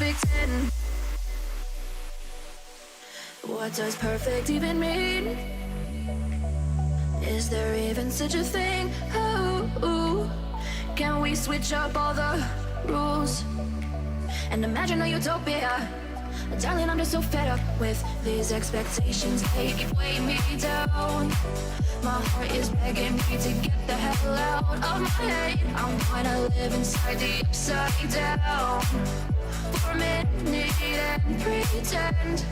perfect 10? What does perfect even mean? Is there even such a thing? Oh, can we switch up all the rules and imagine a utopia? Darling, I'm just so fed up with these expectations. They keep weighing me down. My heart is begging me to get the hell out of my head. I'm gonna live inside the upside down for a minute and pretend.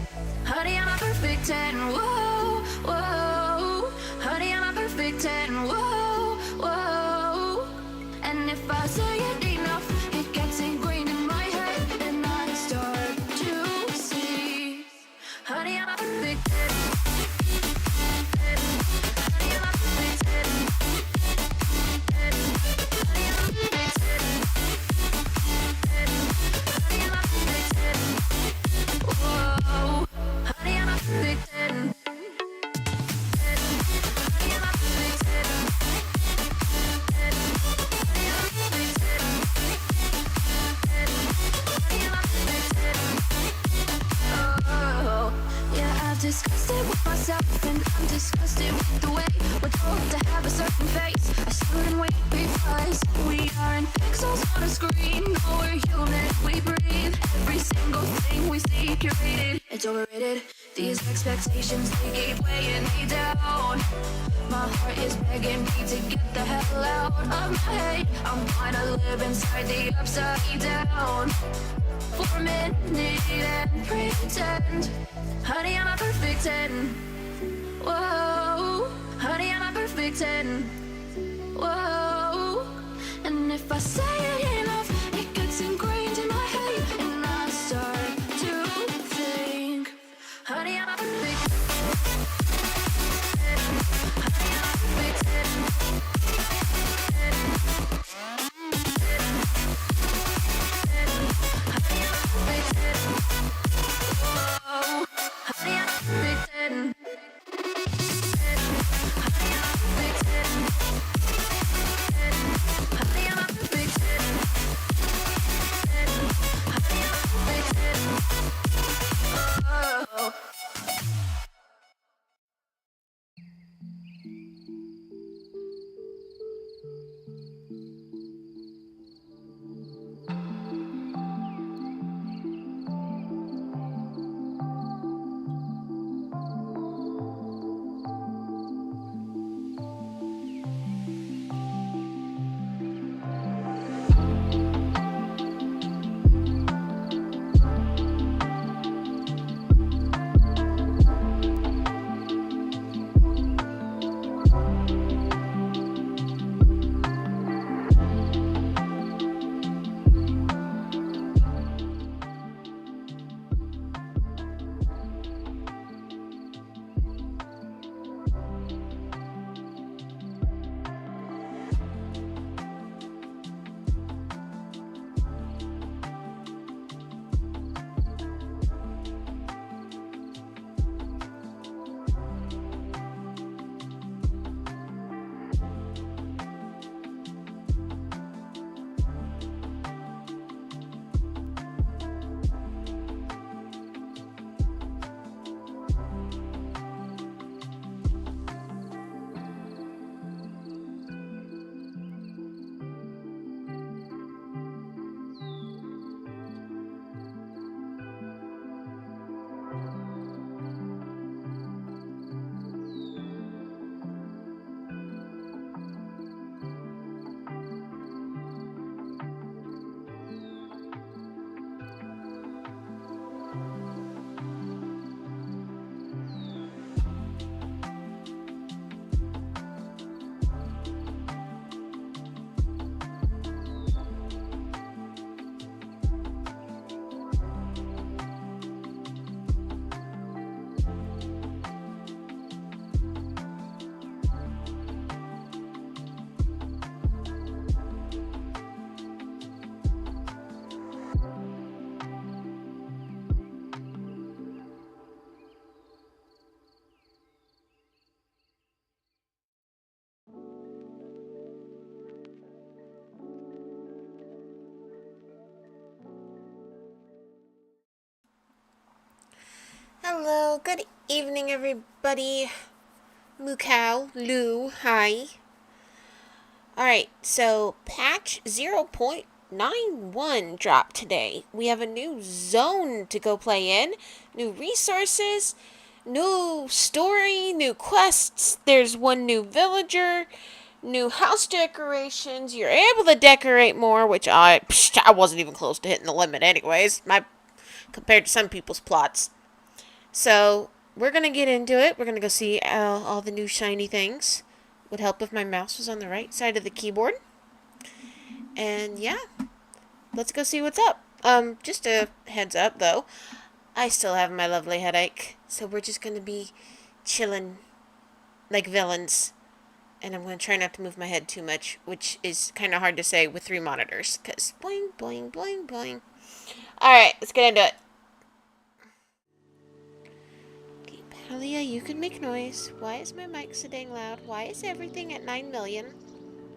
Honey, I'm a perfect 10. Whoa, whoa. Honey, I'm a perfect 10. Whoa, whoa. And if I say it enough, it gets ingrained in my head, and I start to see. Honey, I'm a perfect 10. Honey, I'm a perfect 10. Honey, I'm a perfect 10. Honey, I'm a perfect 10. Whoa. Honey, I'm a perfect 10. Honey, I'm a perfect 10. Disgusted with myself, and I'm disgusted with the way we're told to have a certain face, a certain weight, because we aren't pixels on a screen. No, we're human, we breathe. Every single thing we see curated, it's overrated. These expectations, they keep weighing me down. My heart is begging me to get the hell out of my head. I'm gonna live inside the upside down for a minute and pretend. Honey, I'm a perfect 10. Whoa. Honey, I'm a perfect 10. Whoa. And if I say it enough, it gets ingrained in my head, and I start to think. Honey, I'm a perfect 10. Honey, I'm a perfect 10. Honey, I'm a perfect 10. Whoa. Honey, I'm a perfect 10. Honey, I'm a perfect 10. Good evening, everybody. Moo Cow, Lou, hi. Alright, so patch 0.91 dropped today. We have a new zone to go play in, new resources, new story, new quests. There's one new villager, new house decorations. You're able to decorate more, which I wasn't even close to hitting the limit anyways, compared to some people's plots. So, we're going to get into it. We're going to go see all the new shiny things. Would help if my mouse was on the right side of the keyboard. And yeah, let's go see what's up. Just a heads up though, I still have my lovely headache. So we're just going to be chilling like villains. And I'm going to try not to move my head too much, which is kind of hard to say with 3 monitors. Because boing, boing, boing, boing. Alright, let's get into it. Palia, you can make noise. Why is my mic so dang loud? Why is everything at 9 million?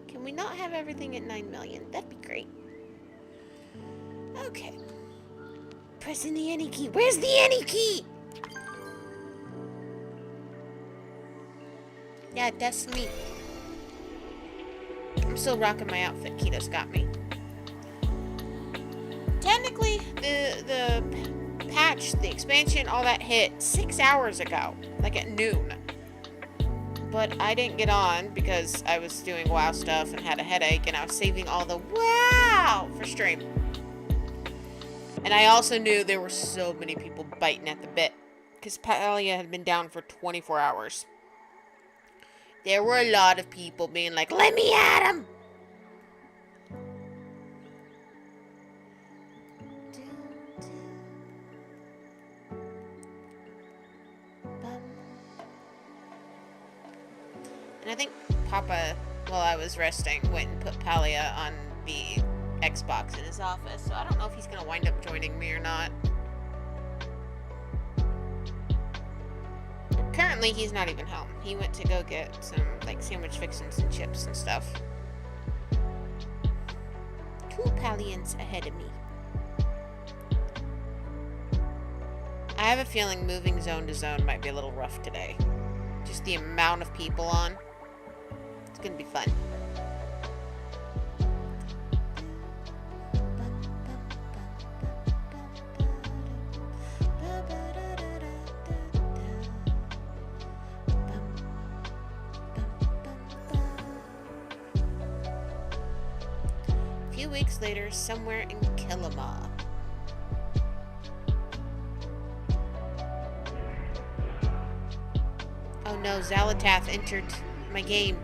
Can we not have everything at 9 million? That'd be great. Okay. Pressing the any key. Where's the any key? Yeah, that's me. I'm still rocking my outfit. Keto's got me. Technically, the patch, the expansion, all that hit 6 hours ago, like at noon. But I didn't get on because I was doing WoW stuff and had a headache, and I was saving all the WoW for stream. And I also knew there were so many people biting at the bit because Palia had been down for 24 hours. There were a lot of people being like, "Let me at him!" And I think Papa, while I was resting, went and put Palia on the Xbox in his office. So I don't know if he's going to wind up joining me or not. Currently, he's not even home. He went to go get some, like, sandwich fixings and chips and stuff. 2 Palians ahead of me. I have a feeling moving zone to zone might be a little rough today. Just the amount of people on. It's gonna be fun. A few weeks later, somewhere in Kilima. Oh no, Zalatath entered my game.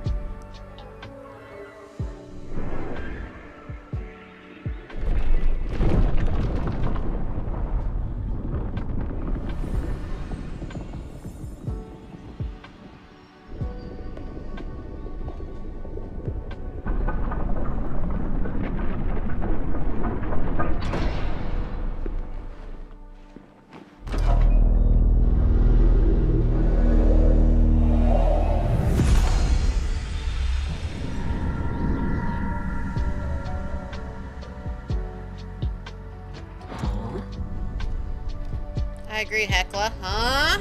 I agree, Hecla. Huh?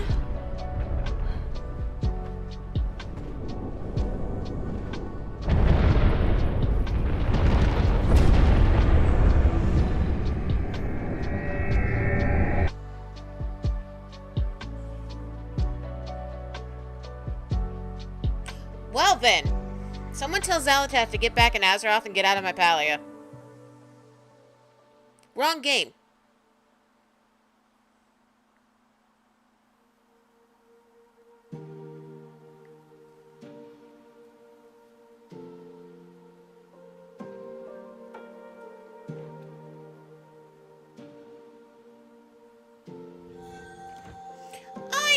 Well then, someone tell Zalatath to get back in Azeroth and get out of my Palia. Wrong game.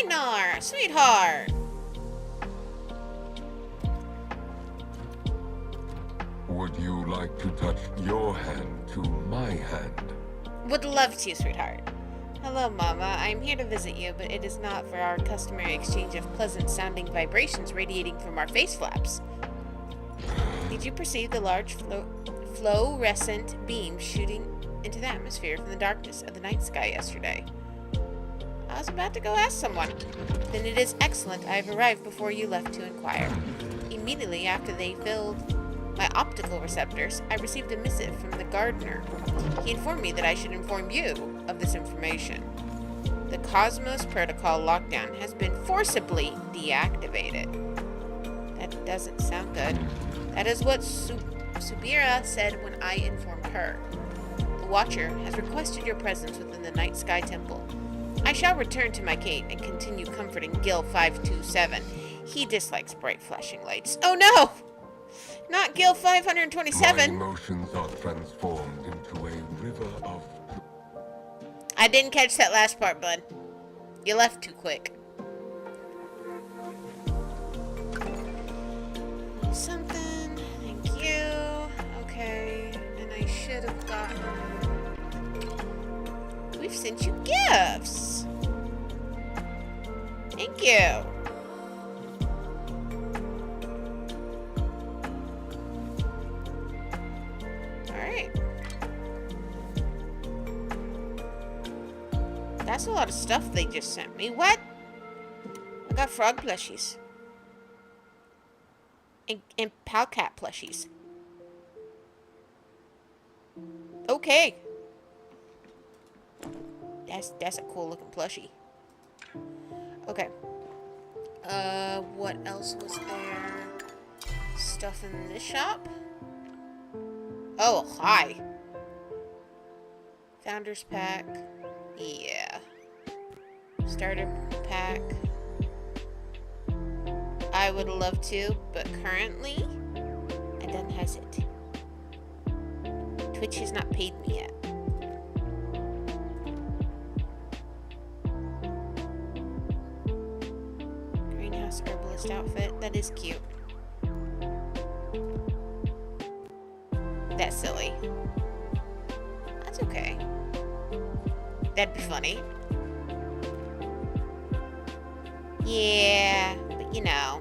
Einar, sweetheart. Would you like to touch your hand to my hand? Would love to, sweetheart. Hello, Mama. I'm here to visit you, but it is not for our customary exchange of pleasant-sounding vibrations radiating from our face flaps. Did you perceive the large fluorescent beam shooting into the atmosphere from the darkness of the night sky yesterday? I was about to go ask someone. Then it is excellent I have arrived before you left to inquire. Immediately after they filled my optical receptors, I received a missive from the gardener. He informed me that I should inform you of this information. The Cosmos Protocol lockdown has been forcibly deactivated. That doesn't sound good. That is what Subira said when I informed her. The Watcher has requested your presence within the Night Sky Temple. I shall return to my cave and continue comforting Gil 527. He dislikes bright flashing lights. Oh no! Not Gil 527. My emotions are transformed into a river of... I didn't catch that last part, bud. You left too quick. Something. Thank you. Okay. And I should have gotten... We've sent you gifts. Thank you. Alright. That's a lot of stuff they just sent me. What? I got frog plushies. And Palcat plushies. Okay. That's a cool looking plushie. Okay. What else was there? Stuff in this shop? Oh, hi. Founders pack. Yeah. Starter pack. I would love to, but currently, I don't has it. Twitch has not paid me yet. Greenhouse herbalist outfit. That is cute. That's silly. That's okay. That'd be funny. Yeah, but you know,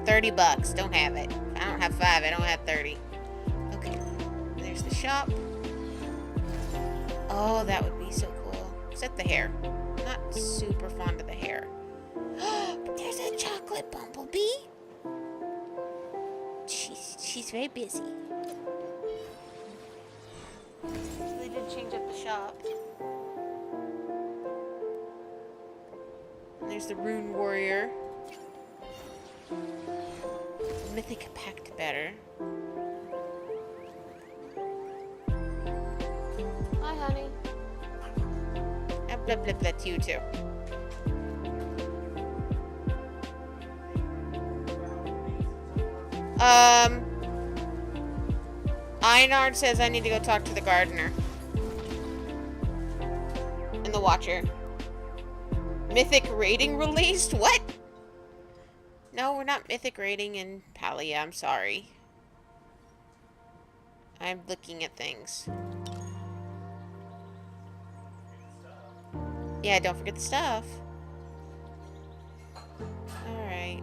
30 bucks. Don't have it. I don't have 5. I don't have 30. Okay. There's the shop. Oh, that would be so cool. Except the hair. Not super fond of the hair. But there's a chocolate bumblebee. She's very busy. They did change up the shop. And there's the Rune Warrior. Mythic Pact better. Hi, honey. Blah, blah, blah, to you too. Einard says I need to go talk to the gardener. And the Watcher. Mythic rating released? What? No, we're not mythic rating in Palia. I'm sorry. I'm looking at things. Yeah, don't forget the stuff. Alright.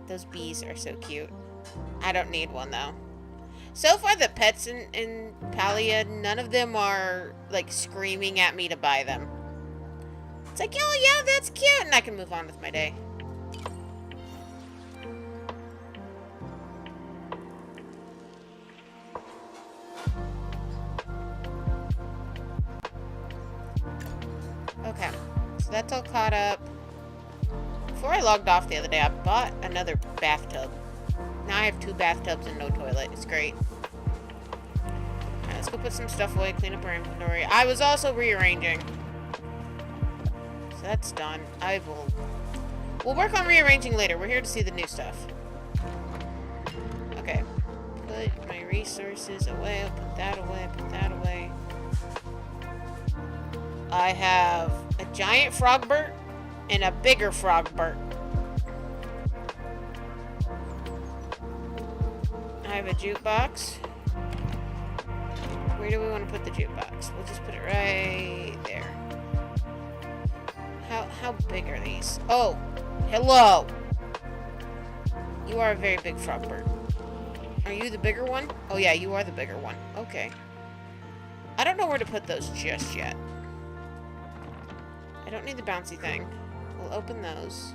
Those bees are so cute. I don't need one, though. So far, the pets in Palia, none of them are, like, screaming at me to buy them. It's like, oh, yeah, that's cute, and I can move on with my day. Okay, so that's all caught up. Before I logged off the other day, I bought another bathtub. Now I have 2 bathtubs and no toilet. It's great. Alright, let's go put some stuff away, clean up our inventory. I was also rearranging. So that's done. We'll work on rearranging later. We're here to see the new stuff. Okay. Put my resources away. I'll put that away. Put that away. I have a giant frogbert and a bigger frogbert. I have a jukebox. Where do we want to put the jukebox? We'll just put it right there. How big are these? Oh, hello. You are a very big frogbert. Are you the bigger one? Oh yeah, you are the bigger one. Okay. I don't know where to put those just yet. I don't need the bouncy thing. We'll open those.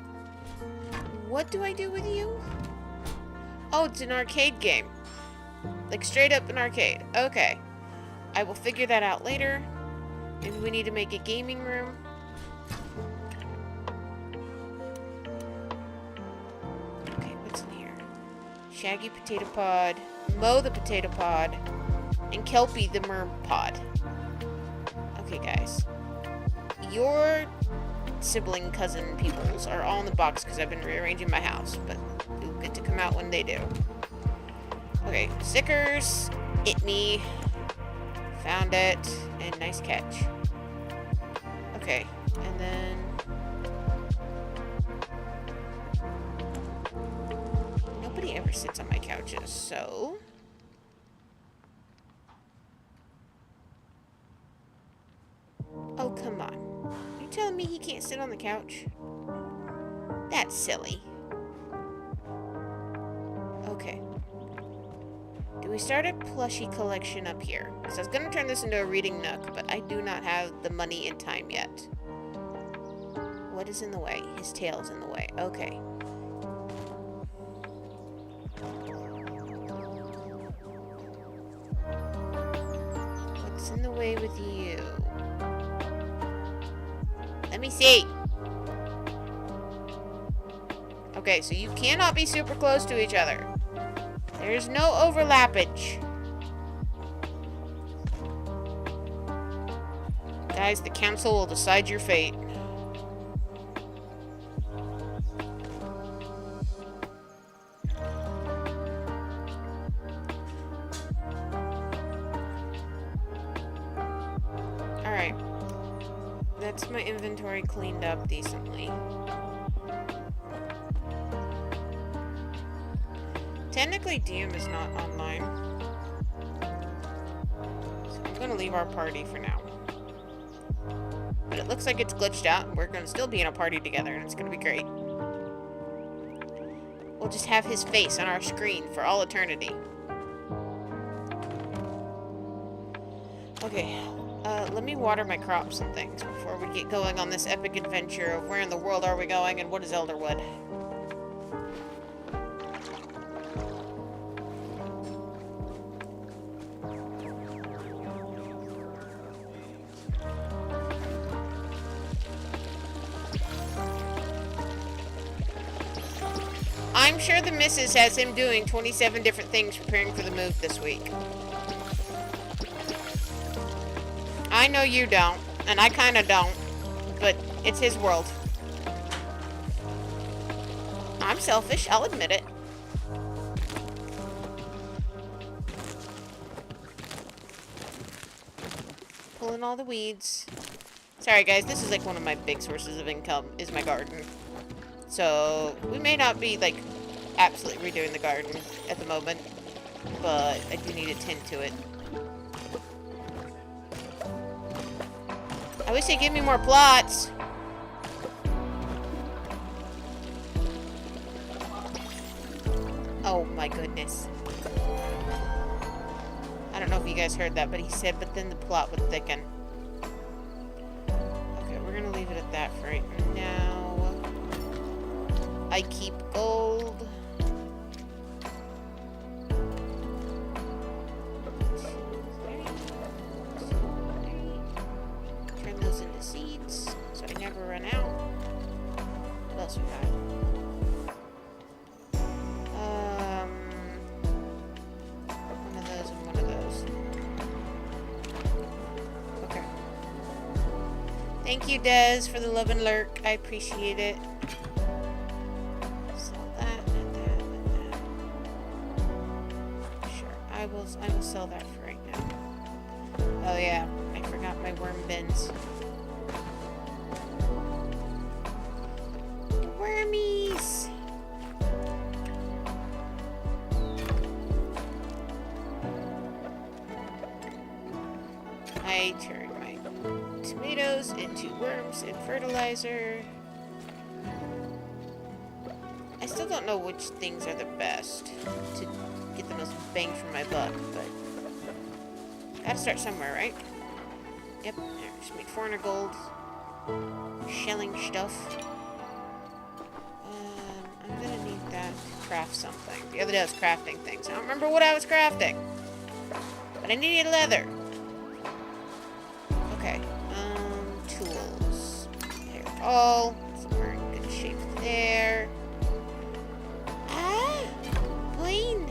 What do I do with you? Oh, it's an arcade game. Like, straight up an arcade. Okay. I will figure that out later. Maybe we need to make a gaming room. Okay, what's in here? Shaggy potato pod. Mo the potato pod. And Kelpie the merm pod. Okay, guys. Your sibling cousin peoples are all in the box because I've been rearranging my house. But you'll get to come out when they do. Okay, stickers. It me. Found it. And nice catch. Okay, and then... Nobody ever sits on my couches, so... Oh, come on. You telling me he can't sit on the couch? That's silly. Okay. Do we start a plushie collection up here? So I was gonna turn this into a reading nook, but I do not have the money and time yet. What is in the way? His tail's in the way. Okay. What's in the way with you? Let me see. Okay, so you cannot be super close to each other. There's no overlappage. Guys, the council will decide your fate. Alright. That's my inventory cleaned up decently. Technically, DM is not online. So I'm going to leave our party for now. But it looks like it's glitched out, and we're going to still be in a party together, and it's going to be great. We'll just have his face on our screen for all eternity. Okay, let me water my crops and things before we get going on this epic adventure of where in the world are we going and what is Elderwood. I'm sure the missus has him doing 27 different things preparing for the move this week. I know you don't, and I kind of don't, but it's his world. I'm selfish, I'll admit it. Pulling all the weeds. Sorry guys, this is like one of my big sources of income, is my garden. So, we may not be, like, absolutely redoing the garden at the moment, but I do need to tend to it. I wish they'd give me more plots. Oh my goodness. I don't know if you guys heard that, but he said, but then the plot would thicken. Okay, we're gonna leave it at that for right now. I keep gold. Turn those into seeds so I never run out. What else we got? One of those and one of those. Okay. Thank you, Des, for the love and lurk. I appreciate it. I will sell that for right now. Oh yeah, I forgot my worm bins. Wormies! I turned my tomatoes into worms and fertilizer. I still don't know which things are the best to get the most bang for my buck, but gotta start somewhere, right? Yep, there, just made 400 gold. Shelling stuff. I'm gonna need that to craft something. The other day I was crafting things. I don't remember what I was crafting. But I needed leather. Okay. Tools. They're all. So we're in good shape there. Ah! Blaine!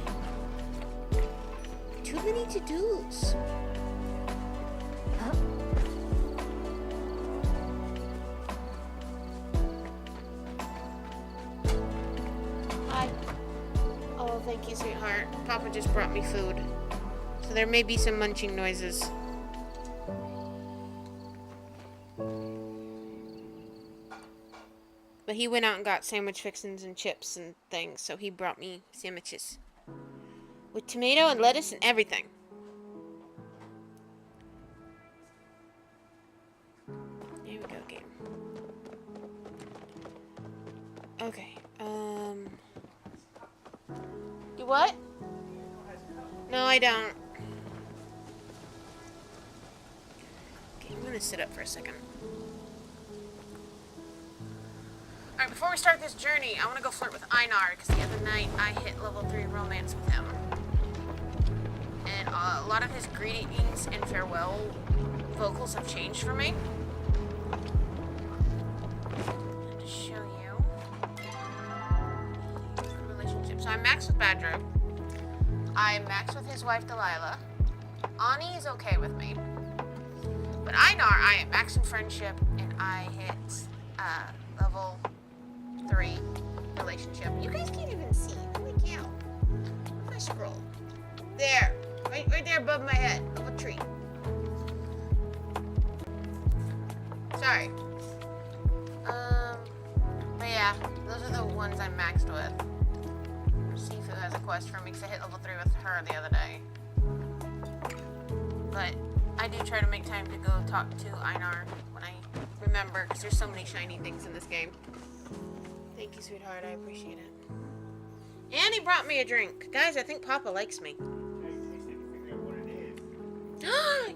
Too many to-dos. Hi. Oh, thank you, sweetheart. Papa just brought me food. So there may be some munching noises. But he went out and got sandwich fixins and chips and things, so he brought me sandwiches. With tomato and lettuce and everything. Here we go, game. Okay, You what? No, I don't. Okay, I'm gonna sit up for a second. Alright, before we start this journey, I want to go flirt with Einar, because the other night I hit level 3 romance with him. And a lot of his greetings and farewell vocals have changed for me. And to show you the relationship. So I'm maxed with Badro. I'm maxed with his wife Delilah. Ani is okay with me. But Einar, I am maxed in friendship, and I hit level 3 relationship. You guys can't even see. Holy cow. If I scroll. There. Right there above my head. Level 3. Sorry. But yeah, those are the ones I'm maxed with. Sifu has a quest for me because I hit level 3 with her the other day. But I do try to make time to go talk to Einar when I remember, because there's so many shiny things in this game. Thank you, sweetheart. I appreciate it. And he brought me a drink. Guys, I think Papa likes me.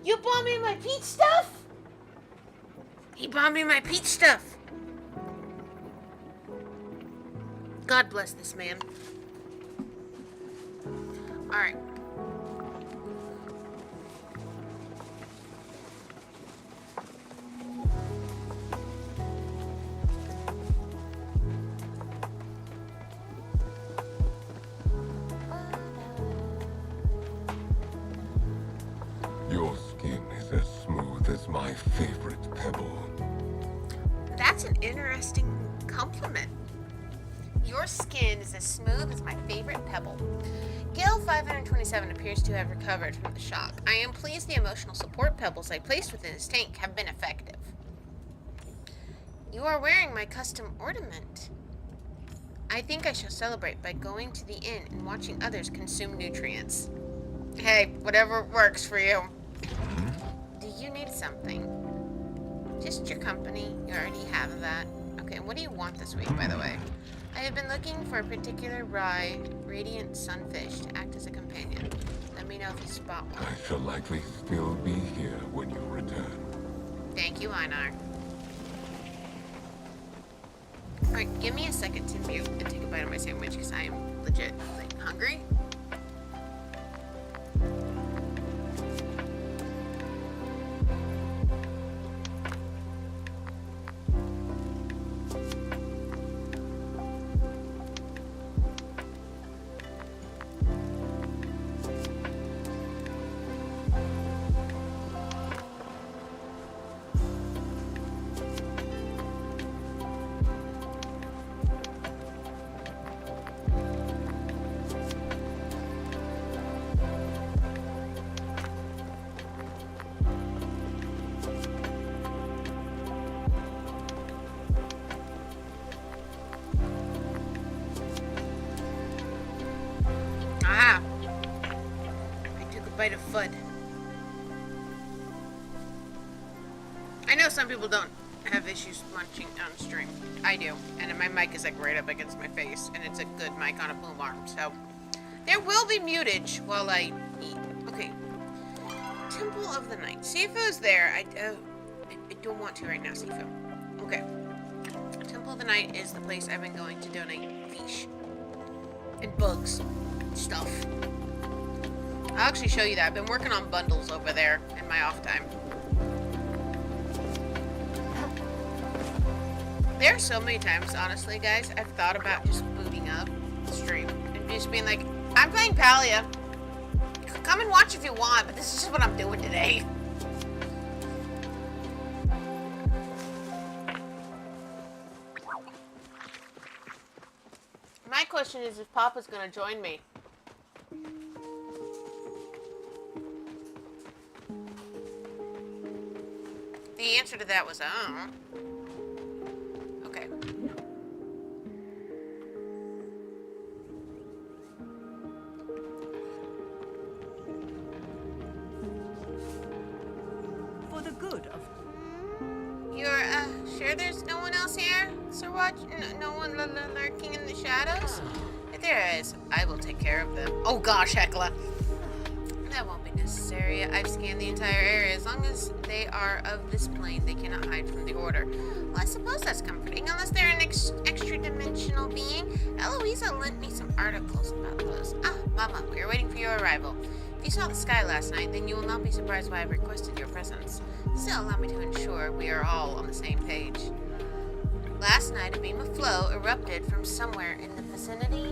You bought me my peach stuff? He bought me my peach stuff. God bless this man. Alright. Your skin is as smooth as my favorite pebble. That's an interesting compliment. Your skin is as smooth as my favorite pebble. Gil 527 appears to have recovered from the shock. I am pleased the emotional support pebbles I placed within his tank have been effective. You are wearing my custom ornament. I think I shall celebrate by going to the inn and watching others consume nutrients. Hey, whatever works for you. Do you need something? Just your company. You already have that. Okay, what do you want this week, by the way? I have been looking for a particular rye, radiant sunfish to act as a companion. Let me know if you spot one. I shall likely still be here when you return. Thank you, Einar. Alright, give me a second to mute and take a bite of my sandwich, because I am legit, like, hungry. Aha! I took a bite of Fud. I know some people don't have issues munching on stream. I do. And my mic is like right up against my face. And it's a good mic on a boom arm. So there will be mutage while I eat. Okay. Temple of the Night. Sifu is there. I don't want to right now, Sifu. Okay. Temple of the Night is the place I've been going to donate fish. And bugs. Stuff. I'll actually show you that. I've been working on bundles over there in my off time. There are so many times, honestly, guys, I've thought about just booting up the stream and just being like, I'm playing Palia. Come and watch if you want, but this is just what I'm doing today. My question is if Papa's gonna join me. The answer to that was, okay. For the good of... You're, sure there's no one else here, Sir Watch? No one lurking in the shadows? If there is, I will take care of them. Oh gosh, Hecla. That won't be necessary. I've scanned the entire area. As long as they are of this plane, they cannot hide from the order. Well, I suppose that's comforting, unless they're an extra-dimensional being. Eloisa lent me some articles about those. Ah, Mama, we are waiting for your arrival. If you saw the sky last night, then you will not be surprised why I've requested your presence. Still, allow me to ensure we are all on the same page. Last night, a beam of flow erupted from somewhere in the vicinity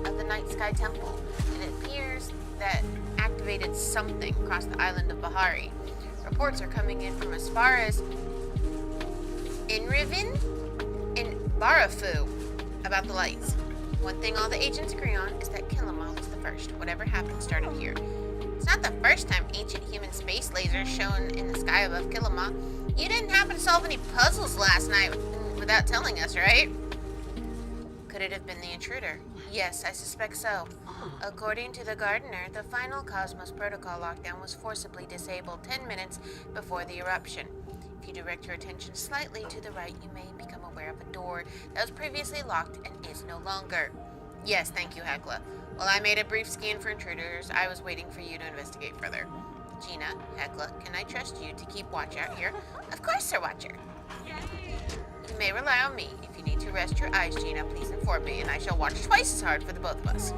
of the Night Sky Temple. It appears that activated something across the island of Bahari. Reports are coming in from as far as Inrivin and Barafu about the lights. One thing all the agents agree on is that Kilima was the first. Whatever happened started here. It's not the first time ancient human space lasers shone in the sky above Kilima. You didn't happen to solve any puzzles last night without telling us, right? Could it have been the intruder? Yes, I suspect so. According to the Gardener, the final Cosmos Protocol lockdown was forcibly disabled 10 minutes before the eruption. If you direct your attention slightly to the right, you may become aware of a door that was previously locked and is no longer. Yes, thank you, Hecla. While I made a brief scan for intruders, I was waiting for you to investigate further. Gina, Hecla, can I trust you to keep watch out here? Of course, Sir Watcher. You may rely on me. If you need to rest your eyes, Gina, please inform me, and I shall watch twice as hard for the both of us.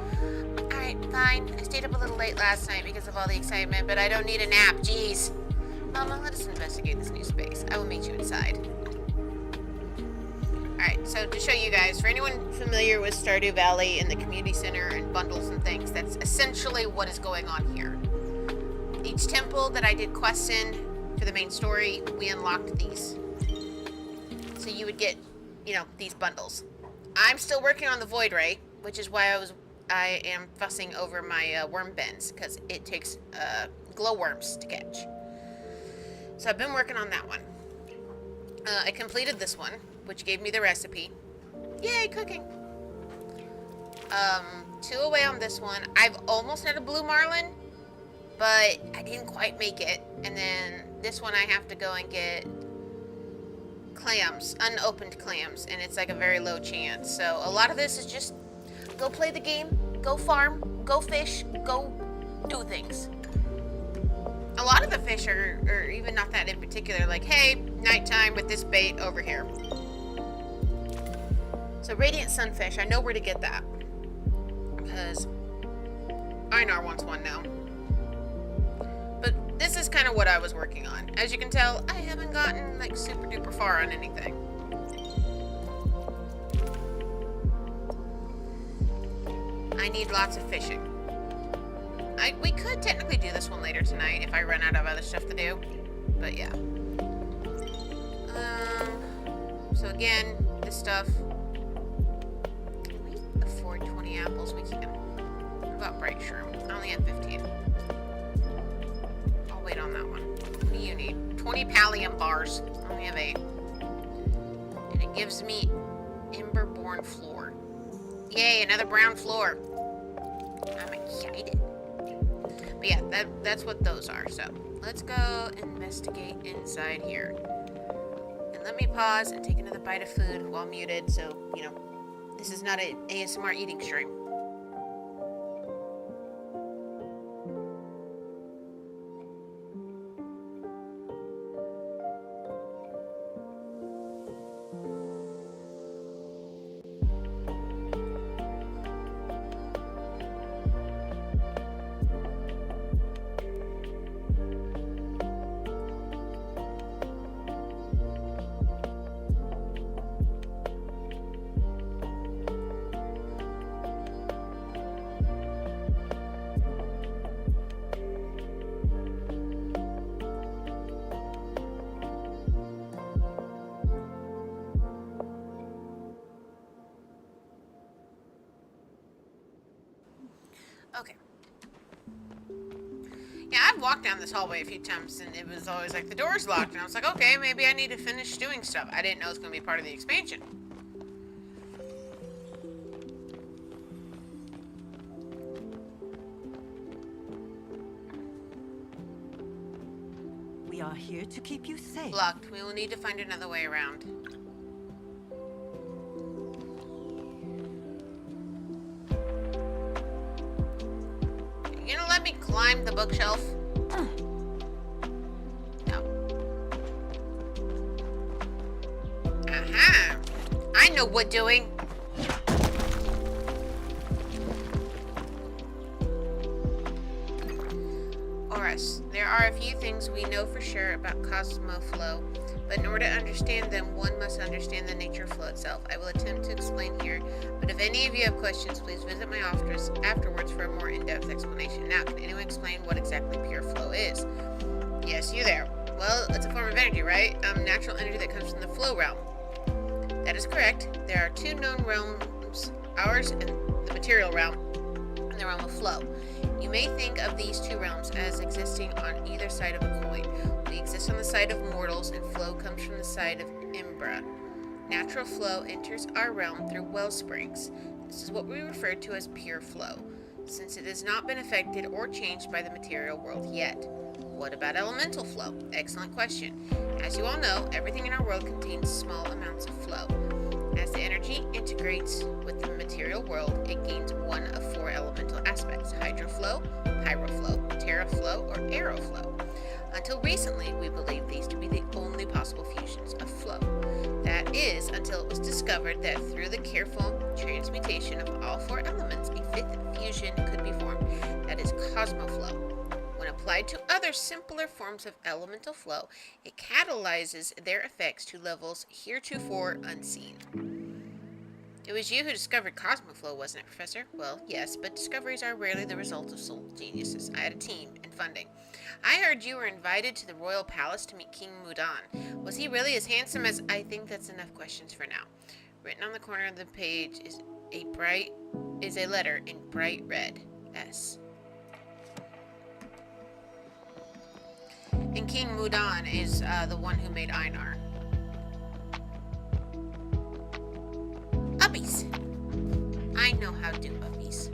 Alright, fine. I stayed up a little late last night because of all the excitement, but I don't need a nap, jeez. Mama, let us investigate this new space. I will meet you inside. Alright, so to show you guys, for anyone familiar with Stardew Valley and the community center and bundles and things, that's essentially what is going on here. Each temple that I did quests in for the main story, we unlocked these. So you would get, these bundles. I'm still working on the Void Ray, which is why I am fussing over my worm bends, because it takes glowworms to catch. So I've been working on that one. I completed this one, which gave me the recipe. Yay, cooking! 2 away on this one. I've almost had a blue marlin, but I didn't quite make it. And then this one I have to go and get clams, unopened clams, and it's like a very low chance. So a lot of this is just go play the game, go farm, go fish, go do things. A lot of the fish are even not that in particular, like, hey, nighttime with this bait over here. So Radiant Sunfish, I know where to get that, because Einar wants one now. But this is kind of what I was working on. As you can tell, I haven't gotten like super duper far on anything. I need lots of fishing. We could technically do this one later tonight if I run out of other stuff to do. But yeah. So again, this stuff. Can we afford 20 apples? We can. What about bright shroom? I only have 15. I'll wait on that one. What do you need? 20 pallium bars. I only have 8. And it gives me Emberborn floor. Yay, another brown floor. I'm excited. But yeah, that's what those are. So let's go investigate inside here. And let me pause and take another bite of food while muted, so, this is not an ASMR eating stream. I've walked down this hallway a few times, and it was always like the door's locked, and I was like, okay, maybe I need to finish doing stuff. I didn't know it was going to be part of the expansion. We are here to keep you safe. Locked. We will need to find another way around. You gonna let me climb the bookshelf? No. Aha! I know what doing. Oris, there are a few things we know for sure about Cosmoflow, but in order to understand them, one must understand the nature of flow itself. I will attempt to explain here, but if any of you have questions, please visit my office afterwards for a more in-depth explanation. Now, can anyone explain what exactly pure flow is? Yes, you there. Well, it's a form of energy, right? Natural energy that comes from the flow realm. That is correct. There are two known realms, ours and the material realm, and the realm of flow. You may think of these two realms as existing on either side of a coin. We exist on the side of mortals, and flow comes from the side of Imbra. Natural flow enters our realm through well springs. This is what we refer to as pure flow, since it has not been affected or changed by the material world yet. What about elemental flow? Excellent question. As you all know, everything in our world contains small amounts of flow. As the energy integrates with the material world, it gains one of four elemental aspects: hydroflow, pyroflow, terraflow, or aeroflow. Until recently, we believed these to be the only possible fusions of flow. That is, until it was discovered that through the careful transmutation of all four elements, a fifth fusion could be formed, that is cosmoflow. When applied to other simpler forms of elemental flow, it catalyzes their effects to levels heretofore unseen. It was you who discovered Cosmoflow, wasn't it, Professor? Well, yes, but discoveries are rarely the result of sole geniuses. I had a team and funding. I heard you were invited to the royal palace to meet King Mudan. Was he really as handsome as... I think that's enough questions for now. Written on the corner of the page is a letter in bright red. S. And King Mudan is the one who made Einar. Uppies! I know how to do uppies.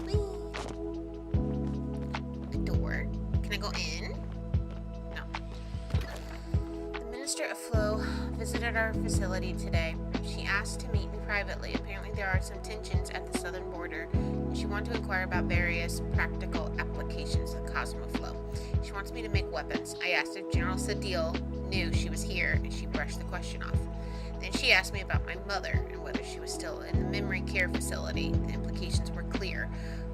Whee! A door. Can I go in? No. The Minister of Flow visited our facility today. She asked to meet me privately. Apparently there are some tensions at the southern border, and she wanted to inquire about various practical applications of Cosmoflow. She wants me to make weapons. I asked if General Sadil knew she was here, and she brushed the question off. Then she asked me about my mother and whether she was still in the memory care facility. The implications were clear.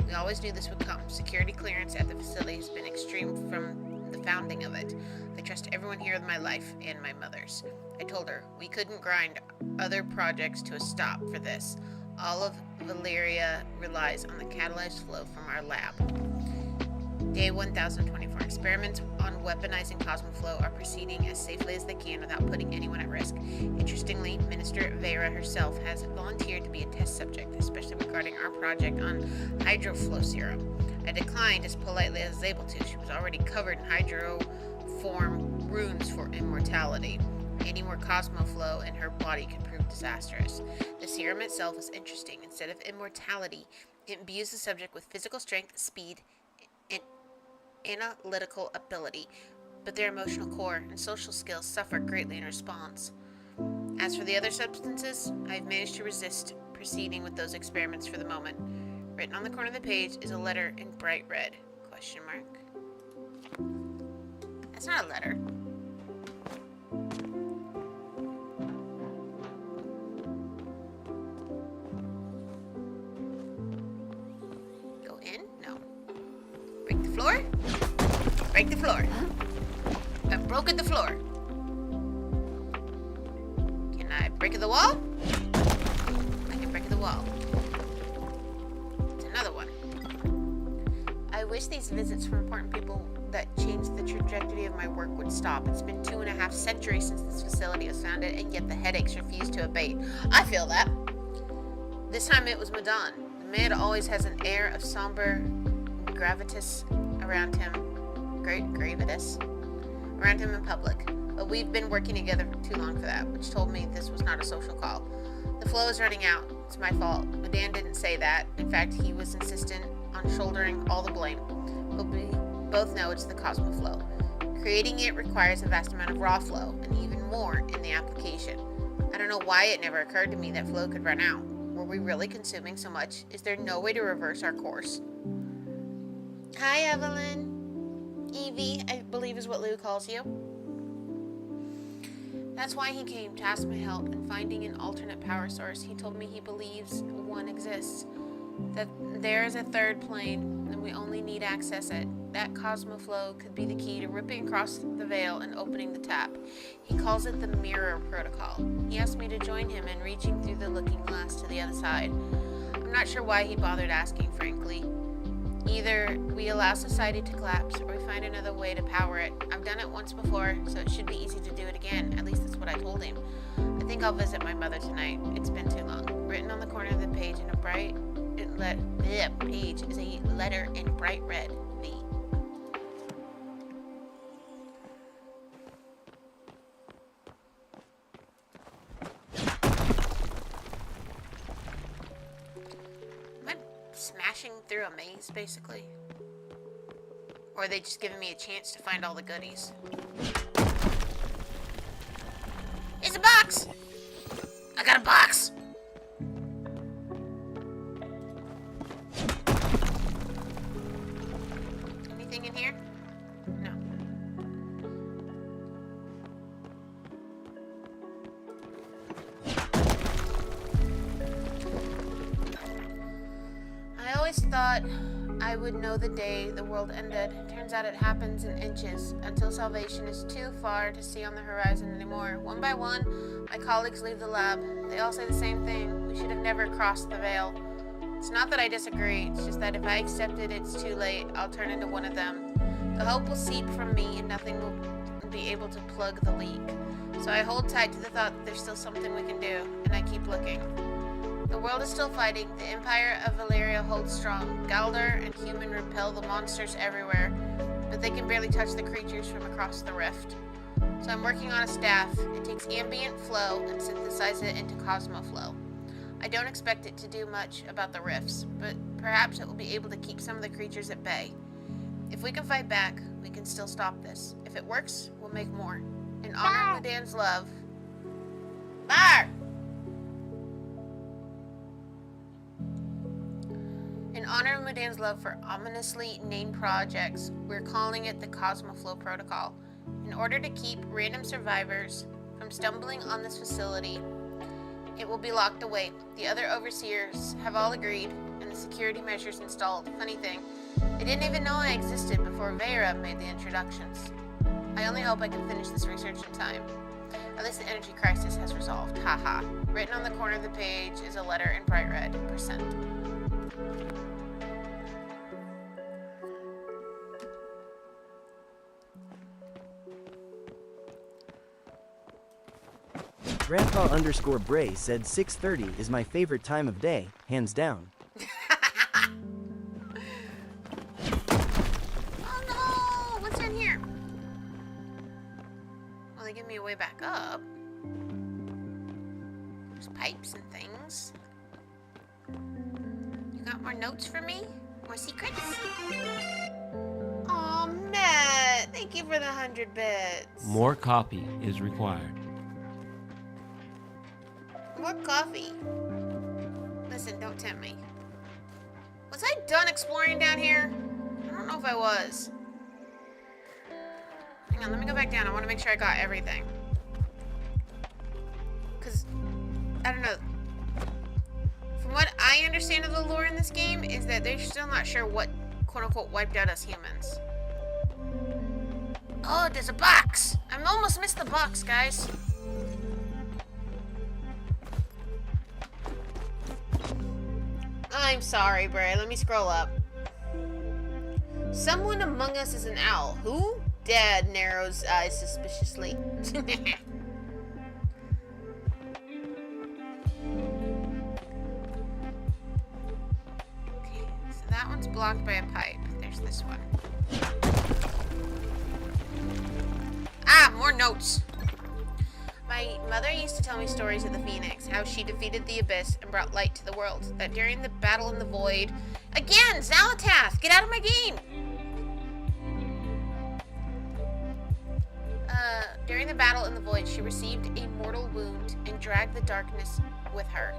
We always knew this would come. Security clearance at the facility has been extreme from the founding of it. I trust everyone here with my life and my mother's. I told her we couldn't grind other projects to a stop for this. All of Valeria relies on the catalyzed flow from our lab. Day 1024. Experiments on weaponizing Cosmoflow are proceeding as safely as they can without putting anyone at risk. Interestingly, Minister Vera herself has volunteered to be a test subject, especially regarding our project on hydroflow serum. I declined as politely as I was able to. She was already covered in hydroform runes for immortality. Any more Cosmoflow in her body could prove disastrous. The serum itself is interesting. Instead of immortality, it imbues the subject with physical strength, speed, and analytical ability, but their emotional core and social skills suffer greatly in response. As for the other substances, I've managed to resist proceeding with those experiments for the moment. Written on the corner of the page is a letter in bright red. Question mark. That's not a letter. Go in? No. Break the floor? Break the floor. I've broken the floor. Can I break the wall? I can break the wall. It's another one. I wish these visits from important people that changed the trajectory of my work would stop. It's been 2.5 centuries since this facility was founded, and yet the headaches refuse to abate. I feel that. This time it was Madon. The man always has an air of somber gravitas around him. Gravitas around him in public. But we've been working together for too long for that, which told me this was not a social call. The flow is running out. It's my fault. Madan didn't say that. In fact, he was insistent on shouldering all the blame. But we both know it's the Cosmoflow. Creating it requires a vast amount of raw flow, and even more in the application. I don't know why it never occurred to me that flow could run out. Were we really consuming so much? Is there no way to reverse our course? Hi, Evelyn. Evie, I believe is what Lou calls you. That's why he came, to ask my help in finding an alternate power source. He told me he believes one exists, that there is a third plane, and we only need to access it. That Cosmoflow could be the key to ripping across the veil and opening the tap. He calls it the Mirror Protocol. He asked me to join him in reaching through the looking glass to the other side. I'm not sure why he bothered asking, frankly. Either we allow society to collapse, or we find another way to power it. I've done it once before, so it should be easy to do it again. At least that's what I told him. I think I'll visit my mother tonight. It's been too long. Written on the corner of the page in a bright page is a letter in bright red. V. Smashing through a maze, basically? Or are they just giving me a chance to find all the goodies? It's a box! I got a box! Anything in here? No. I always thought I would know the day the world ended. Turns out it happens in inches, until salvation is too far to see on the horizon anymore. One by one, my colleagues leave the lab. They all say the same thing. We should have never crossed the veil. It's not that I disagree, it's just that if I accept it, it's too late. I'll turn into one of them. The hope will seep from me, and nothing will be able to plug the leak. So I hold tight to the thought that there's still something we can do, and I keep looking. The world is still fighting. The Empire of Valeria holds strong. Galdor and human repel the monsters everywhere, but they can barely touch the creatures from across the rift. So I'm working on a staff. It takes ambient flow and synthesizes it into Cosmoflow. I don't expect it to do much about the rifts, but perhaps it will be able to keep some of the creatures at bay. If we can fight back, we can still stop this. If it works, we'll make more. In honor of Ludan's love... Bar! In honor of Mudan's love for ominously named projects, we're calling it the Cosmoflow Protocol. In order to keep random survivors from stumbling on this facility, it will be locked away. The other overseers have all agreed, and the security measures installed. Funny thing, they didn't even know I existed before Vera made the introductions. I only hope I can finish this research in time. At least the energy crisis has resolved. Haha. Written on the corner of the page is a letter in bright red. %. Grandpa_Bray said 6:30 is my favorite time of day, hands down. Oh no! What's in here? Well, they give me a way back up. There's pipes and things. You got more notes for me? More secrets? Aw, Matt! Thank you for the 100 bits. More copy is required. More coffee. Listen, don't tempt me. Was I done exploring down here? I don't know if I was. Hang on, let me go back down. I want to make sure I got everything. Because, I don't know. From what I understand of the lore in this game is that they're still not sure what, quote-unquote, wiped out us humans. Oh, there's a box! I almost missed the box, guys. I'm sorry, Bray. Let me scroll up. Someone among us is an owl. Who? Dad narrows eyes suspiciously. Okay, so that one's blocked by a pipe. There's this one. Ah, more notes. My mother used to tell me stories of the Phoenix, how she defeated the Abyss and brought light to the world. That during the battle in the void... Again! Xalatath! Get out of my game! During the battle in the void, she received a mortal wound and dragged the darkness with her.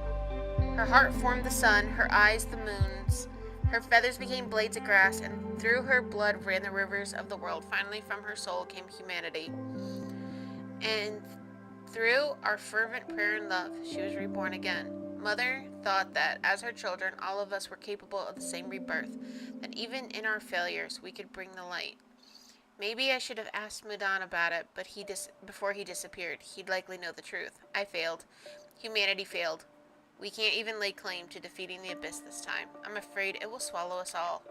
Her heart formed the sun, her eyes the moons. Her feathers became blades of grass, and through her blood ran the rivers of the world. Finally, from her soul came humanity. And through our fervent prayer and love, she was reborn again. Mother thought that, as her children, all of us were capable of the same rebirth, that even in our failures, we could bring the light. Maybe I should have asked Mudan about it, but before he disappeared. He'd likely know the truth. I failed. Humanity failed. We can't even lay claim to defeating the Abyss this time. I'm afraid it will swallow us all.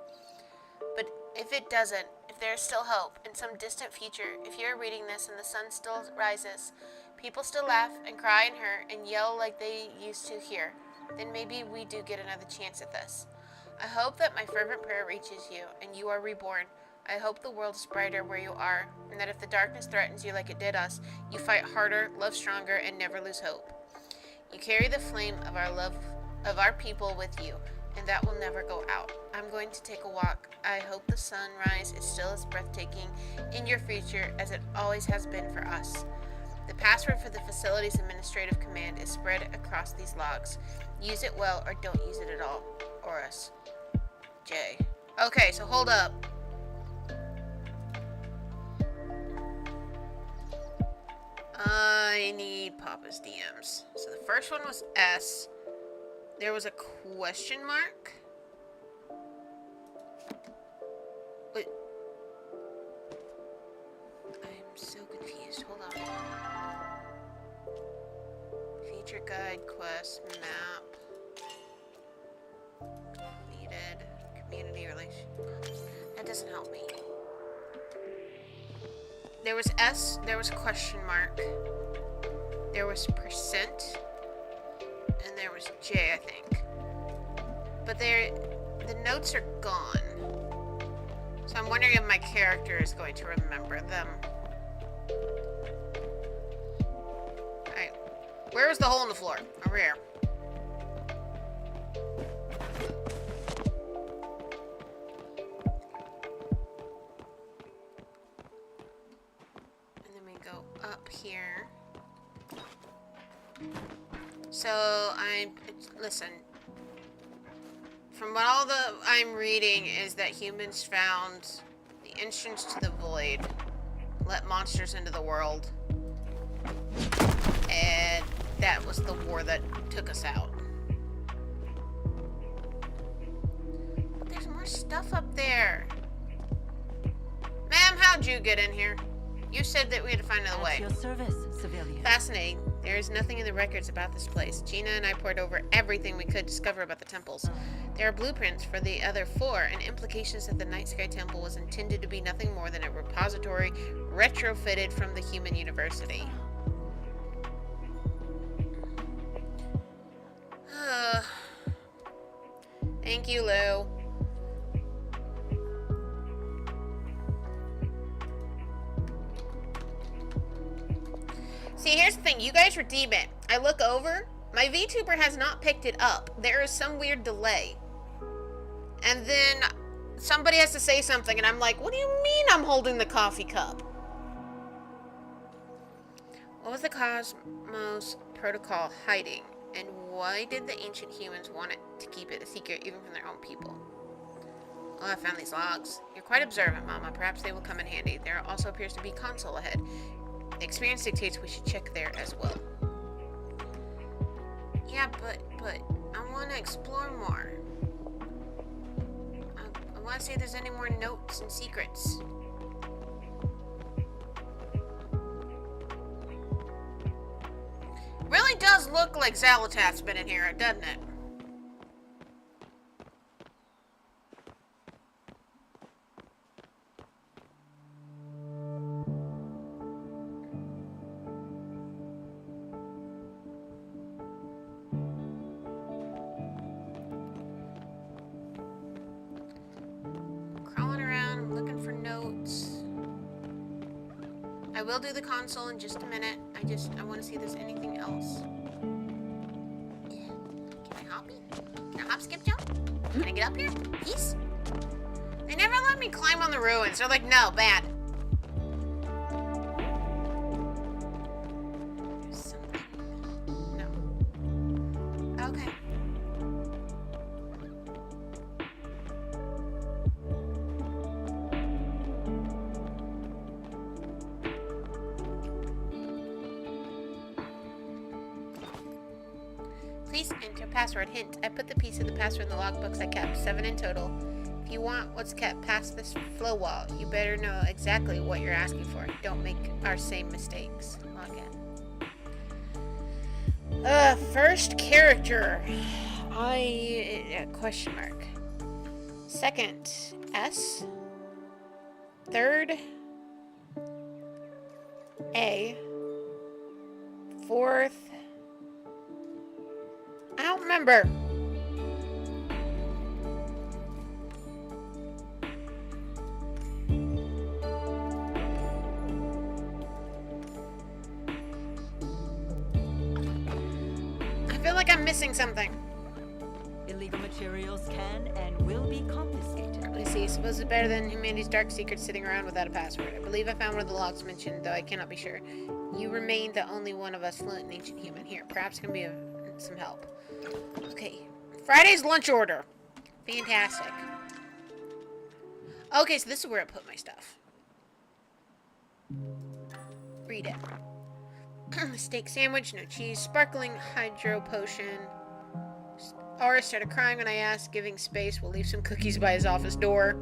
But if it doesn't, if there is still hope, in some distant future, if you're reading this and the sun still rises, people still laugh and cry and hurt and yell like they used to here, then maybe we do get another chance at this. I hope that my fervent prayer reaches you and you are reborn. I hope the world is brighter where you are, and that if the darkness threatens you like it did us, you fight harder, love stronger, and never lose hope. You carry the flame of our love of our people with you, and that will never go out. I'm going to take a walk. I hope the sunrise is still as breathtaking in your future as it always has been for us. The password for the facility's administrative command is spread across these logs. Use it well or don't use it at all. Oris. J. Okay, so hold up. I need Papa's DMs. So the first one was S. There was a question mark. Wait. I'm so confused. Hold on. Feature guide, quest, map. Needed. Community relation. That doesn't help me. There was S, there was question mark, there was percent, and there was J, I think. But the notes are gone. So I'm wondering if my character is going to remember them. Alright, where is the hole in the floor? Over here. Up here. So listen. From what all I'm reading is that humans found the entrance to the void, let monsters into the world, and that was the war that took us out. But there's more stuff up there. Ma'am, how'd you get in here? You said that we had to find another way. At your service, civilian. Fascinating. There is nothing in the records about this place. Gina and I pored over everything we could discover about the temples. There are blueprints for the other 4 and implications that the Night Sky Temple was intended to be nothing more than a repository retrofitted from the Human University. Thank you, Lou. See, here's the thing. You guys redeem it. I look over. My VTuber has not picked it up. There is some weird delay. And then somebody has to say something, and I'm like, what do you mean I'm holding the coffee cup? What was the Cosmos Protocol hiding? And why did the ancient humans want it to keep it a secret even from their own people? Oh, I found these logs. You're quite observant, Mama. Perhaps they will come in handy. There also appears to be a console ahead. Experience dictates we should check there as well. Yeah, but I want to explore more. I want to see if there's any more notes and secrets. Really does look like Xalatath's been in here, doesn't it? I will do the console in just a minute. I want to see if there's anything else. Yeah. Can I hoppy? Can I hop, skip, jump? Can I get up here? Yes. They never let me climb on the ruins. They're like, no, bad. There's something. No. Okay. Please enter password. Hint, I put the piece of the password in the logbooks I kept. 7 in total. If you want what's kept past this flow wall, you better know exactly what you're asking for. Don't make our same mistakes. Log in. First character. Question mark. Second, S. Third, A. Fourth, I don't remember. I feel like I'm missing something. Illegal materials can and will be confiscated. Let me see. Suppose it's better than humanity's dark secrets sitting around without a password. I believe I found one of the logs mentioned, though I cannot be sure. You remain the only one of us fluent in ancient human. Here, perhaps can be some help. Okay. Friday's lunch order. Fantastic. Okay, so this is where I put my stuff. Read it. Steak sandwich, no cheese, sparkling hydro potion. Aura started crying when I asked, giving space. We'll leave some cookies by his office door.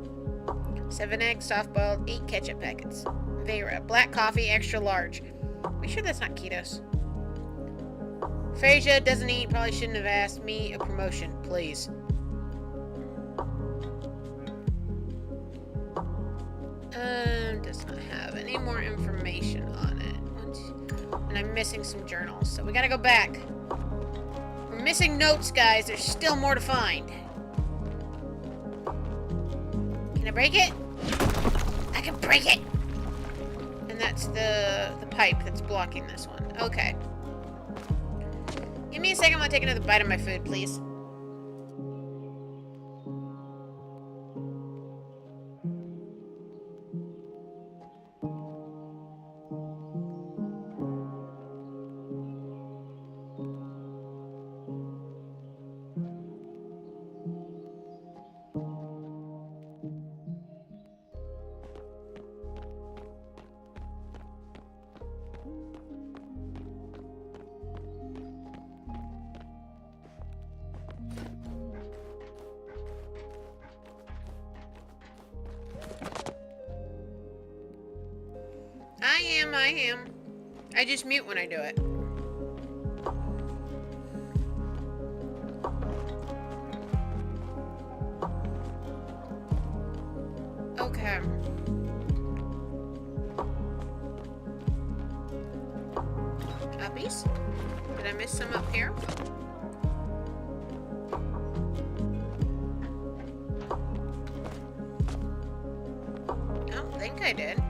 7 eggs, soft-boiled, 8 ketchup packets. Vera, black coffee, extra large. Are we sure that's not ketos? Phasia doesn't eat, probably shouldn't have asked me a promotion, please. Does not have any more information on it. And I'm missing some journals, so we gotta go back. We're missing notes, guys. There's still more to find. Can I break it? I can break it! And that's the pipe that's blocking this one. Okay. Give me a second while I take another bite of my food, please. I am. I just mute when I do it. Okay. Uppies? Did I miss some up here? I don't think I did.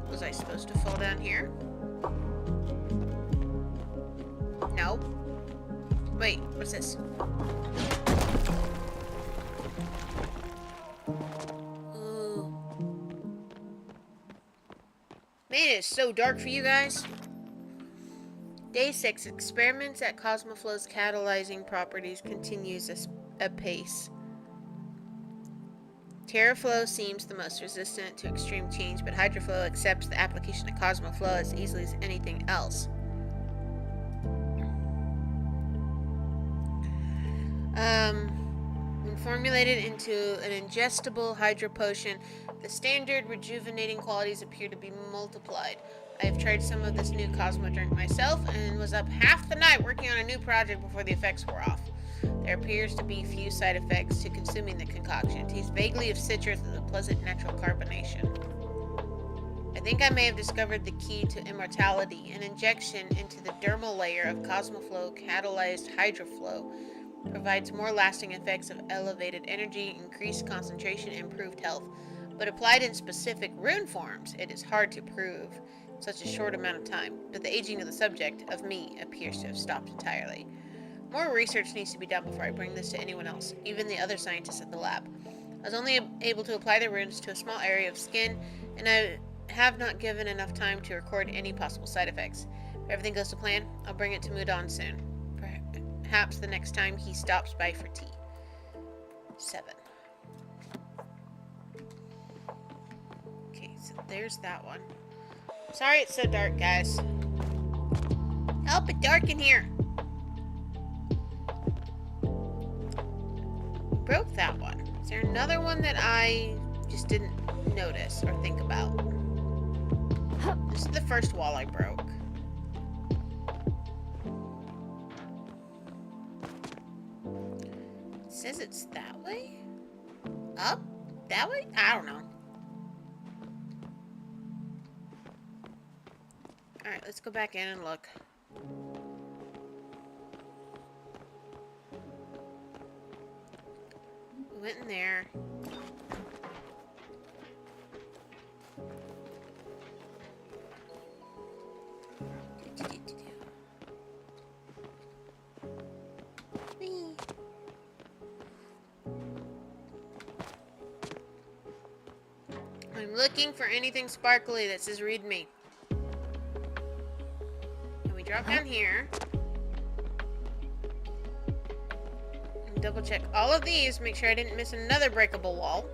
Was I supposed to fall down here? No. Wait, what's this? Ooh. Man, it is so dark for you guys. Day 6. Experiments at Cosmoflow's catalyzing properties continues apace. TerraFlow seems the most resistant to extreme change, but Hydroflow accepts the application of Cosmoflow as easily as anything else. When formulated into an ingestible hydro potion, the standard rejuvenating qualities appear to be multiplied. I have tried some of this new Cosmo drink myself and was up half the night working on a new project before the effects wore off. There appears to be few side effects to consuming the concoction. It tastes vaguely of citrus with a pleasant natural carbonation. I think I may have discovered the key to immortality. An injection into the dermal layer of Cosmoflow catalyzed Hydroflow provides more lasting effects of elevated energy, increased concentration, and improved health. but applied in specific rune forms, it is hard to prove in such a short amount of time. But the aging of the subject, of me, appears to have stopped entirely. More research needs to be done before I bring this to anyone else, even the other scientists at the lab. I was only able to apply the runes to a small area of skin, and I have not given enough time to record any possible side effects. If everything goes to plan, I'll bring it to Mudon soon. Perhaps the next time he stops by for tea. 7. Okay, so there's that one. Sorry it's so dark, guys. Help, it's dark in here. Broke that one. Is there another one that I just didn't notice or think about? This is the first wall I broke. It says it's that way? Up? That way? I don't know. Alright, let's go back in and look. We went in there. Whee. I'm looking for anything sparkly that says read me. And we drop down here. And double check all of these, make sure I didn't miss another breakable wall.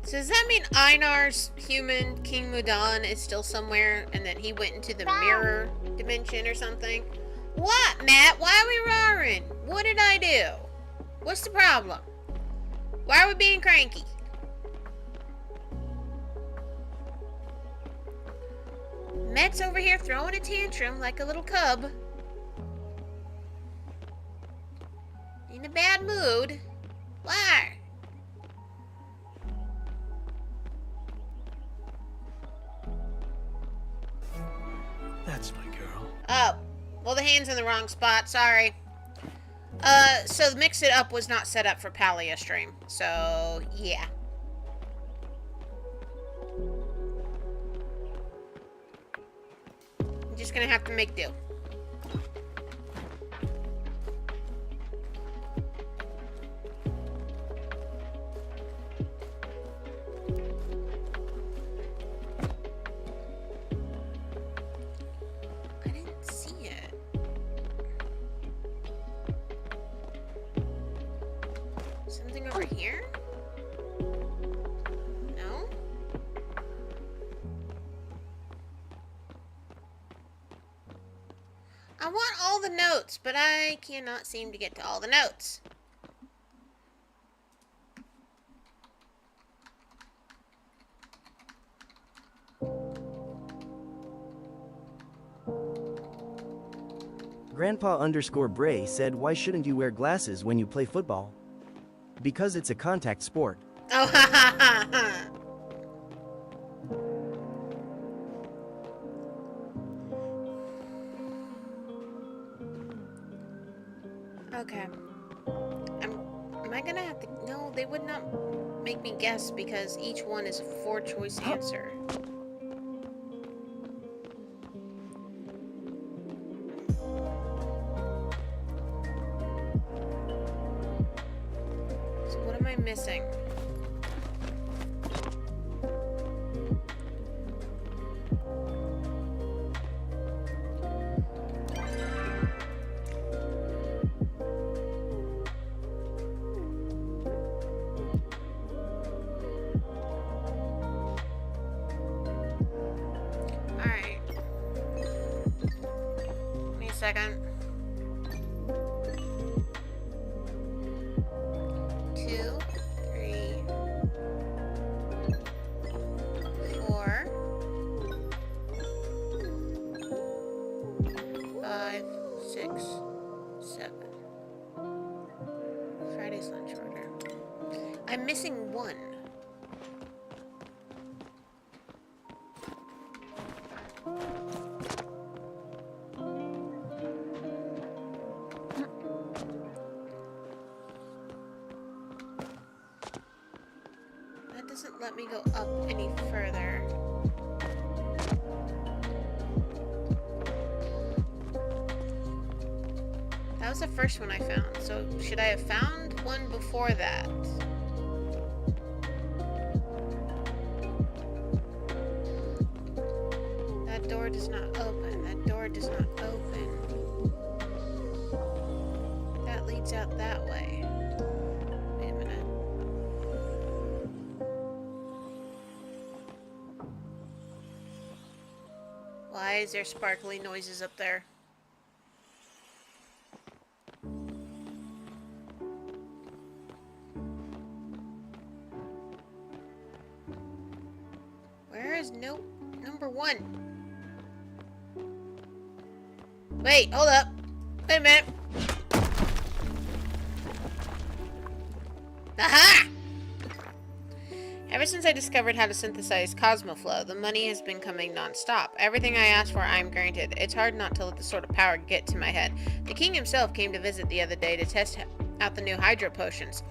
So does that mean Einar's human, King Mudan, is still somewhere and that he went into the mirror dimension or something? What, Matt? Why are we roaring? What did I do? What's the problem? Why are we being cranky? Matt's over here throwing a tantrum like a little cub. In a bad mood. Why? That's my girl. Oh. Well, the hand's in the wrong spot. Sorry. So Mix It Up was not set up for Palia stream. So, yeah. I'm just gonna have to make do. I didn't see it. Something over here? No? I want all the notes, but I cannot seem to get to all the notes. Grandpa_Bray said, why shouldn't you wear glasses when you play football? Because it's a contact sport. Oh, ha ha ha ha. Okay. Am I gonna have to... No, they would not make me guess because each one is a 4-choice answer. So what am I missing? Alright. Give me a second. 2, 3, 4, 5, 6, 7. Friday's lunch order. I'm missing one. let me go up any further. That was the first one I found, so should I have found one before that? That door does not open. That door does not open. That leads out that way. Wait a minute. Why is there sparkly noises up there? Where is number 1? Wait, hold up. Wait a minute. Aha! Ever since I discovered how to synthesize Cosmoflow, the money has been coming non-stop. Everything I ask for, I am granted. It's hard not to let this sort of power get to my head. The king himself came to visit the other day to test out the new hydro potions.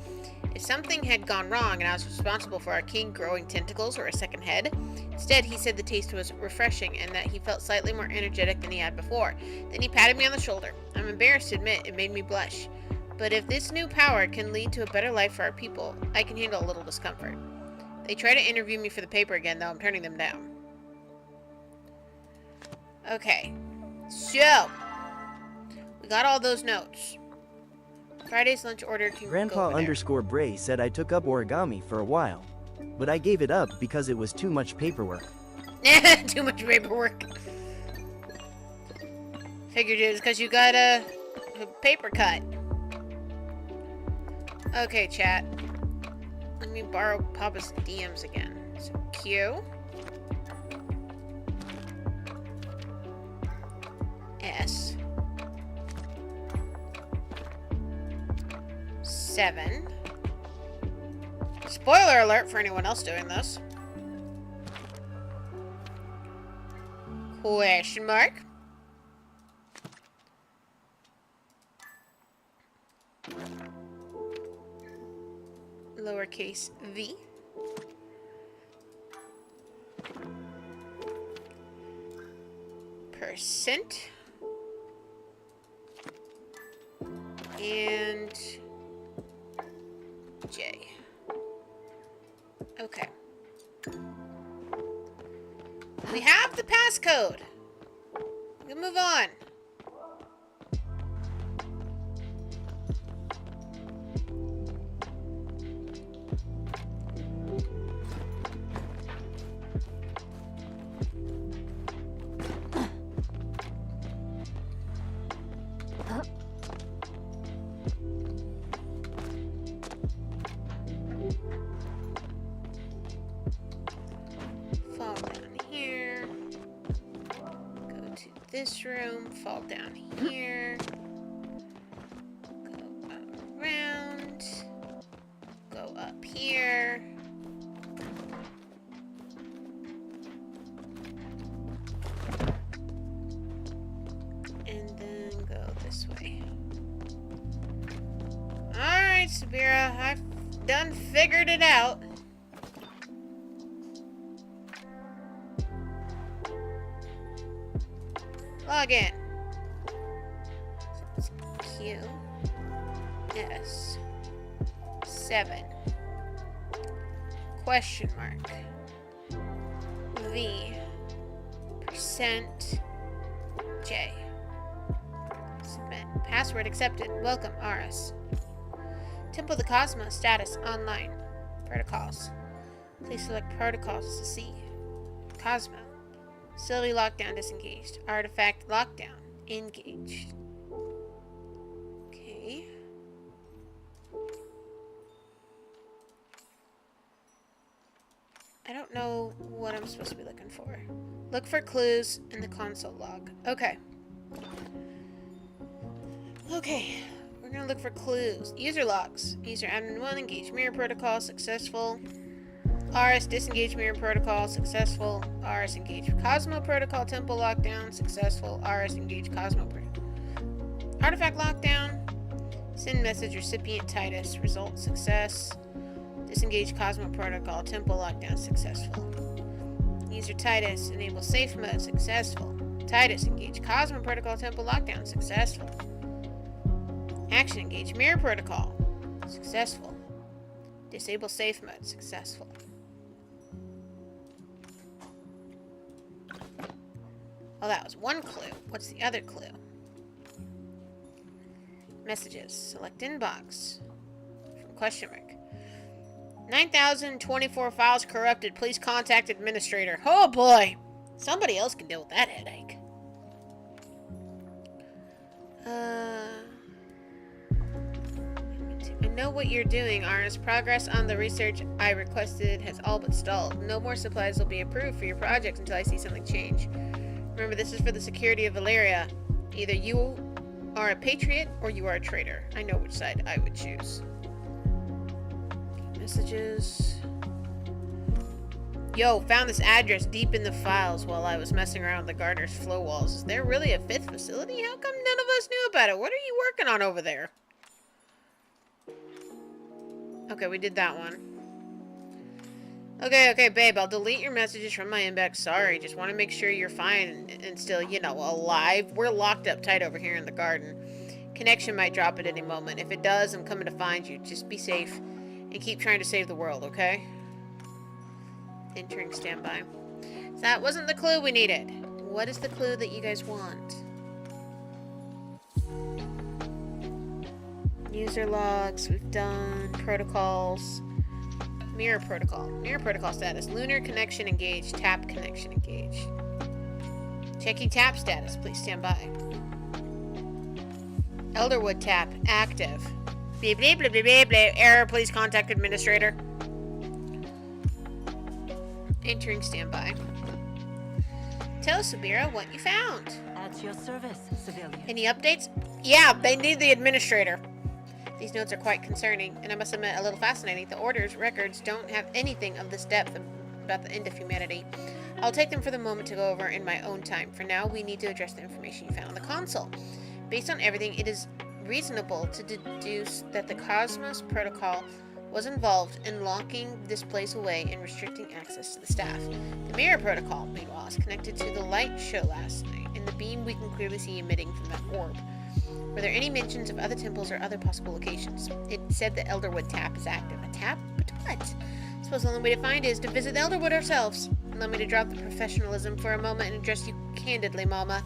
If something had gone wrong and I was responsible for our king growing tentacles or a second head, instead he said the taste was refreshing and that he felt slightly more energetic than he had before. Then he patted me on the shoulder. I'm embarrassed to admit it made me blush. But if this new power can lead to a better life for our people, I can handle a little discomfort. They try to interview me for the paper again, though I'm turning them down. Okay. So, we got all those notes. Friday's lunch order can Grandpa go over _ Bray said I took up origami for a while, but I gave it up because it was too much paperwork. there. Too much paperwork. Figured it was because you got a paper cut. Okay, chat. Let me borrow Papa's DMs again. So, Q. S. 7. Spoiler alert for anyone else doing this. Question mark. Lowercase v. Percent. And J. Okay. We have the passcode. We can move on. Fall down here. Go to this room. Fall down here. Go around. Go up here. And then go this way. Alright, Sabira, I've done figured it out. Log in. So it's Q S 7 question mark V percent J. Submit. Password accepted. Welcome, RS. Temple of the Cosmos status online. Protocols. Please select protocols to see. Cosmo. Facility lockdown disengaged. Artifact lockdown engaged. Okay. I don't know what I'm supposed to be looking for. Look for clues in the console log. Okay. Okay. We're gonna look for clues. User logs. User admin 1 engaged mirror protocol successful. RS disengage mirror protocol successful. RS engage Cosmo protocol temple lockdown successful. RS engage Cosmo protocol. Artifact lockdown. Send message recipient Titus. Result success. Disengage Cosmo Protocol. Temple lockdown successful. User Titus. Enable safe mode. Successful. Titus. Engage Cosmo Protocol. Temple lockdown. Successful. Action. Engage Mirror Protocol. Successful. Disable safe mode. Successful. Oh, that was one clue. What's the other clue? Messages. Select inbox. From question mark. 9,024 files corrupted. Please contact administrator. Oh boy. Somebody else can deal with that headache. I know what you're doing, Arnis. Progress on the research I requested has all but stalled. No more supplies will be approved for your project until I see something change. Remember, this is for the security of Valeria. Either you are a patriot or you are a traitor. I know which side I would choose. Messages. Yo, found this address deep in the files while I was messing around with the gardener's flow walls. Is there really a 5th facility? How come none of us knew about it? What are you working on over there? Okay, we did that one. Okay, babe, I'll delete your messages from my inbox. Sorry, just want to make sure you're fine and still, you know, alive. We're locked up tight over here in the garden. Connection might drop at any moment. If it does, I'm coming to find you. Just be safe and keep trying to save the world, okay? Entering standby. So that wasn't the clue we needed. What is the clue that you guys want? User logs, we've done. Protocols. Mirror protocol. Mirror protocol status. Lunar connection engaged. Tap connection engaged. Checking tap status. Please stand by. Elderwood tap active. Blah, blah, blah, blah, blah, blah. Error. Please contact administrator. Entering standby. Tell Subira what you found. At your service, civilian. Any updates? Yeah, they need the administrator. These notes are quite concerning, and I must admit, a little fascinating. The Order's records don't have anything of this depth about the end of humanity. I'll take them for the moment to go over in my own time. For now, we need to address the information you found on the console. Based on everything, it is reasonable to deduce that the Cosmos Protocol was involved in locking this place away and restricting access to the staff. The Mirror Protocol, meanwhile, is connected to the light show last night, and the beam we can clearly see emitting from that orb. Were there any mentions of other temples or other possible locations? It said the Elderwood tap is active. A tap? But what? I suppose the only way to find it is to visit the Elderwood ourselves. Allow me to drop the professionalism for a moment and address you candidly, Mama.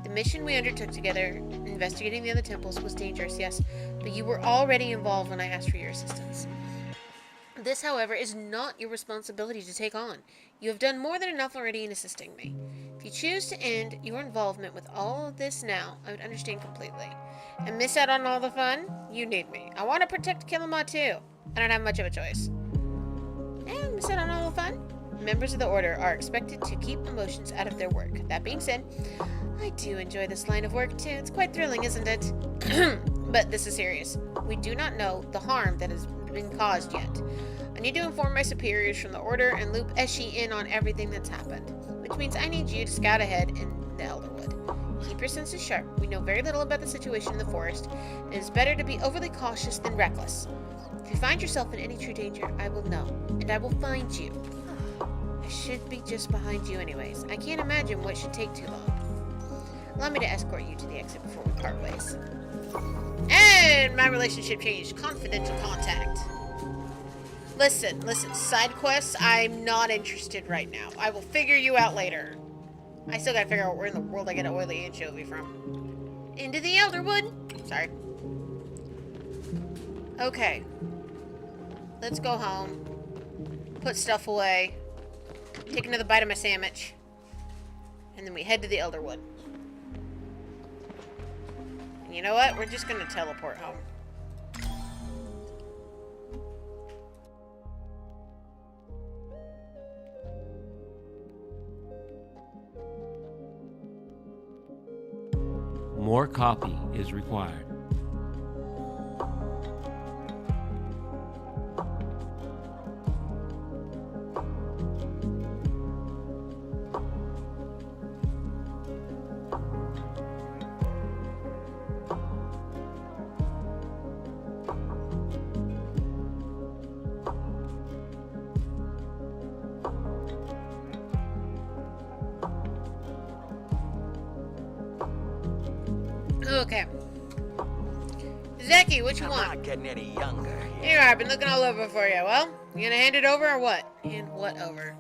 The mission we undertook together, investigating the other temples, was dangerous, yes, but you were already involved when I asked for your assistance. This, however, is not your responsibility to take on. You have done more than enough already in assisting me. If you choose to end your involvement with all of this now, I would understand completely. And miss out on all the fun? You need me. I want to protect Kilima too. I don't have much of a choice. And miss out on all the fun? Members of the Order are expected to keep emotions out of their work. That being said, I do enjoy this line of work too. It's quite thrilling, isn't it? But this is serious. We do not know the harm that has been caused yet. I need to inform my superiors from the Order and loop Eshi in on everything that's happened, which means I need you to scout ahead in the Elderwood. Keep your senses sharp. We know very little about the situation in the forest, and it is better to be overly cautious than reckless. If you find yourself in any true danger, I will know, and I will find you. I should be just behind you anyways. I can't imagine what should take too long. Allow me to escort you to the exit before we part ways. And my relationship changed. Confidential contact. Listen, side quests, I'm not interested right now. I will figure you out later. I still gotta figure out where in the world I get an oily anchovy from. Into the Elderwood. Sorry. Okay. Let's go home. Put stuff away. Take another bite of my sandwich. And then we head to the Elderwood. And you know what? We're just gonna teleport home. More copy is required. Okay. Zeki, what you I'm want? not getting any younger. Here, I've been looking all over for you. Well, you gonna hand it over or what? Hand what over?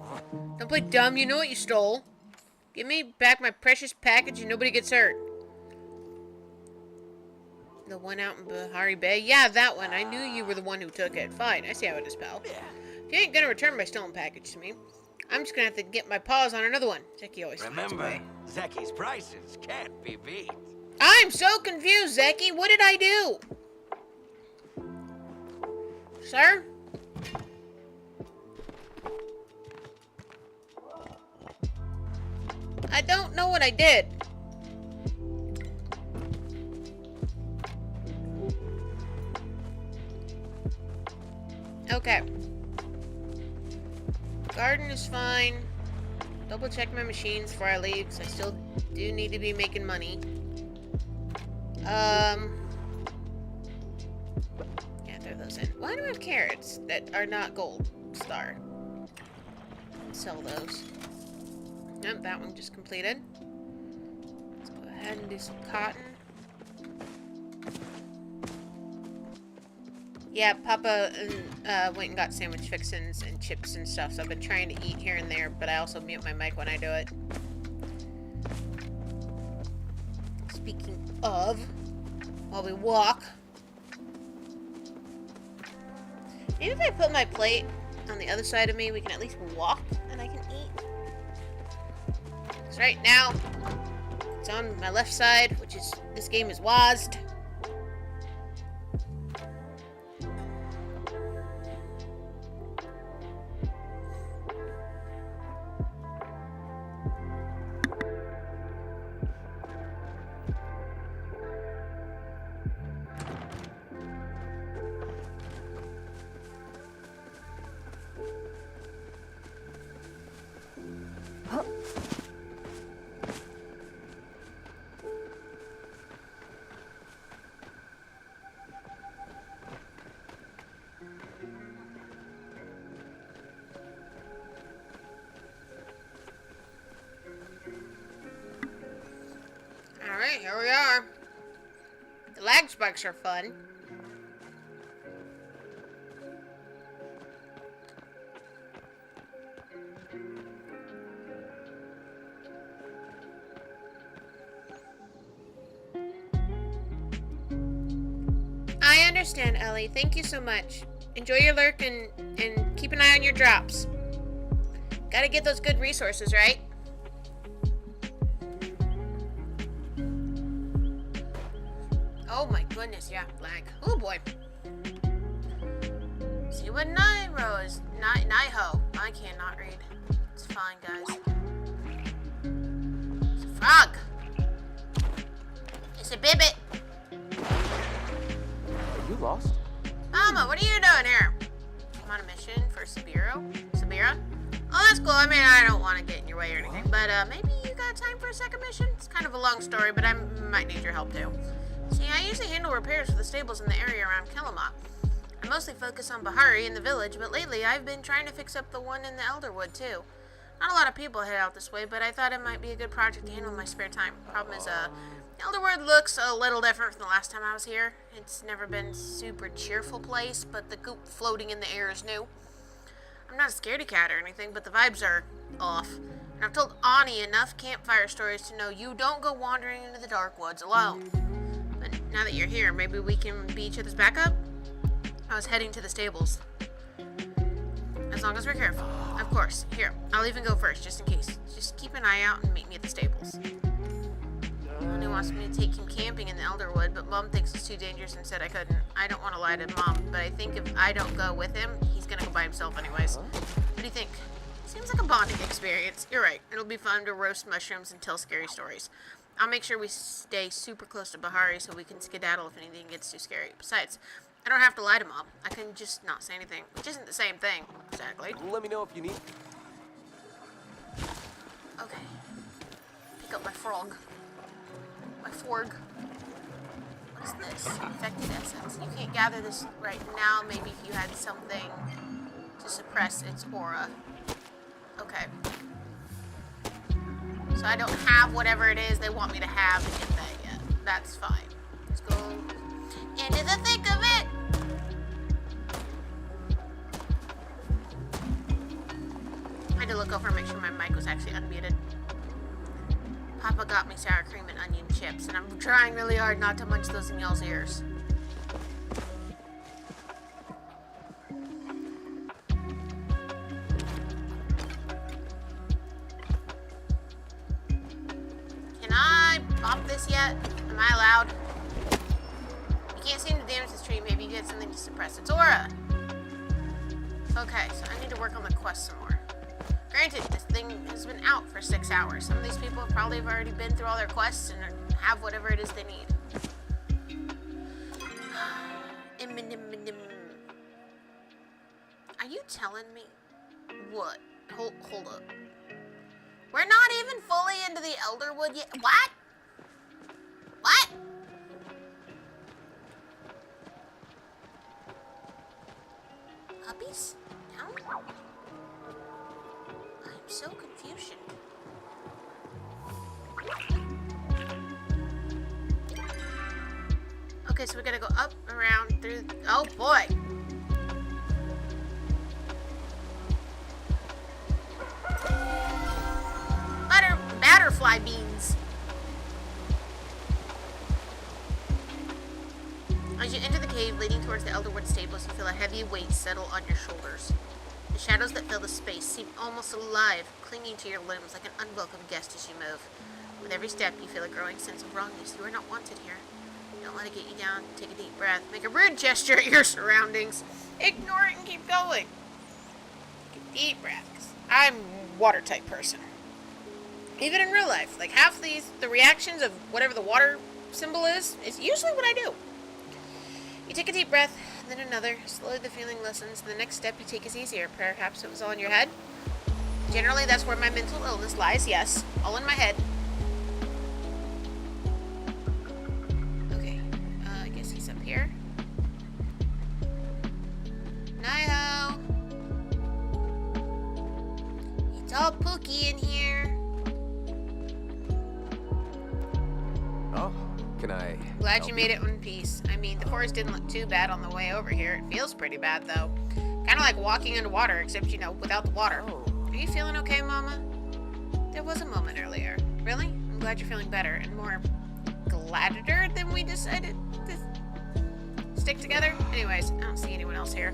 Don't play dumb. You know what you stole. Give me back my precious package and nobody gets hurt. The one out in Bahari Bay? Yeah, that one. I knew you were the one who took it. Fine, I see how it is, pal. If you ain't gonna return my stolen package to me, I'm just gonna have to get my paws on another one. Zeki always finds a Remember, way. Zeki's prices can't be beat. I'm so confused, Zeki. What did I do? Sir? I don't know what I did. Okay. Garden is fine. Double check my machines before I leave, because I still do need to be making money. Yeah, throw those in. Why do I have carrots that are not gold star? Sell those. Nope, that one just completed. Let's go ahead and do some cotton. Yeah, Papa went and got sandwich fixins and chips and stuff, so I've been trying to eat here and there, but I also mute my mic when I do it. Speaking of, while we walk, maybe if I put my plate on the other side of me, we can at least walk and I can eat. Because right now, it's on my left side, which is, this game is WASD. Alright, here we are. The lag spikes are fun. I understand, Ellie. Thank you so much. Enjoy your lurk and keep an eye on your drops. Gotta get those good resources, right? Oh my goodness, yeah, lag. Oh boy. See what Nairo is. Naiho. I cannot read. It's fine, guys. It's a frog. It's a bibbit. Are you lost? Mama, what are you doing here? I'm on a mission for Sabira. Oh, that's cool. I mean, I don't want to get in your way or anything, but maybe you got time for a second mission? It's kind of a long story, but I might need your help too. See, I usually handle repairs for the stables in the area around Killamot. I mostly focus on Bahari in the village, but lately I've been trying to fix up the one in the Elderwood too. Not a lot of people head out this way, but I thought it might be a good project to handle in my spare time. Problem is, Elderwood looks a little different from the last time I was here. It's never been a super cheerful place, but the goop floating in the air is new. I'm not a scaredy cat or anything, but the vibes are off. And I've told Ani enough campfire stories to know you don't go wandering into the dark woods alone. But now that you're here, maybe we can be each other's backup? I was heading to the stables. As long as we're careful. Of course. Here, I'll even go first, just in case. Just keep an eye out and meet me at the stables. He wants me to take him camping in the Elderwood, but Mom thinks it's too dangerous and said I couldn't. I don't want to lie to Mom, but I think if I don't go with him, he's gonna go by himself anyways. What do you think? Seems like a bonding experience. You're right. It'll be fun to roast mushrooms and tell scary stories. I'll make sure we stay super close to Bahari so we can skedaddle if anything gets too scary. Besides, I don't have to lie to Mom. I can just not say anything, which isn't the same thing, exactly. Let me know if you need. Okay. Pick up my frog. My forg. What is this? Infected essence. You can't gather this right now. Maybe if you had something to suppress its aura. Okay. So I don't have whatever it is they want me to have to get that yet. That's fine. Let's go into the thick of it. I had to look over and make sure my mic was actually unmuted. Papa got me sour cream and onion chips, and I'm trying really hard not to munch those in y'all's ears. Can I pop this yet? Am I allowed? You can't seem to damage this tree. Maybe you get something to suppress its aura. Okay, so I need to work on the quest some more. Granted, this thing has been out for 6 hours. Some of these people probably have already been through all their quests and have whatever it is they need. Are you telling me? What? Hold up. We're not even fully into the Elderwood yet. What? What? Puppies? No? I'm so confused. Okay, so we gotta go up, around, through. Oh boy! Butterfly beans. As you enter the cave leading towards the Elderwood stables, you feel a heavy weight settle on your shoulders. The shadows that fill the space seem almost alive, clinging to your limbs like an unwelcome guest as you move. With every step, you feel a growing sense of wrongness. You are not wanted here. Don't let it get you down. Take a deep breath. Make a rude gesture at your surroundings. Ignore it and keep going. Take a deep breath. 'Cause I'm a water type person. Even in real life, like half the reactions of whatever the water symbol is usually what I do. You take a deep breath, then another. Slowly the feeling lessens, and the next step you take is easier. Perhaps it was all in your head. Generally, that's where my mental illness lies, yes. All in my head. Okay, I guess he's up here. Niho! It's all pooky in here. Oh, can I? Glad you made it in one piece. I mean, the forest didn't look too bad on the way over here. It feels pretty bad, though. Kind of like walking underwater, except, you know, without the water. Are you feeling okay, Mama? There was a moment earlier. Really? I'm glad you're feeling better and more gladder than we decided to stick together. Anyways, I don't see anyone else here.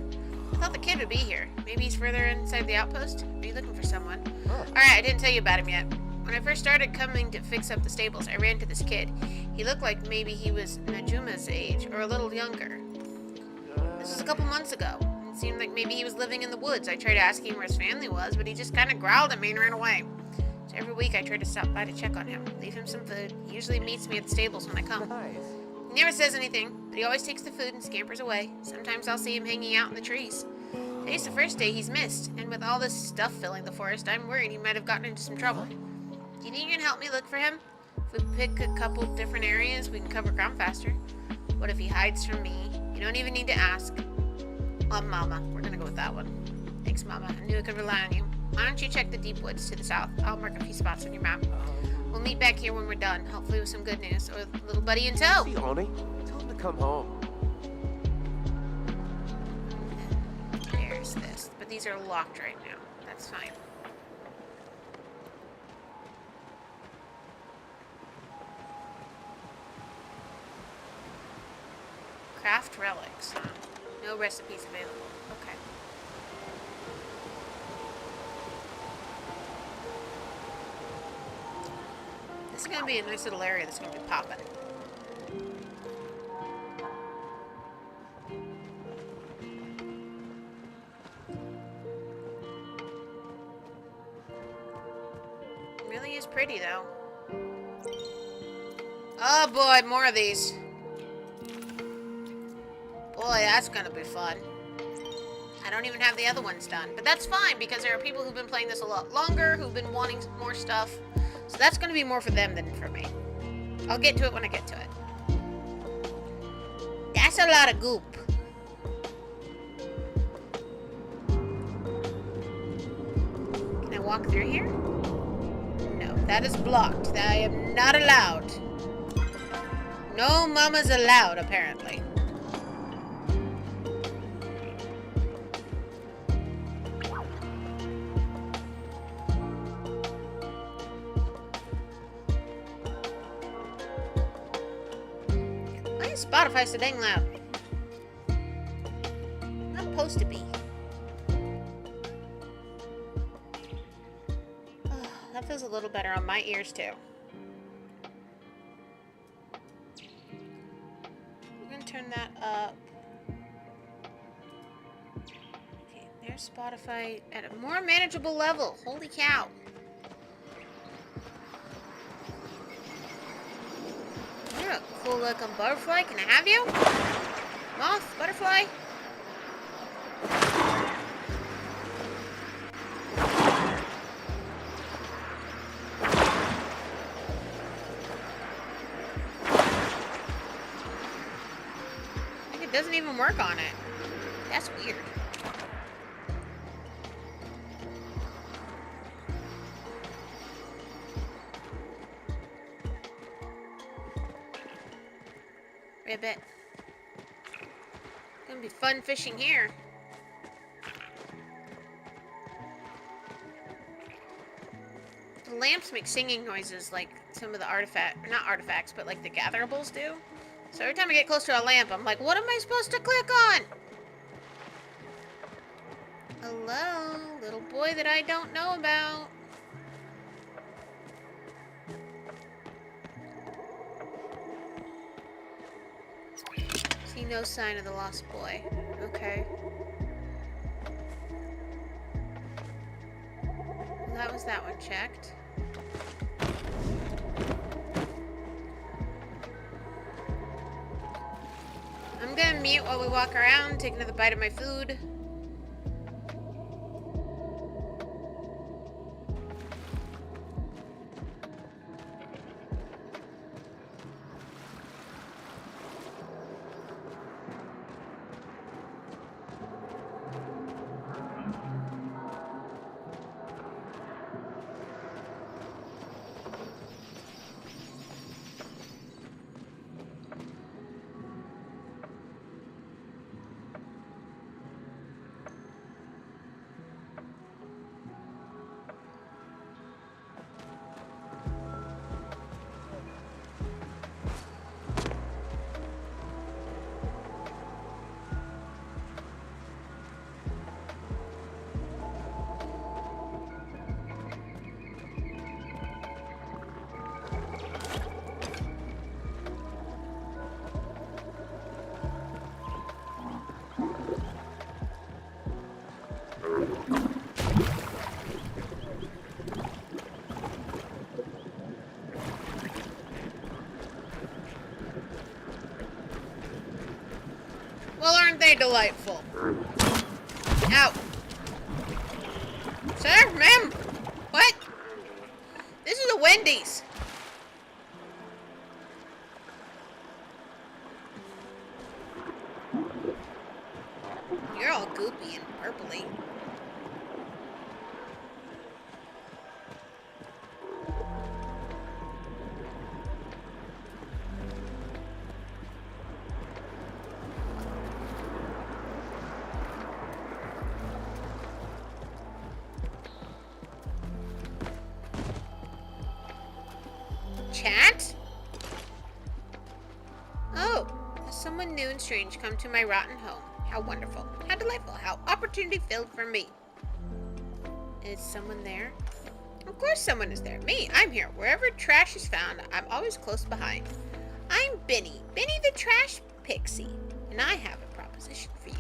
I thought the kid would be here. Maybe he's further inside the outpost? Are you looking for someone? Alright, I didn't tell you about him yet. When I first started coming to fix up the stables, I ran into this kid. He looked like maybe he was Najuma's age, or a little younger. This was a couple months ago. It seemed like maybe he was living in the woods. I tried asking where his family was, but he just kind of growled at me and ran away. So every week I try to stop by to check on him, leave him some food. He usually meets me at the stables when I come. Nice. He never says anything, but he always takes the food and scampers away. Sometimes I'll see him hanging out in the trees. Today's the first day he's missed, and with all this stuff filling the forest, I'm worried he might have gotten into some trouble. Do you think you can help me look for him? If we pick a couple different areas, we can cover ground faster. What if he hides from me? You don't even need to ask. Well, Mama. We're gonna go with that one. Thanks, Mama. I knew I could rely on you. Why don't you check the deep woods to the south? I'll mark a few spots on your map. We'll meet back here when we're done, hopefully with some good news, or with little buddy in tow. See, Oni, tell him to come home. There's this. But these are locked right now. That's fine. Craft relics. No recipes available. Okay. This is going to be a nice little area that's going to be popping. It really is pretty, though. Oh boy, more of these. Boy, that's gonna be fun. I don't even have the other ones done. But that's fine, because there are people who've been playing this a lot longer, who've been wanting more stuff. So that's gonna be more for them than for me. I'll get to it when I get to it. That's a lot of goop. Can I walk through here? No, that is blocked. I am not allowed. No mamas allowed, apparently. Why is Spotify so dang loud? Not supposed to be. Oh, that feels a little better on my ears, too. We're gonna turn that up. Okay, there's Spotify at a more manageable level. Holy cow. You're a cool looking butterfly. Can I have you? Moth, butterfly. I think it doesn't even work on it. That's weird. Ribbit. Gonna be fun fishing here. The lamps make singing noises like some of the not artifacts, but like the gatherables do. So every time I get close to a lamp, I'm like, what am I supposed to click on? Hello, little boy that I don't know about. See no sign of the lost boy. Okay. Well, that was that one checked. I'm gonna mute while we walk around, take another bite of my food. Well, aren't they delightful? Ow. Sir? Ma'am? What? This is a Wendy's. You're all goopy and purpley. Chat? Oh, has someone new and strange come to my rotten home. How wonderful. How delightful. How opportunity filled for me. Is someone there? Of course someone is there. Me, I'm here. Wherever trash is found, I'm always close behind. I'm Benny. Benny the Trash Pixie. And I have a proposition for you.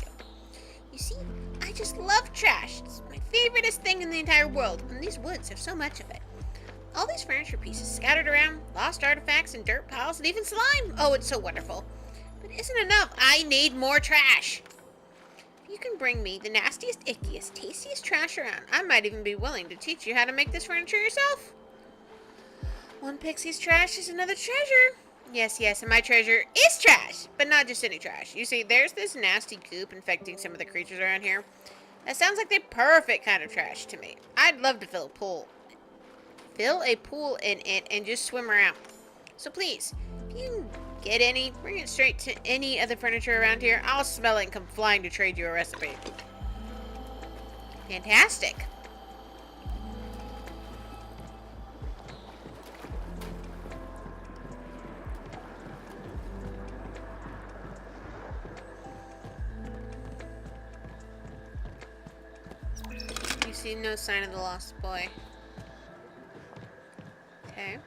You see, I just love trash. It's my favoriteest thing in the entire world. And these woods have so much of it. All these furniture pieces scattered around, lost artifacts and dirt piles, and even slime. Oh, it's so wonderful. But it isn't enough. I need more trash. If you can bring me the nastiest, ickiest, tastiest trash around, I might even be willing to teach you how to make this furniture yourself. One pixie's trash is another treasure. Yes, and my treasure is trash, but not just any trash. You see, there's this nasty goop infecting some of the creatures around here. That sounds like the perfect kind of trash to me. I'd love to fill a pool in it and just swim around. So please, if you Get any? Bring it straight to any other furniture around here. I'll smell it and come flying to trade you a recipe. Fantastic. You see no sign of the lost boy. Okay.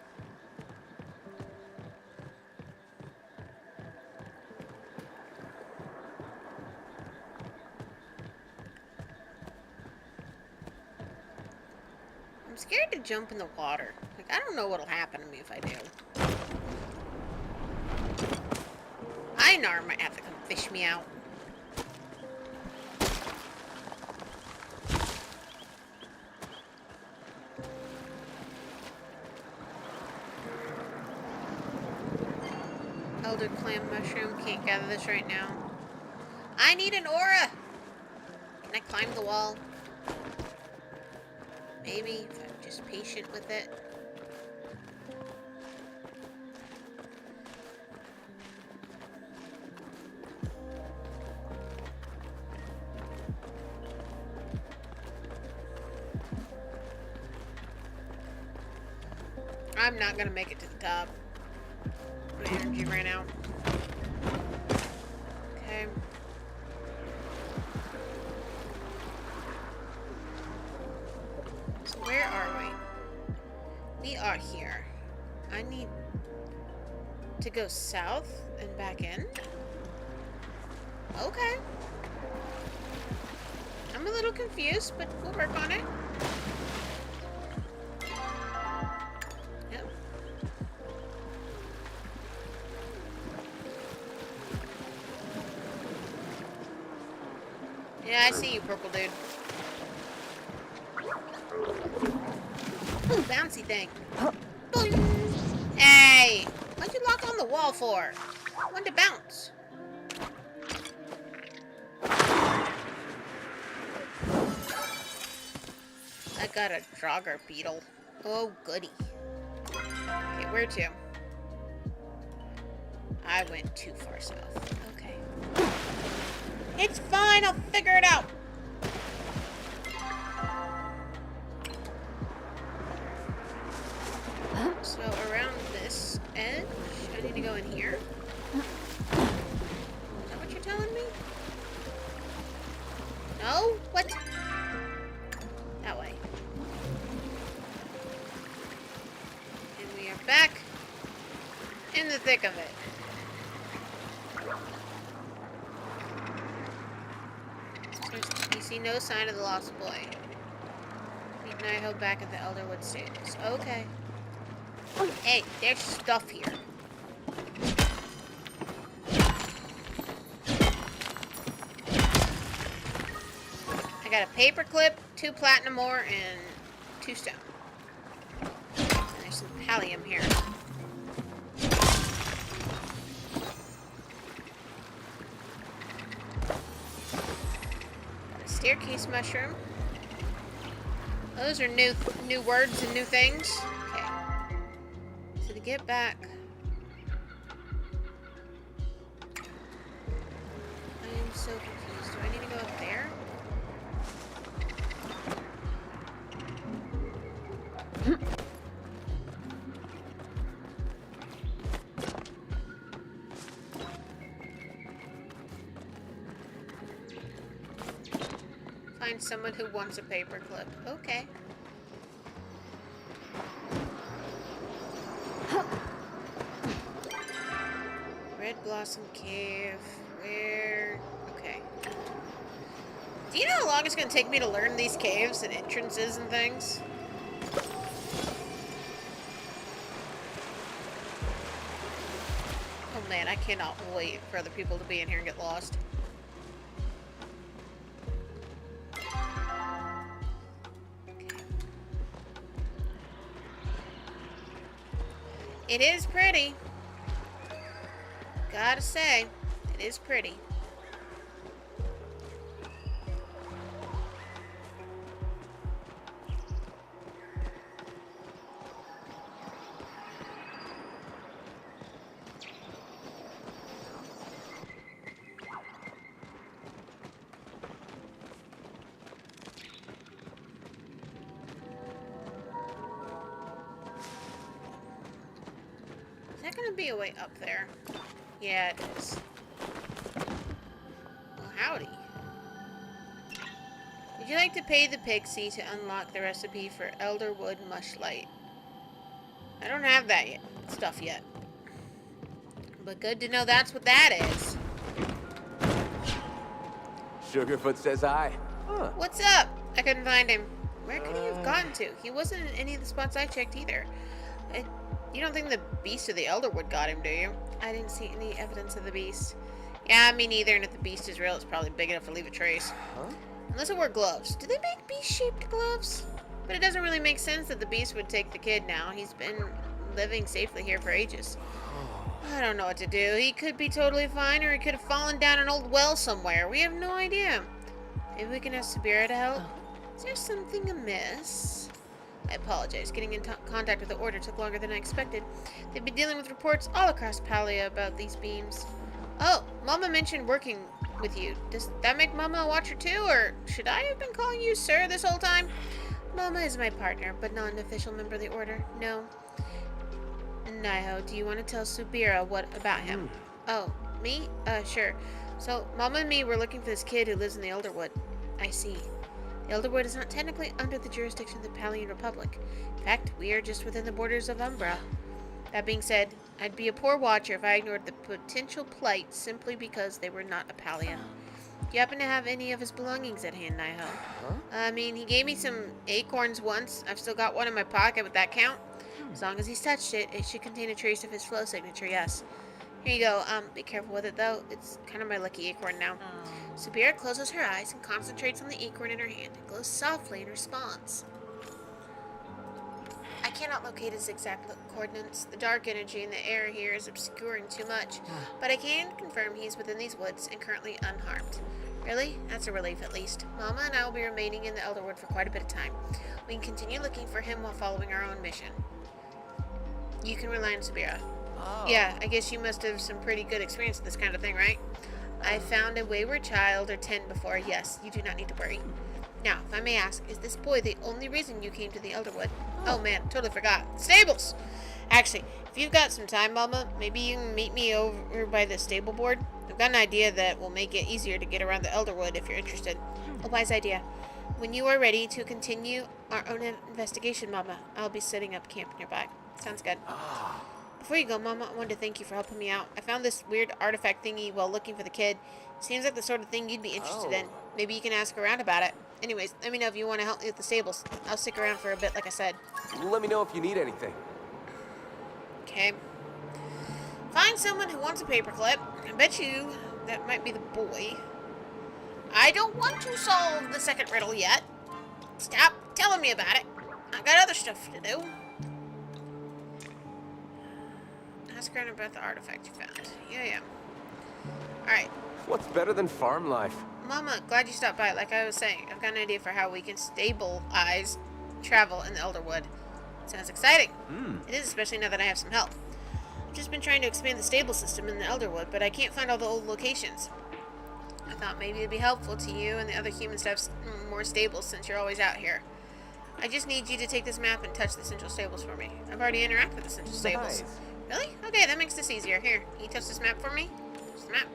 I'm scared to jump in the water. Like, I don't know what'll happen to me if I do. Einar might have to come fish me out. Elder clam mushroom. Can't gather this right now. I need an aura! Can I climb the wall? Maybe, if I'm just patient with it. I'm not gonna make it to the top. My energy ran out. Okay. So where are we? We are here. I need to go south and back in. Okay. I'm a little confused, but we'll work on it. Yep. Yeah, I see you, purple dude. Ooh, bouncy thing. Boing. Hey! What'd you lock on the wall for? When to bounce? I got a Draugr beetle. Oh, goody. Okay, where to? I went too far south. Okay. It's fine, I'll figure it out. So around this edge, I need to go in here. Is that what you're telling me? No? What? That way. And we are back in the thick of it. You see no sign of the lost boy. Meet Niho back at the Elderwood stables. Okay. Hey, there's stuff here. I got a paper clip, 2 platinum ore, and 2 stone. And there's some pallium here. Got a staircase mushroom. Those are new words and new things. Okay. So to get back, I am so confused. Do I need to go up there? Find someone who wants a paperclip. Okay. Red Blossom Cave. Where? Okay. Do you know how long it's going to take me to learn these caves and entrances and things? Oh man, I cannot wait for other people to be in here and get lost. It is pretty. Gotta say, it is pretty. that gonna be a way up there? Yeah, it is. Well, howdy. Would you like to pay the pixie to unlock the recipe for Elderwood mushlight? I don't have that stuff yet. But good to know that's what that is. Sugarfoot says hi. Huh. What's up? I couldn't find him. Where could he have gone to? He wasn't in any of the spots I checked either. You don't think the beast of the Elderwood got him, do you? I didn't see any evidence of the beast. Yeah, me neither, and if the beast is real, it's probably big enough to leave a trace. Huh? Unless it wore gloves. Do they make beast-shaped gloves? But it doesn't really make sense that the beast would take the kid now. He's been living safely here for ages. I don't know what to do. He could be totally fine, or he could have fallen down an old well somewhere. We have no idea. Maybe we can ask Sabira to help? Is there something amiss? I apologize. Getting in contact with the Order took longer than I expected. They've been dealing with reports all across Palia about these beams. Oh, Mama mentioned working with you. Does that make Mama a watcher too, or should I have been calling you sir this whole time? Mama is my partner, but not an official member of the Order. No. Naiho, do you want to tell Subira what about him? Oh, me? Sure. So, Mama and me were looking for this kid who lives in the Elderwood. I see. The Elderwood is not technically under the jurisdiction of the Palian Republic. In fact, we are just within the borders of Umbra. That being said, I'd be a poor watcher if I ignored the potential plight simply because they were not a Palian. Do you happen to have any of his belongings at hand, Naiho? I mean, he gave me some acorns once. I've still got one in my pocket. Would that count? As long as he's touched it, it should contain a trace of his flow signature, yes. Here you go. Be careful with it, though. It's kind of my lucky acorn now. Subira closes her eyes and concentrates on the acorn in her hand. It glows softly in response. I cannot locate his exact coordinates. The dark energy in the air here is obscuring too much, but I can confirm he's within these woods and currently unharmed. Really? That's a relief, at least. Mama and I will be remaining in the Elderwood for quite a bit of time. We can continue looking for him while following our own mission. You can rely on Subira. Yeah, I guess you must have some pretty good experience with this kind of thing, right? I found a wayward child or 10 before. Yes, you do not need to worry. Now, if I may ask, is this boy the only reason you came to the Elderwood? Oh man, totally forgot. Stables! Actually, if you've got some time, Mama, maybe you can meet me over by the stable board. I've got an idea that will make it easier to get around the Elderwood if you're interested. A wise idea. When you are ready to continue our own investigation, Mama, I'll be setting up camp nearby. Sounds good. Before you go, Mama, I wanted to thank you for helping me out. I found this weird artifact thingy while looking for the kid. Seems like the sort of thing you'd be interested in. Maybe you can ask around about it. Anyways, let me know if you want to help me with the stables. I'll stick around for a bit, like I said. Let me know if you need anything. Okay. Find someone who wants a paperclip. I bet you that might be the boy. I don't want to solve the second riddle yet. Stop telling me about it. I got other stuff to do. Ask around about the artifact you found. Yeah. Alright. What's better than farm life? Mama, glad you stopped by. Like I was saying, I've got an idea for how we can stabilize travel in the Elderwood. Sounds exciting. It is, especially now that I have some help. I've just been trying to expand the stable system in the Elderwood, but I can't find all the old locations. I thought maybe it'd be helpful to you and the other humans to have more stables since you're always out here. I just need you to take this map and touch the central stables for me. I've already interacted with the central stables. Nice. Really? Okay, that makes this easier. Here, can you touch this map for me? Touch the map.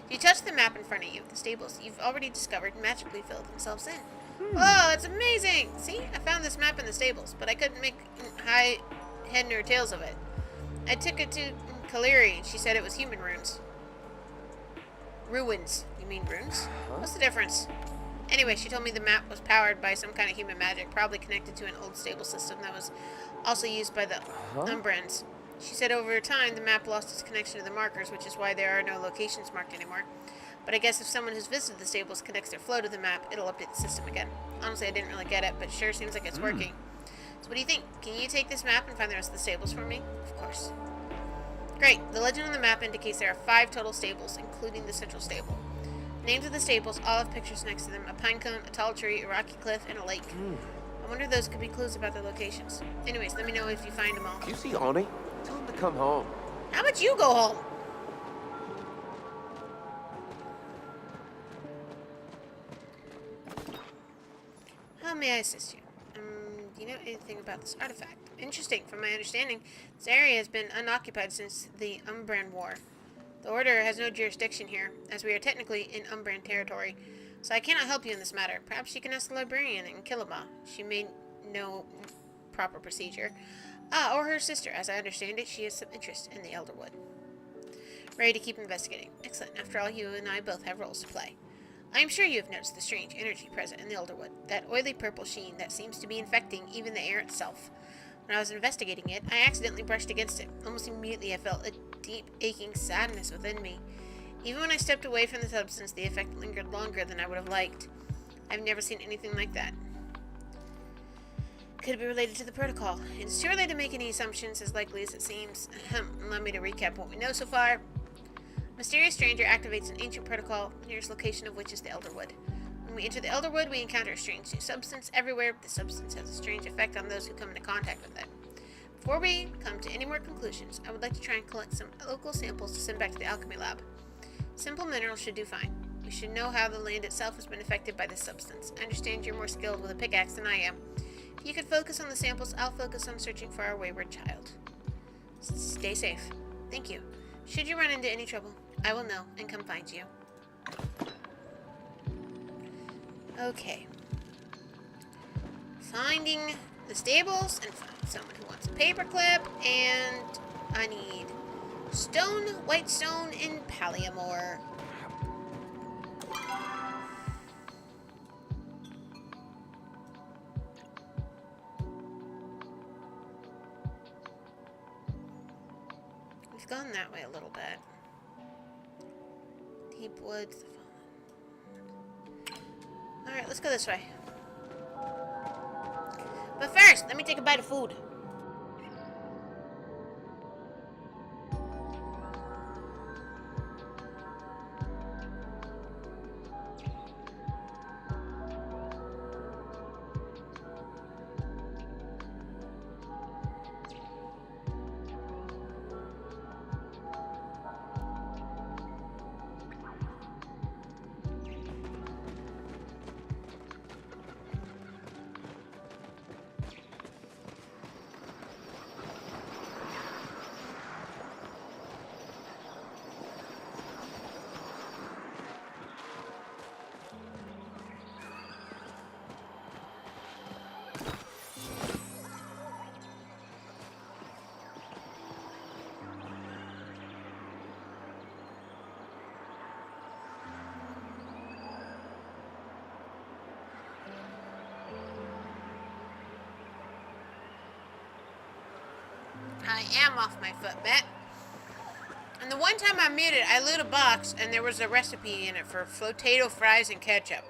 If you touch the map in front of you, the stables you've already discovered magically fill themselves in. Whoa, it's amazing! See, I found this map in the stables, but I couldn't make head nor tails of it. I took it to Kaleri, and she said it was human runes. Ruins. You mean runes? What's the difference? Anyway, she told me the map was powered by some kind of human magic, probably connected to an old stable system that was also used by the Umbrans. She said over time the map lost its connection to the markers, which is why there are no locations marked anymore. But I guess if someone who's visited the stables connects their flow to the map, it'll update the system again. Honestly, I didn't really get it, but it sure seems like it's working. So what do you think? Can you take this map and find the rest of the stables for me? Of course. Great. The legend on the map indicates there are 5 total stables, including the central stable. Names of the stables all have pictures next to them. A pine cone, a tall tree, a rocky cliff, and a lake. I wonder if those could be clues about their locations. Anyways, let me know if you find them all. Do you see Oni? Tell him to come home. How about you go home? How may I assist you? Do you know anything about this artifact? Interesting. From my understanding, this area has been unoccupied since the Umbran War. The Order has no jurisdiction here, as we are technically in Umbran territory, so I cannot help you in this matter. Perhaps you can ask the librarian in Killama. She may know proper procedure. Or her sister. As I understand it, she has some interest in the Elderwood. Ready to keep investigating. Excellent. After all, you and I both have roles to play. I am sure you have noticed the strange energy present in the Elderwood, that oily purple sheen that seems to be infecting even the air itself. When I was investigating it, I accidentally brushed against it. Almost immediately I felt a deep, aching sadness within me. Even when I stepped away from the substance, the effect lingered longer than I would have liked. I've never seen anything like that. Could it be related to the protocol? It is too early to make any assumptions, as likely as it seems. Allow me to recap what we know so far. A mysterious stranger activates an ancient protocol, the nearest location of which is the Elderwood. When we enter the Elderwood, we encounter a strange new substance everywhere. The substance has a strange effect on those who come into contact with it. Before we come to any more conclusions, I would like to try and collect some local samples to send back to the alchemy lab. Simple minerals should do fine. We should know how the land itself has been affected by this substance. I understand you're more skilled with a pickaxe than I am. If you could focus on the samples, I'll focus on searching for our wayward child. Stay safe. Thank you. Should you run into any trouble, I will know and come find you. Okay. Finding the stables and find someone who wants a paperclip, and I need stone, white stone, and Palia more. We've gone that way a little bit. Deep woods. Alright, let's go this way. But first, let me take a bite of food. I am off my foot bit. And the one time I muted, I lit a box and there was a recipe in it for potato fries and ketchup.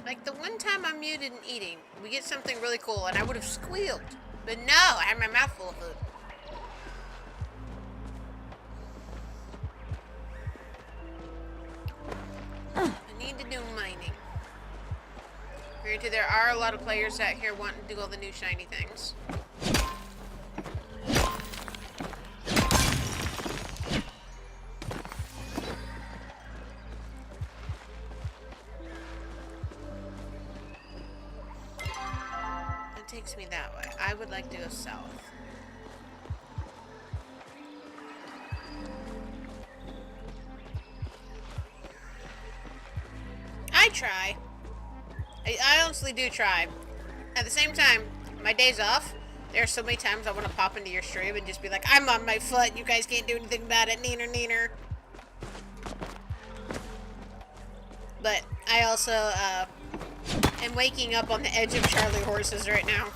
Like the one time I'm muted and eating, we get something really cool and I would have squealed. But no, I had my mouth full of food. I need to do mining. Granted, there are a lot of players out here wanting to do all the new shiny things. Takes me that way. I would like to go south. I try. I honestly do try. At the same time, my days off, there are so many times I want to pop into your stream and just be like, I'm on my foot, you guys can't do anything about it, neener, neener. But I also, am waking up on the edge of Charlie horses right now.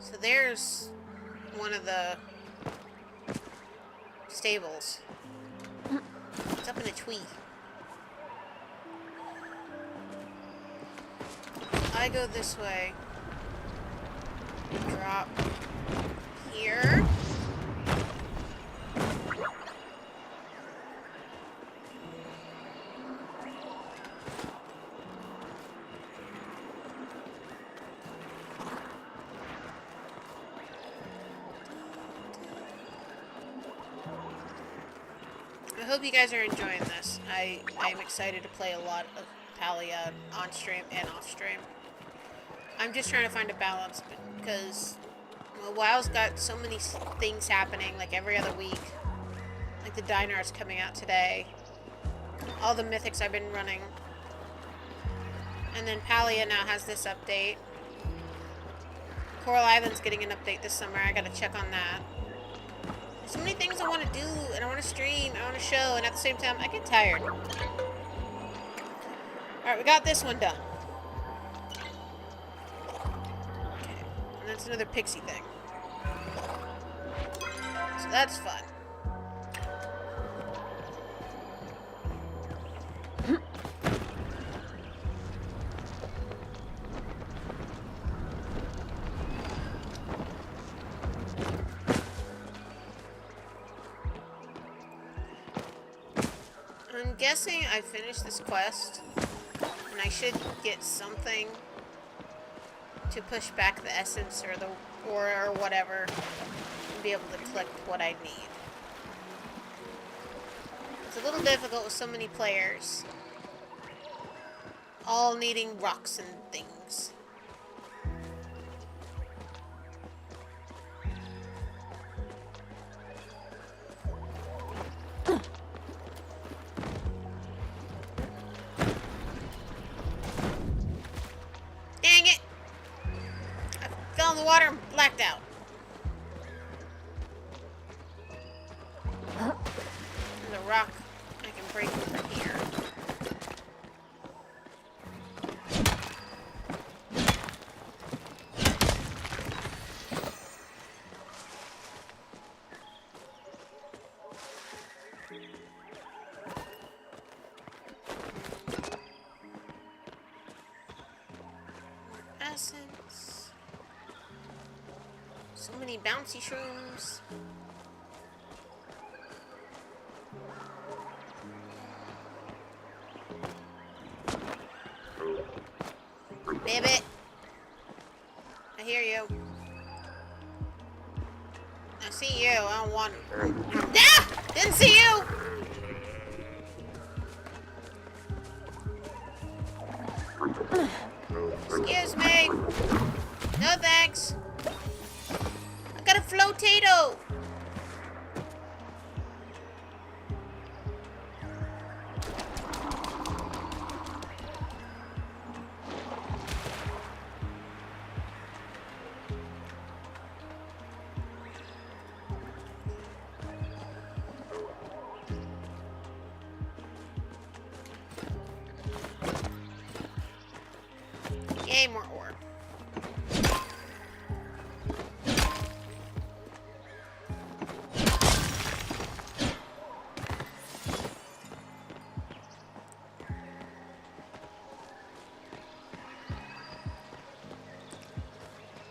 So there's one of the stables. It's up in a tree. I go this way. Drop here. hope you guys are enjoying this. I'm excited to play a lot of Palia on stream and off stream. I'm just trying to find a balance because well, WoW's got so many things happening like every other week. Like the Dinar's coming out today. All the mythics I've been running. And then Palia now has this update. Coral Island's getting an update this summer. I gotta check on that. So many things I want to do, and I want to stream, I want to show, and at the same time, I get tired. Alright, we got this one done. Okay, and that's another pixie thing. So that's fun. I'm guessing I finished this quest, and I should get something to push back the essence or whatever, and be able to collect what I need. It's a little difficult with so many players, all needing rocks and things. Dang it! I fell in the water and blacked out. There's a rock I can break over here. Essence. So many bouncy shrooms. Bibbit. I hear you. I see you. I don't want. Ah! Didn't see you! Excuse me. No thanks. I got a flotato. Yay, more ore.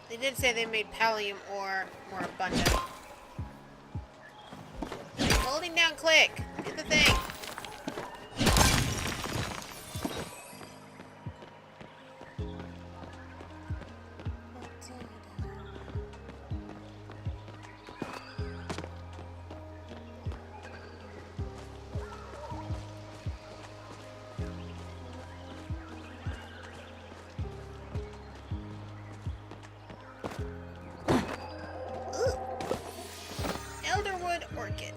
They did say they made pallium ore more abundant. Holding down click. Do the thing. Elderwood orchid.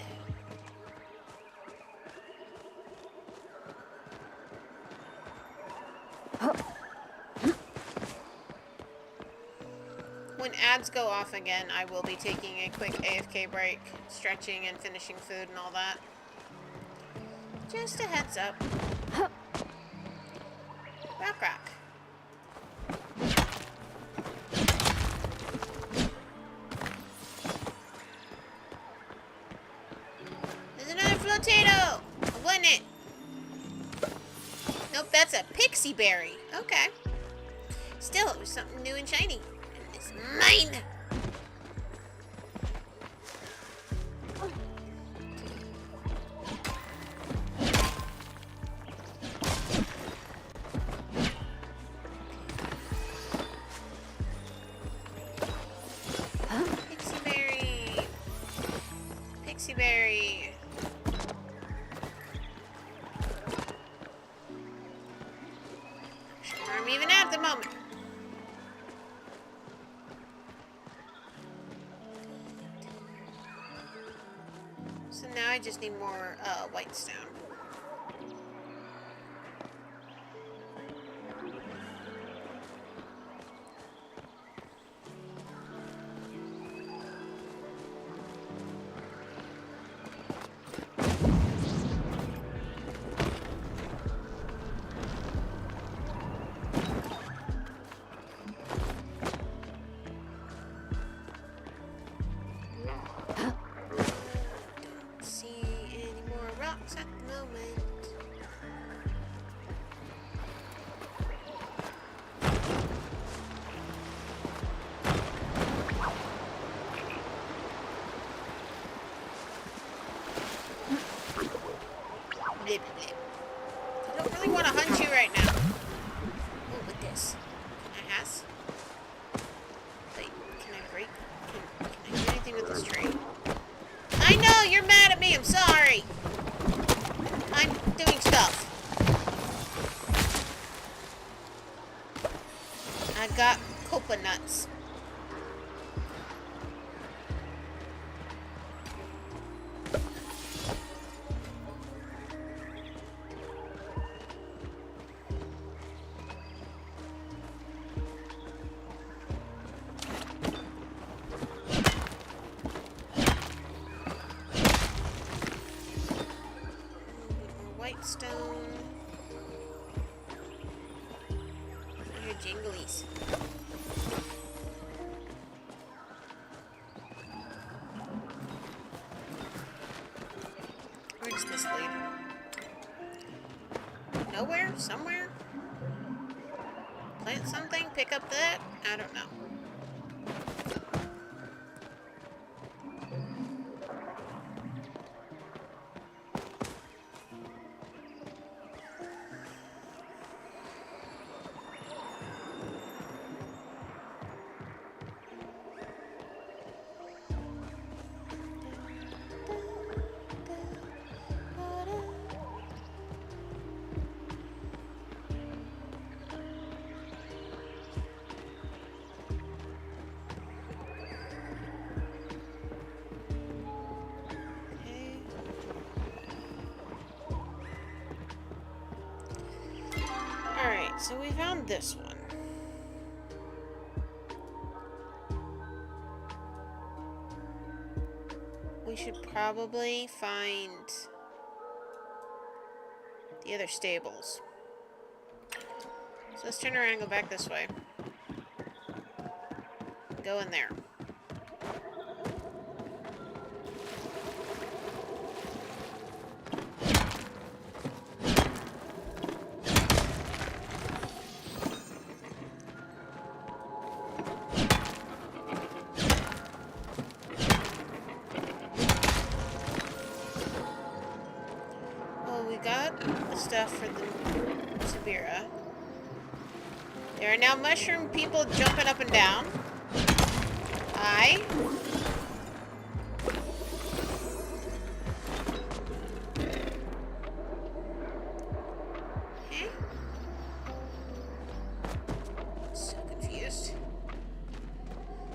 When ads go off again, I will be taking a quick AFK break, stretching and finishing food and all that. Just a heads up. Rock. There's another flotato! I won it! Nope, that's a pixie berry. Okay. Still, it was something new and shiny. And it's mine! Pixie berry. the moment. So now I just need more white stone. See any more rocks at the moment. Blip, blip. I don't really want to hunt you right now. Oh, with this. Can I ask? Wait, can I break? Can I do anything with this tree? I know, you're mad at me. I'm sorry. I'm doing stuff. I got coconuts. White stone. Your jinglies. Where does this lead? Nowhere? Somewhere? Plant something? Pick up that? I don't know. Alright, so we found this one. We should probably find the other stables. So let's turn around and go back this way. Go in there. Stuff for the Sabira. There are now mushroom people jumping up and down. Hi. Okay. So confused.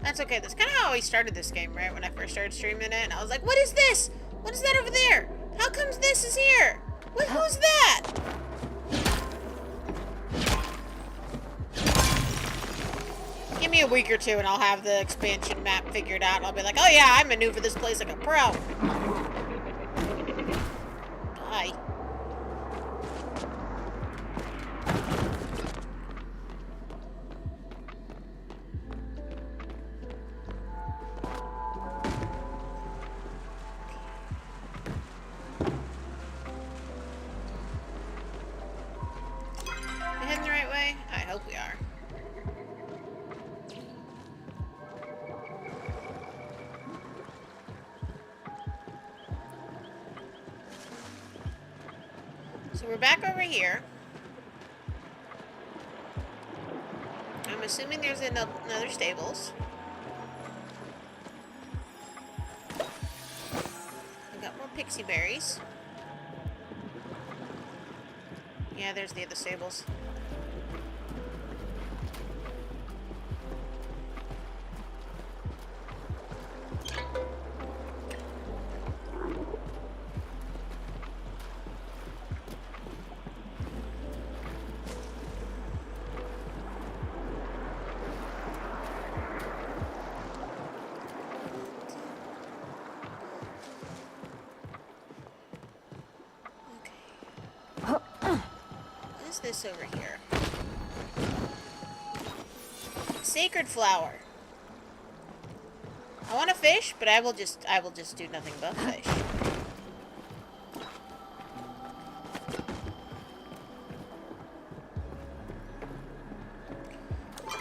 That's okay. That's kind of how I started this game, right? When I first started streaming it, and I was like, "What is this? What is that over there? How comes this is here? Wait, who's that?" Give me a week or two and I'll have the expansion map figured out. I'll be like, oh yeah, I maneuver this place like a pro. Bye. We heading the right way? I hope we are. So we're back over here. I'm assuming there's another stables. I got more pixie berries. Yeah, there's the other stables. What's this over here? Sacred flower. I want to fish, but I will just do nothing but fish.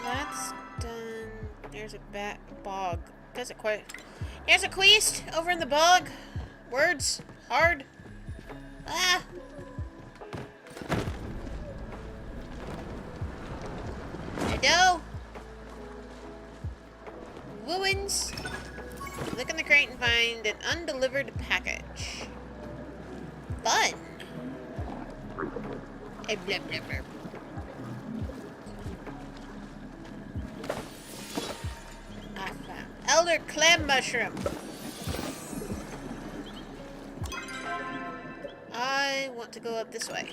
That's done. There's a bog. Doesn't quite. There's a quest over in the bog. Words hard. Ah. Hello. Ruins. Look in the crate and find an undelivered package. Fun. Blah, blah, blah. I found elder clam mushroom. I want to go up this way.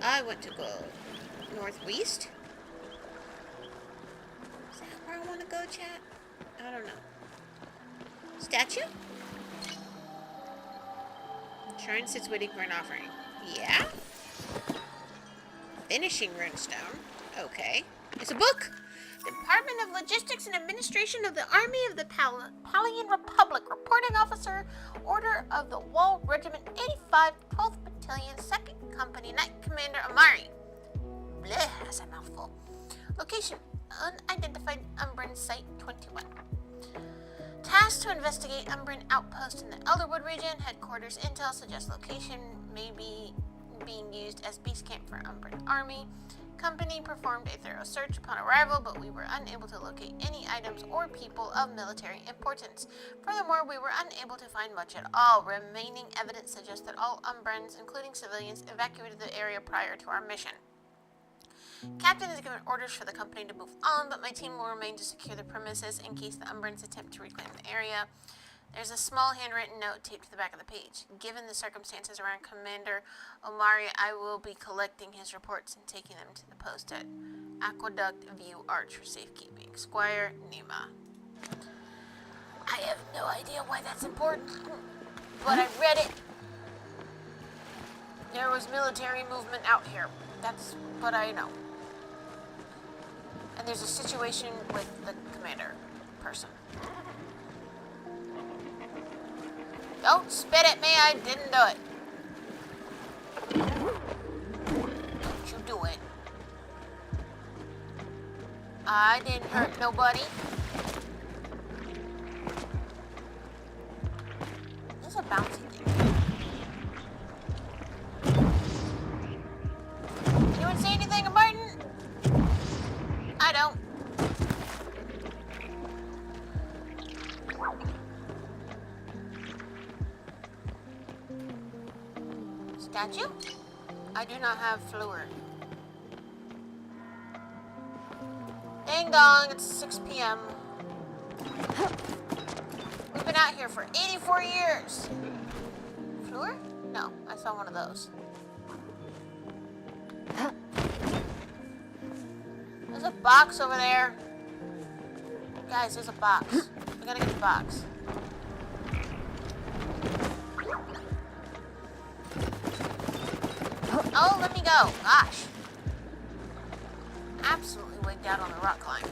I want to go northwest. Is that where I want to go, chat? I don't know. Statue? Shrine sits waiting for an offering. Yeah? Finishing runestone. Okay. It's a book! Department of Logistics and Administration of the Army of the Palian Republic. Reporting Officer, Order of the Wall Regiment 85, 12th Battalion, 2nd Company, Knight Commander Amari. Bleh, that's a mouthful. Location, unidentified Umbran Site 21. Tasked to investigate Umbran outpost in the Elderwood region. Headquarters intel suggests location may be being used as base camp for Umbran Army. Company performed a thorough search upon arrival, but we were unable to locate any items or people of military importance. Furthermore, we were unable to find much at all. Remaining evidence suggests that all Umbrans, including civilians, evacuated the area prior to our mission. Captain has given orders for the company to move on, but my team will remain to secure the premises in case the Umbrans attempt to reclaim the area. There's a small handwritten note taped to the back of the page. Given the circumstances around Commander Omari, I will be collecting his reports and taking them to the post at Aqueduct View Arch for safekeeping. Squire Nima. I have no idea why that's important, but I read it. There was military movement out here. That's what I know. And there's a situation with the commander person. Don't spit at me, I didn't do it. Don't you do it. I didn't hurt nobody. This is a bouncy thing. Anyone say anything about it? I don't. Statue? I do not have fluor. Ding dong, it's 6 p.m. We've been out here for 84 years. Fluor? No, I saw one of those. There's a box over there. Guys, there's a box. We gotta get the box. Oh, let me go. Gosh. Absolutely wigged out on the rock climb.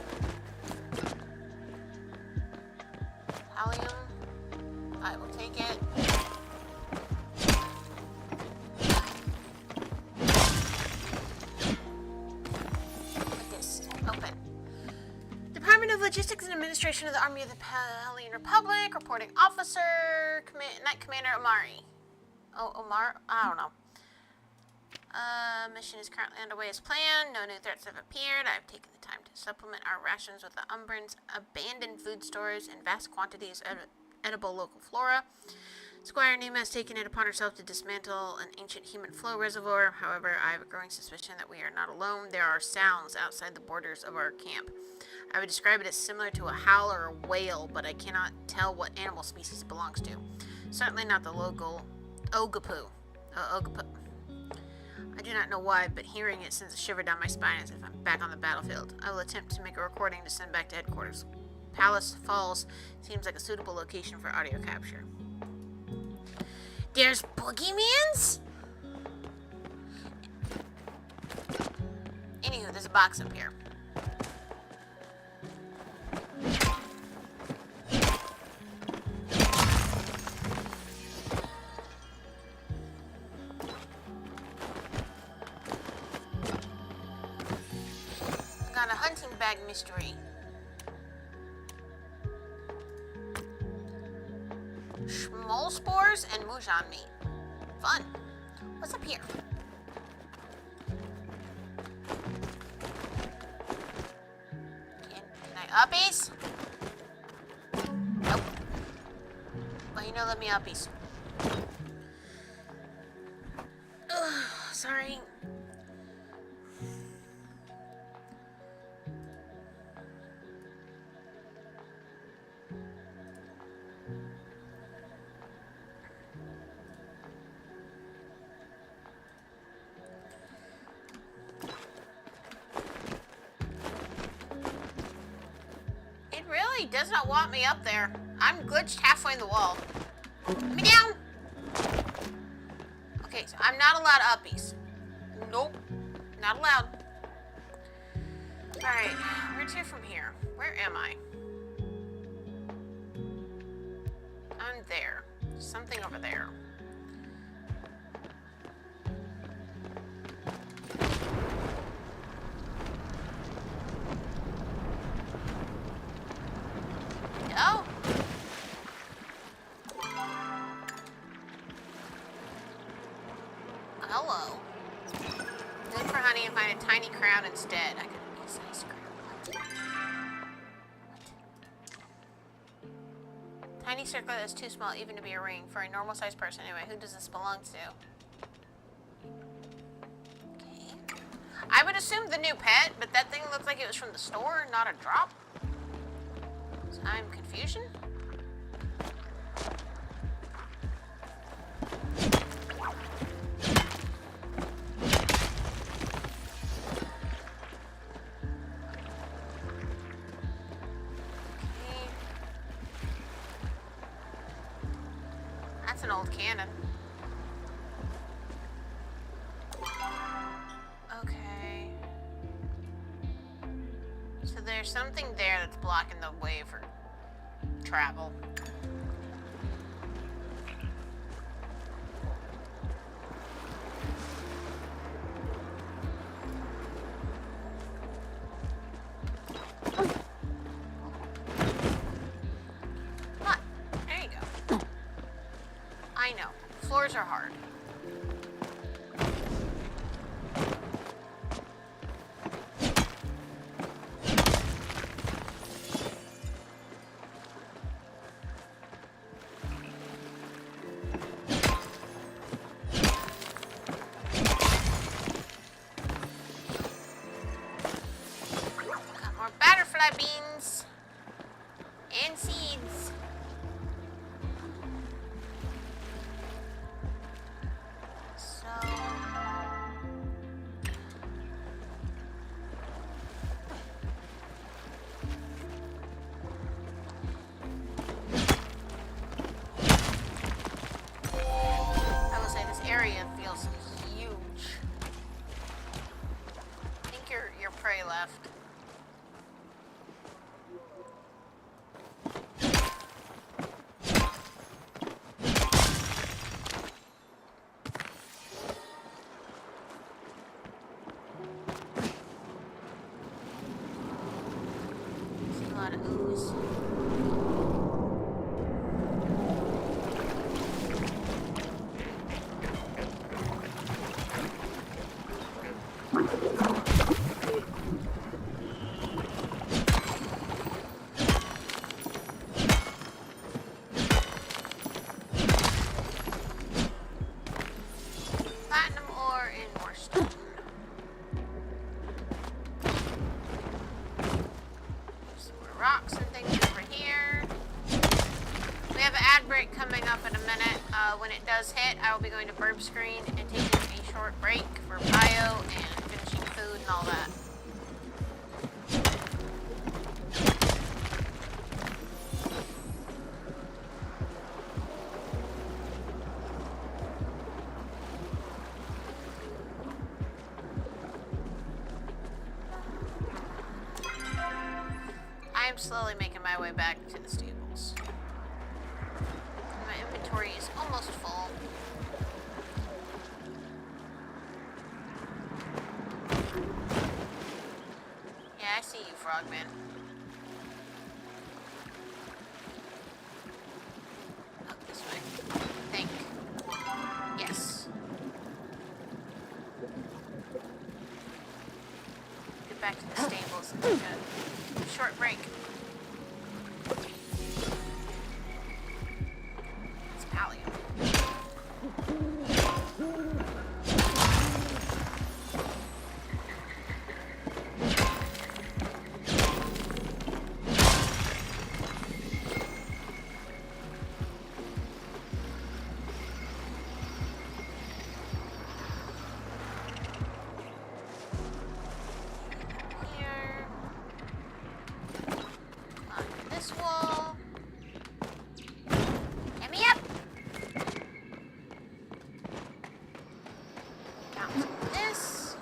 Pallium. I will take it. Like this. Open. Department of Logistics and Administration of the Army of the Palian Republic. Reporting Officer. Knight Commander Amari. Oh, Omar? I don't know. Mission is currently underway as planned. No new threats have appeared. I've taken the time to supplement our rations with the Umbrans' abandoned food stores and vast quantities of edible local flora. Squire Nima has taken it upon herself to dismantle an ancient human flow reservoir. However, I have a growing suspicion that we are not alone. There are sounds outside the borders of our camp. I would describe it as similar to a howl or a wail, but I cannot tell what animal species it belongs to. Certainly not the local Ogapu. I do not know why, but hearing it sends a shiver down my spine as if I'm back on the battlefield. I will attempt to make a recording to send back to headquarters. Palace Falls seems like a suitable location for audio capture. There's boogeymans? box up here. Got a hunting bag mystery. Mole spores and Mujan meat. Fun. What's up here? Can I uppies? Nope. Well, you know, let me uppies. Ugh, sorry. It does not want me up there. I'm glitched halfway in the wall. Let me down! Okay, so I'm not allowed uppies. Nope. Not allowed. Alright, where to from here? Where am I? I'm there. Something over there. Oh. Hello. Look for honey and find a tiny crown instead. I could use ice cream. What? Tiny circle that is too small even to be a ring for a normal sized person. Anyway, who does this belong to? Okay. I would assume the new pet, but that thing looks like it was from the store, not a drop. So I'm confusion. That's an old cannon. Okay. So there's something there that's blocking the way for travel. Floors are hard. Got more butterfly beans and seeds. Area feels huge. I think your prey left. See a lot of ooze. Platinum ore and more stone. Some more rocks and things over here. We have an ad break coming up in a minute. When it does hit, I will be going to burp screen and taking a short break for bio and finishing food and all that. I'm slowly making my way back to the stables. My inventory is almost full. Yeah, I see you, Frogman. Oh, this way. I think. Yes. Get back to the stables and take a short break. It's Palia. Here. On this wall. Get me up! Down to this.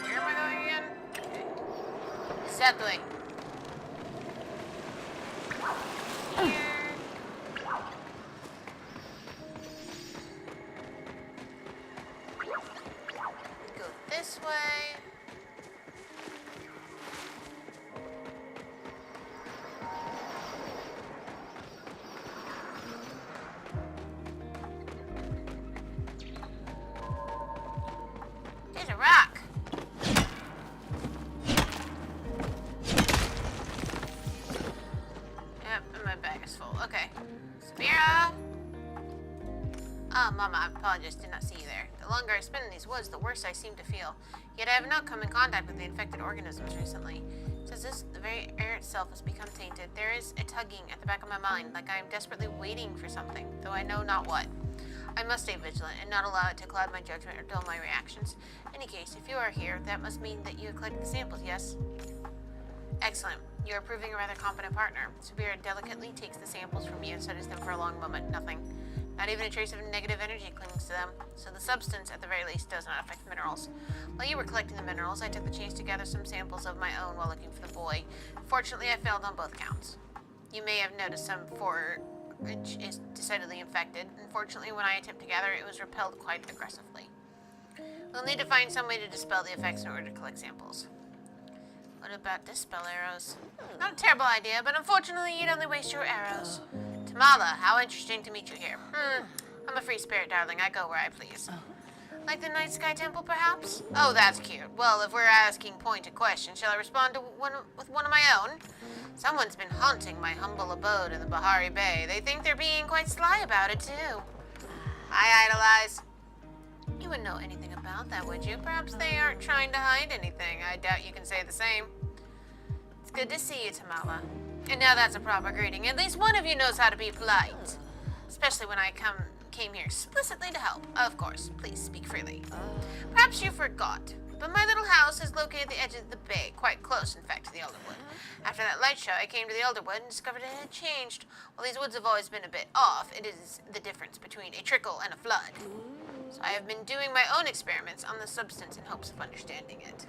Where am I going again? Okay. It's that way. Here. Go this way. There's a rock. Yep, and my bag is full. Okay. Samira! Oh, Mama, I apologize. Did not see you there. The longer I spend in these woods, the worse I seem to feel. Yet I have not come in contact with the infected organisms recently. Says this, the very air itself has become tainted. There is a tugging at the back of my mind, like I am desperately waiting for something, though I know not what. I must stay vigilant and not allow it to cloud my judgment or dull my reactions. In any case, if you are here, that must mean that you have collected the samples, yes? Excellent. You are proving a rather competent partner. Sabira delicately takes the samples from you and studies them for a long moment. Nothing. Not even a trace of negative energy clings to them, so the substance, at the very least, does not affect minerals. While you were collecting the minerals, I took the chance to gather some samples of my own while looking for the boy. Fortunately, I failed on both counts. You may have noticed some forage is decidedly infected. Unfortunately, when I attempt to gather it, was repelled quite aggressively. We'll need to find some way to dispel the effects in order to collect samples. What about dispel arrows? Not a terrible idea, but unfortunately, you'd only waste your arrows. Tamala, how interesting to meet you here. I'm a free spirit, darling. I go where I please. Like the Night Sky Temple, perhaps? Oh, that's cute. Well, if we're asking pointed questions, shall I respond to with one of my own? Someone's been haunting my humble abode in the Bahari Bay. They think they're being quite sly about it, too. I idolize. You wouldn't know anything about that, would you? Perhaps they aren't trying to hide anything. I doubt you can say the same. It's good to see you, Tamala. And now that's a proper greeting. At least one of you knows how to be polite. Especially when I came here explicitly to help. Of course, please speak freely. Perhaps you forgot, but my little house is located at the edge of the bay, quite close, in fact, to the Elderwood. After that light show, I came to the Elderwood and discovered it had changed. While these woods have always been a bit off, it is the difference between a trickle and a flood. So I have been doing my own experiments on the substance in hopes of understanding it.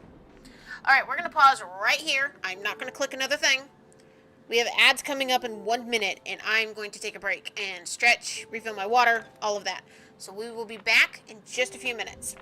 Alright, we're going to pause right here. I'm not going to click another thing. We have ads coming up in 1 minute, and I'm going to take a break and stretch, refill my water, all of that. So we will be back in just a few minutes.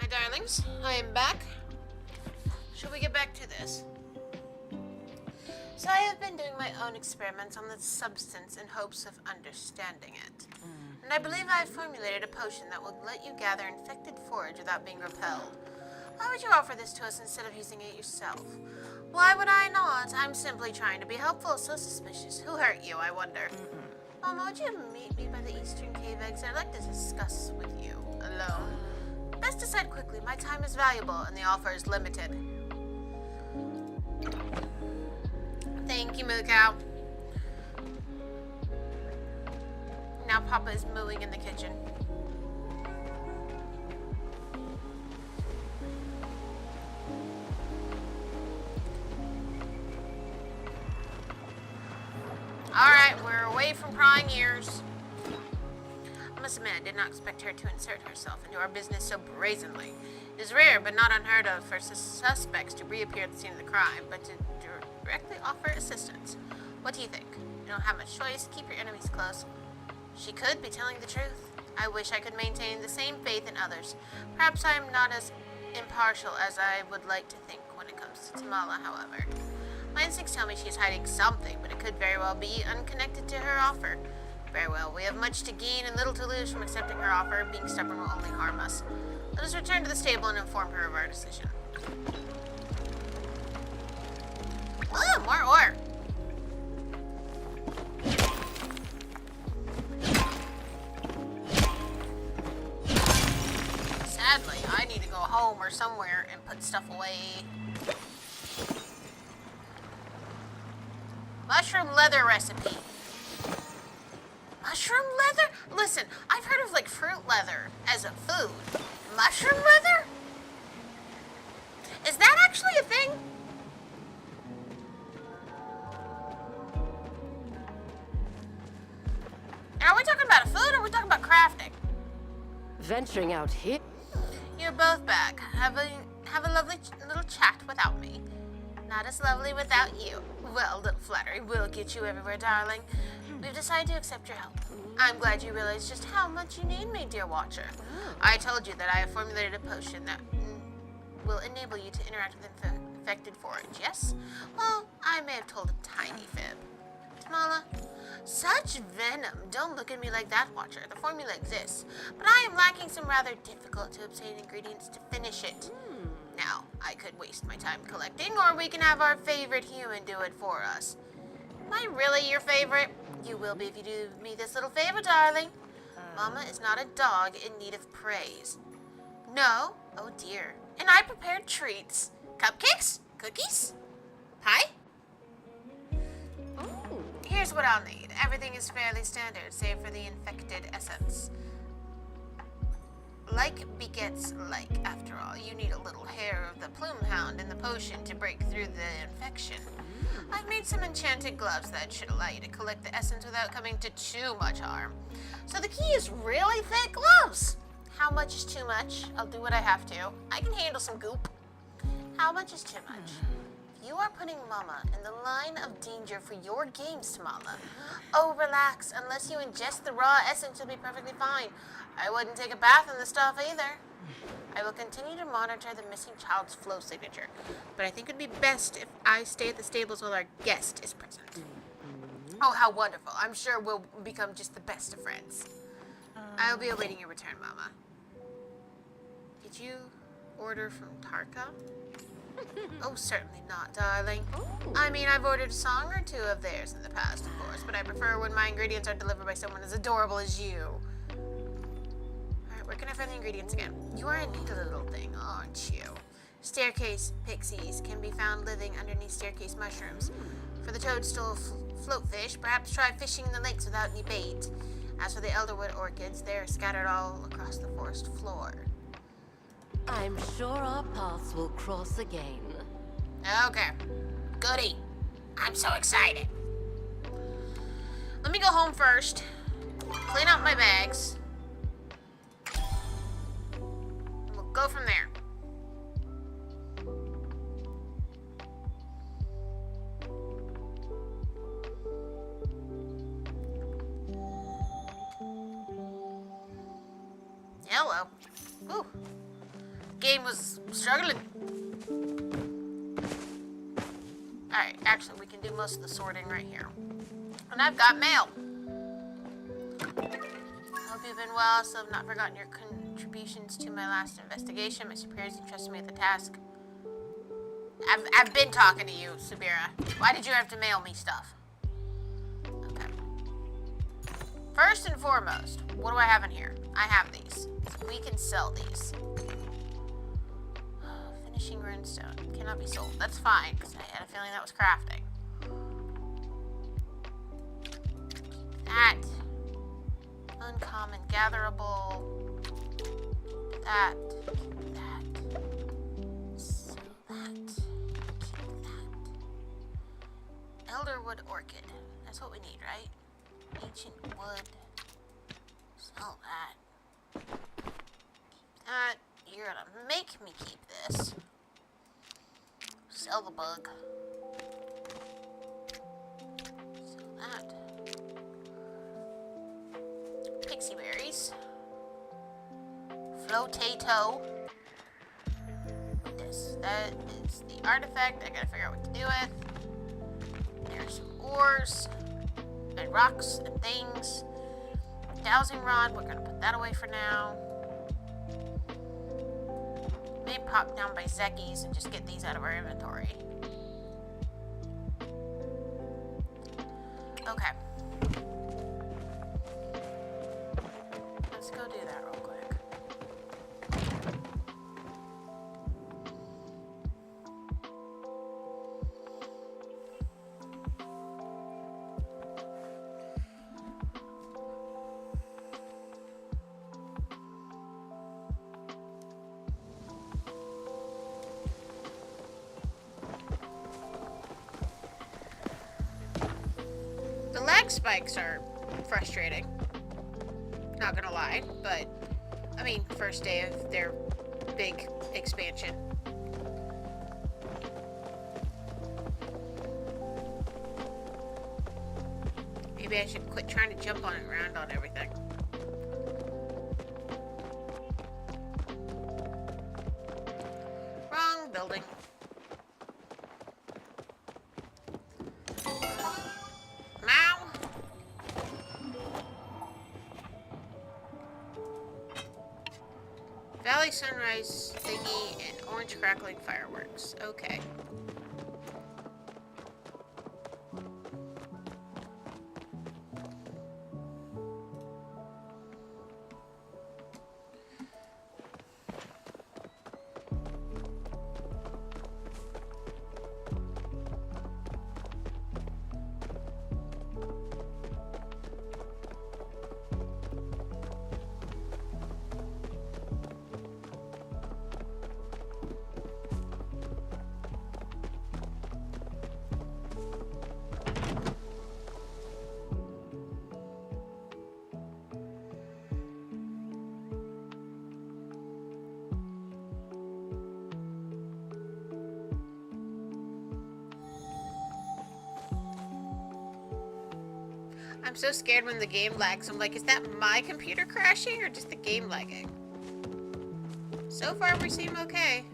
my darlings, I am back. Shall we get back to this? So I have been doing my own experiments on this substance in hopes of understanding it. And I believe I have formulated a potion that will let you gather infected forage without being repelled. Why would you offer this to us instead of using it yourself? Why would I not? I'm simply trying to be helpful. So suspicious. Who hurt you, I wonder? Mama, would you meet me by the eastern cave exit? I'd like to discuss with you alone. Best decide quickly. My time is valuable and the offer is limited. Thank you, Moo Cow. Now Papa is mooing in the kitchen. Alright, we're away from prying ears. I must admit, I did not expect her to insert herself into our business so brazenly. It is rare, but not unheard of, for suspects to reappear at the scene of the crime, but to directly offer assistance. What do you think? You don't have much choice. Keep your enemies close. She could be telling the truth. I wish I could maintain the same faith in others. Perhaps I am not as impartial as I would like to think when it comes to Tamala, however. My instincts tell me she is hiding something, but it could very well be unconnected to her offer. Very well, we have much to gain and little to lose from accepting her offer. Being stubborn will only harm us. Let us return to the stable and inform her of our decision. Oh, more ore. Sadly, I need to go home or somewhere and put stuff away. Mushroom leather recipe. Mushroom leather? Listen, I've heard of like fruit leather as a food. Mushroom leather? Is that actually a thing? Are we talking about a food or are we talking about crafting? Venturing out here? You're both back. Have a lovely little chat without me. Not as lovely without you. Well, little flattery will get you everywhere, darling. We've decided to accept your help. I'm glad you realize just how much you need me, dear Watcher. I told you that I have formulated a potion that will enable you to interact with infected forage, yes? Well, I may have told a tiny fib. Tamala, such venom. Don't look at me like that, Watcher. The formula exists, but I am lacking some rather difficult to obtain ingredients to finish it. Now, I could waste my time collecting, or we can have our favorite human do it for us. Am I really your favorite? You will be if you do me this little favor, darling. Mama is not a dog in need of praise. No? Oh dear. And I prepared treats. Cupcakes? Cookies? Pie? Oh. Here's what I'll need. Everything is fairly standard, save for the infected essence. Like begets like, after all. You need a little hair of the plume hound in the potion to break through the infection. I've made some enchanted gloves that should allow you to collect the essence without coming to too much harm. So the key is really thick gloves. How much is too much? I'll do what I have to. I can handle some goop. How much is too much? You are putting Mama in the line of danger for your games, Tamala. Oh, relax. Unless you ingest the raw essence, you'll be perfectly fine. I wouldn't take a bath in the stuff either. I will continue to monitor the missing child's flow signature, but I think it would be best if I stay at the stables while our guest is present. Oh, how wonderful. I'm sure we'll become just the best of friends. I'll be awaiting your return, Mama. Did you order from Tarka? Oh, certainly not, darling. I mean, I've ordered a song or two of theirs in the past, of course, but I prefer when my ingredients are delivered by someone as adorable as you. Alright, where can I find the ingredients again? You are a neat little thing, aren't you? Staircase pixies can be found living underneath staircase mushrooms. For the toadstool floatfish, perhaps try fishing in the lakes without any bait. As for the Elderwood orchids, they're scattered all across the forest floor. I'm sure our paths will cross again. Okay. Goody. I'm so excited. Let me go home first. Clean up my bags. We'll go from there. Hello. Ooh. game was struggling. Alright, actually, we can do most of the sorting right here. And I've got mail. Hope you've been well. So I've not forgotten your contributions to my last investigation. My superiors entrusted me with the task. I've been talking to you, Subira. Why did you have to mail me stuff? Okay. First and foremost, what do I have in here? I have these. So we can sell these. Finishing runestone. Cannot be sold. That's fine, because I had a feeling that was crafting. That. Uncommon gatherable. That. So that. Elderwood orchid. That's what we need, right? Ancient wood. Sell that. Keep that. You're gonna make me keep this. Sell the bug. Sell that. Pixie berries. Flotato. This. That is the artifact. I gotta figure out what to do with. There's some ores. And rocks and things. Dowsing rod. We're gonna put that away for now. Maybe pop down by Zeki's and just get these out of our inventory. Okay. Let's go do that real quick. The lag spikes are frustrating. Not gonna lie, but I mean, first day of their big expansion. Maybe I should quit trying to jump on and around on everything. Wrong building. Valley sunrise thingy and orange crackling fireworks. Okay. I'm so scared when the game lags. I'm like, is that my computer crashing or just the game lagging? So far, we seem okay.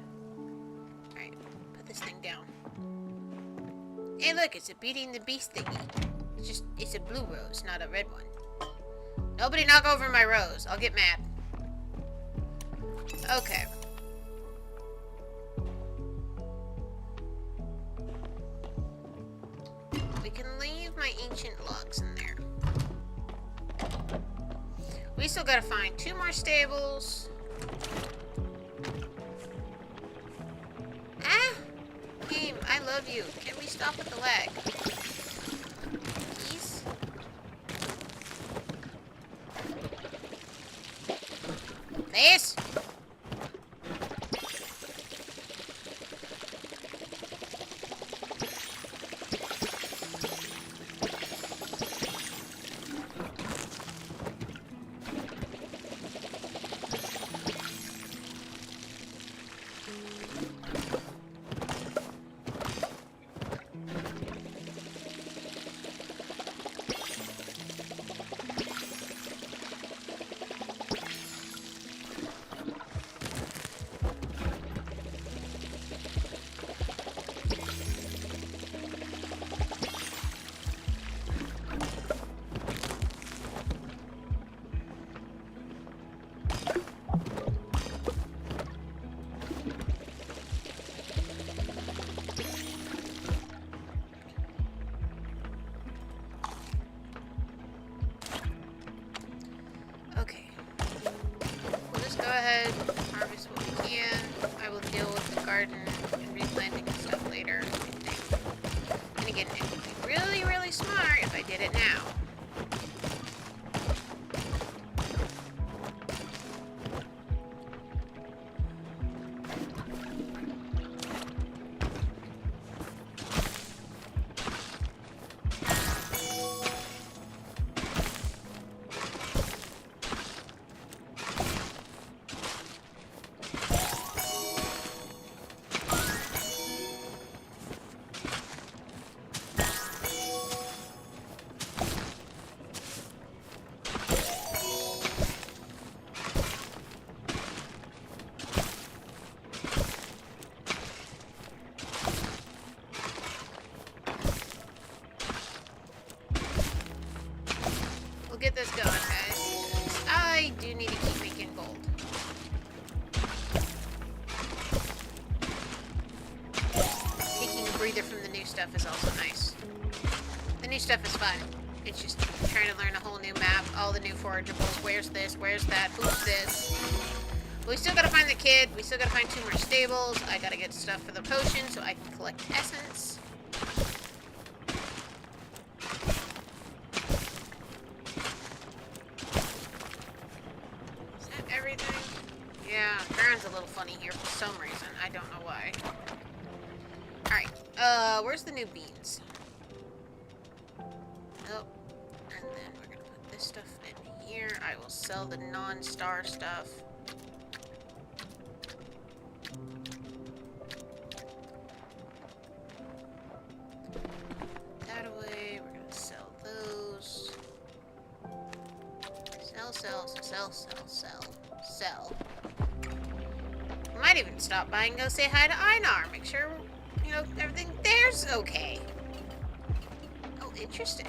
Alright, put this thing down. Hey, look, it's a Beating the Beast thingy. It's a blue rose, not a red one. Nobody knock over my rose. I'll get mad. Okay. We can leave my ancient logs in there. We still gotta find 2 more stables. Ah! Game, I love you. Can we stop with the lag? Please? Please? either from the new stuff is also nice. The new stuff is fun. It's just trying to learn a whole new map, all the new forageables. Where's this? Where's that? Who's this? We still gotta find the kid. We still gotta find 2 more stables. I gotta get stuff for the potion so I can collect essence. Is that everything? Yeah, Baron's a little funny here for some reason. I don't know why. Alright, where's the new beans? Oh, and then we're gonna put this stuff in here. I will sell the non-star stuff. That away, we're gonna sell those. Sell. I might even stop by and go say hi to Einar. Make sure, you know, everything there's okay. Oh, interesting.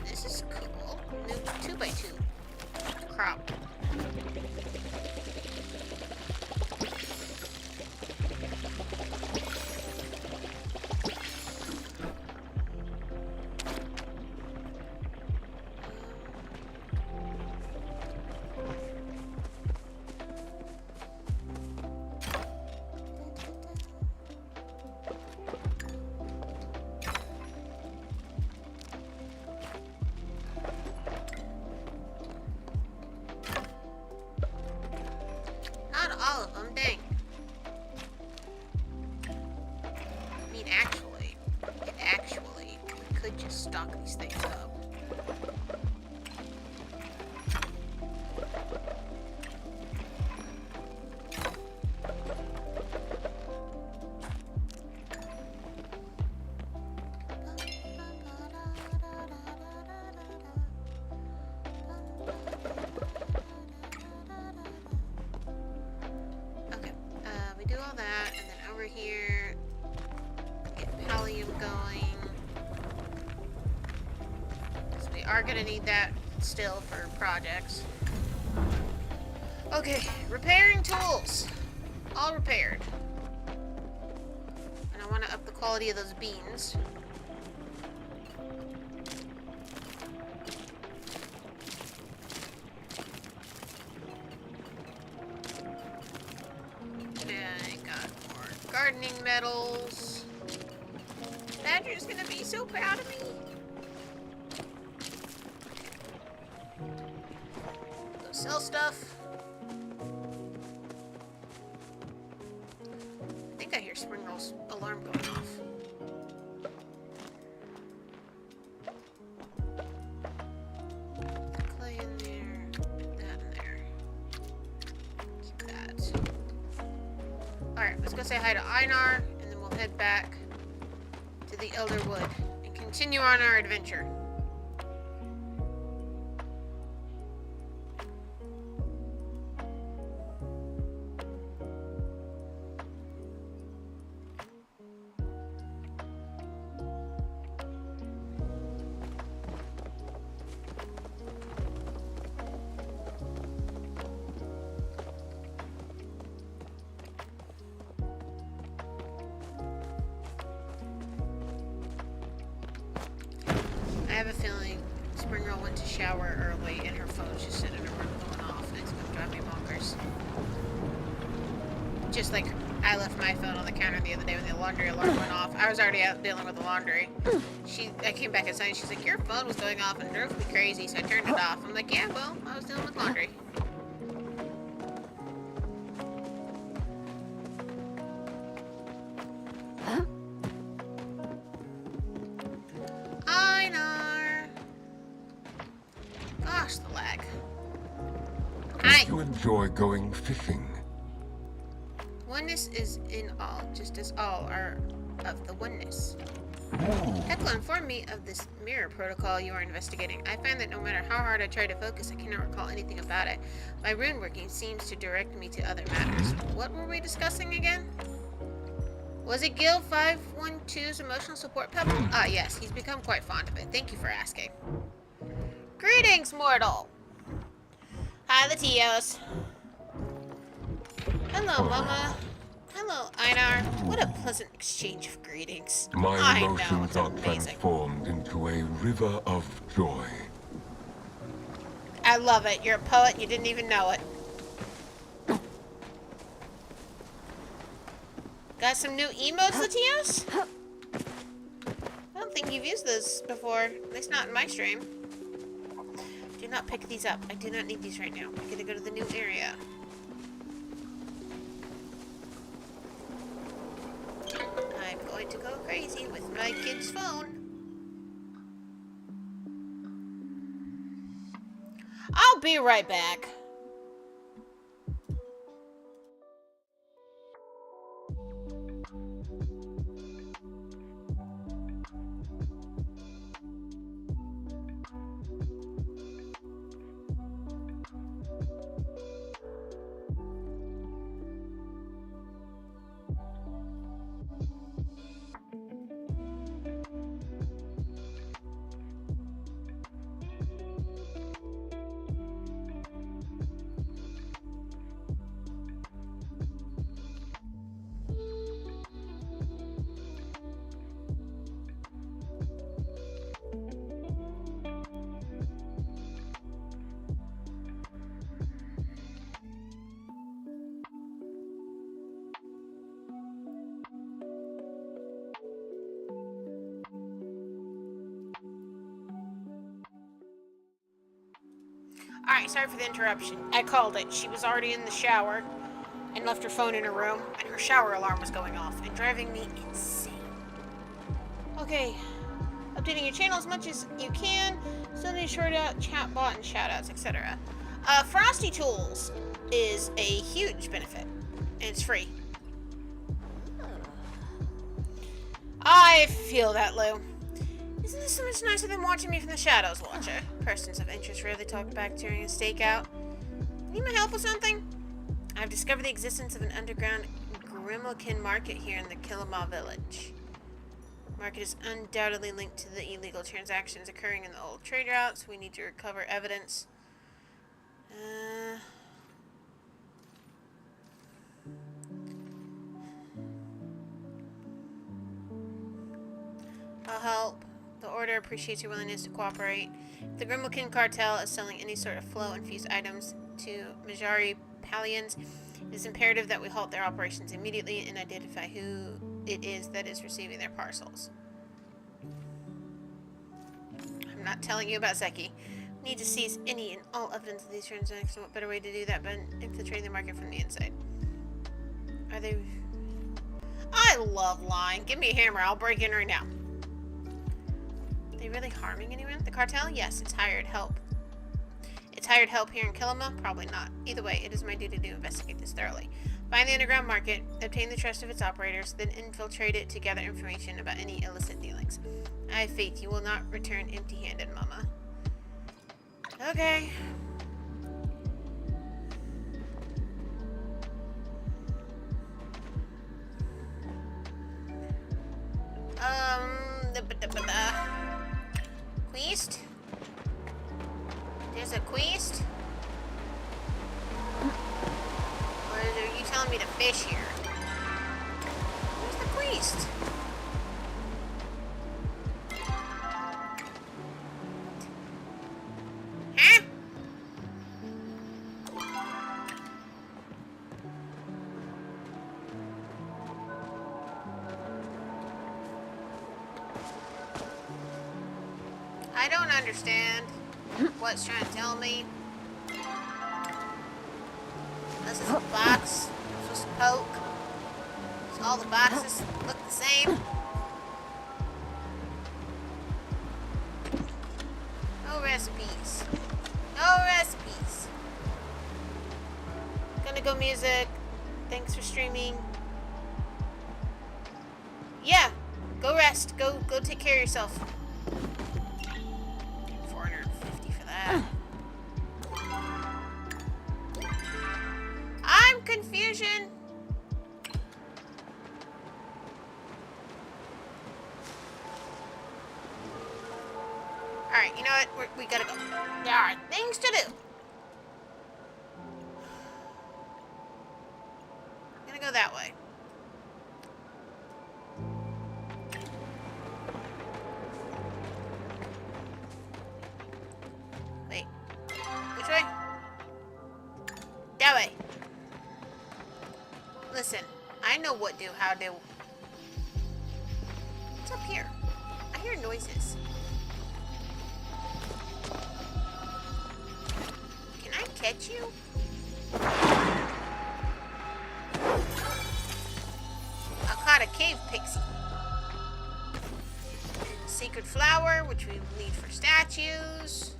This is cool. New 2x2 crop. Not all of them, dang. I mean, actually, we could just stock these things up. Okay, we do all that, and then over here, get Palia going. So we are gonna need that still for projects. Okay, repairing tools. All repaired. And I want to up the quality of those beans. And I got more gardening metals. Badger's gonna be so proud of me. Go sell stuff. I think I hear Springroll's alarm going off. Put the clay in there. Put that in there. Keep that. Alright, let's go say hi to Einar, and then we'll head back to the Elderwood and continue on our adventure. I have a feeling Springroll went to shower early and her phone's just sitting in her room going off, and it's gonna drive me bonkers. Just like I left my phone on the counter the other day when the laundry alarm went off. I was already out dealing with the laundry. I came back inside and she's like, your phone was going off and it drove me crazy, so I turned it off. I'm like, yeah, well, I was dealing with laundry. Einar! Gosh, the lag. Hi! You enjoy going fishing? Oneness is in all, just as all are of the oneness. Hecla informed me of this mirror protocol you are investigating. I find that no matter how hard I try to focus, I cannot recall anything about it. My rune working seems to direct me to other matters. What were we discussing again? Was it Gil 512's emotional support pebble? Ah, yes, he's become quite fond of it. Thank you for asking. Greetings, mortal! Hi, Latios. Hello, Mama. Hello, Einar. What a pleasant exchange of greetings. My I know, emotions it's are amazing. transformed into a river of joy. I love it. You're a poet, you didn't even know it. Got some new emotes, Latios? I don't think you've used those before. At least not in my stream. Do not pick these up. I do not need these right now. I'm gonna go to the new area. I'm going to go crazy with my kid's phone. I'll be right back. Alright, sorry for the interruption. I called it. She was already in the shower and left her phone in her room, and her shower alarm was going off and driving me insane. Okay, updating your channel as much as you can, sending short out, chat bot, and shoutouts, etc. Frosty Tools is a huge benefit, and it's free. I feel that, Lou. Isn't this so much nicer than watching me from the shadows, Watcher? Persons of interest rarely talk back during a stakeout. Need my help with something? I've discovered the existence of an underground Grimmelkin market here in the Kilima village. The market is undoubtedly linked to the illegal transactions occurring in the old trade routes. We need to recover evidence. I'll help. The Order appreciates your willingness to cooperate. If the Grimmelkin cartel is selling any sort of flow-infused items to Majari Palians, it is imperative that we halt their operations immediately and identify who it is that is receiving their parcels. I'm not telling you about Zeki. We need to seize any and all evidence of these transactions. What better way to do that than infiltrating the market from the inside? Are they... I love lying. Give me a hammer. I'll break in right now. Are they really harming anyone? The cartel? Yes, it's hired help. It's hired help here in Kilima? Probably not. Either way, it is my duty to investigate this thoroughly. Find the underground market, obtain the trust of its operators, then infiltrate it to gather information about any illicit dealings. I have faith you will not return empty-handed, Mama. Okay. Quest? There's a quest? Or are you telling me to fish here? Where's the quest? Huh? I don't understand what it's trying to tell me. This is a box. I'm supposed to poke. So all the boxes look the same. No recipes. No recipes. Gonna go music. Thanks for streaming. Yeah. Go rest. Go take care of yourself. 450 for that. I'm confusion. Alright, you know what? We gotta go. There are things to do. go that way. Wait. Which way? That way. Listen, I know what do, how do. What's up here? I hear noises. Can I catch you? I caught a cave pixie. Secret flower, which we need for statues.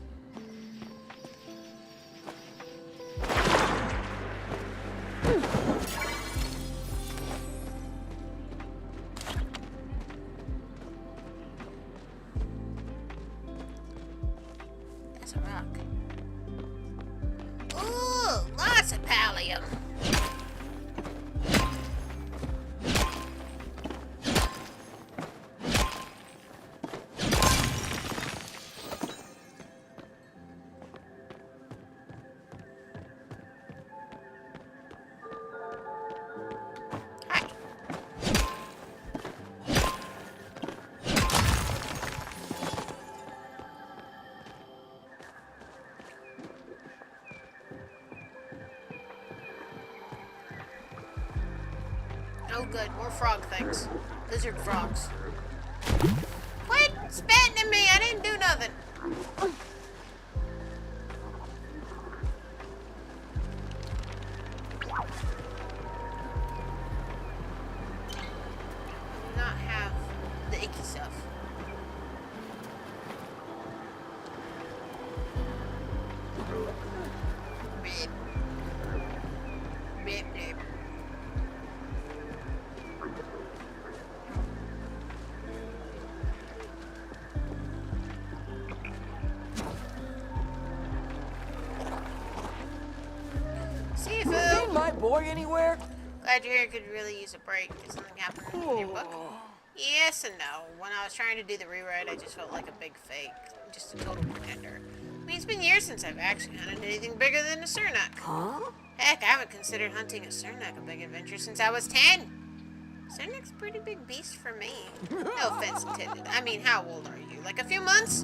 That's a rock. Ooh, lots of pallium. Hi. Oh good, more frog things. Lizard frogs. Quit spitting at me, I didn't do nothing. I do not have the icky stuff. Beep. Beep, beep. Seafood! Seen my boy anywhere? Glad you're here. Could really use a break. Did something happen in your book? Yes and no. When I was trying to do the rewrite, I just felt like a big fake. Just a total pretender. I mean, it's been years since I've actually hunted anything bigger than a Cernak. Huh? Heck, I haven't considered hunting a Cernak a big adventure since I was 10. Cernak's a pretty big beast for me. No offense intended. I mean, how old are you? Like a few months?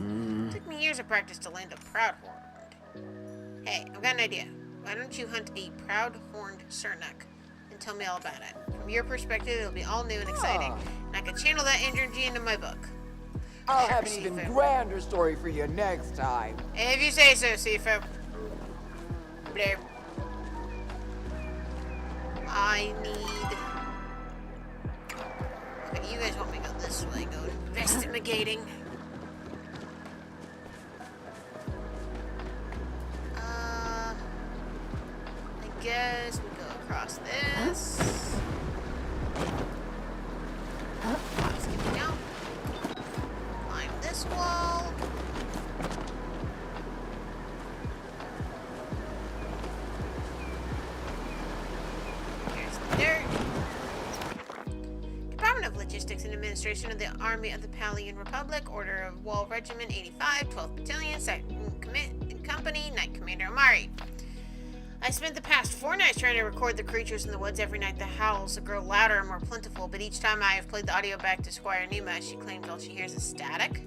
Took me years of practice to land a proud-horned. Hey, I've got an idea. Why don't you hunt a proud-horned Cernak and tell me all about it? From your perspective, it'll be all new and exciting, and I can channel that energy into my book. I'll Sure, have an even Seafood. grander story for you next time. If you say so, Seafood. Blurb. I need... Okay, you guys want me to go this way. Go investigating. I guess we go across this. Skip it down. Climb this wall. Here's the dirt. Department of Logistics and Administration of the Army of the Palian Republic, Order of Wall Regiment 85, 12th Battalion, 2nd Company, Knight Commander Amari. I spent the past 4 nights trying to record the creatures in the woods. Every night the howls grow louder and more plentiful, but each time I have played the audio back to Squire Nima, she claims all she hears is static.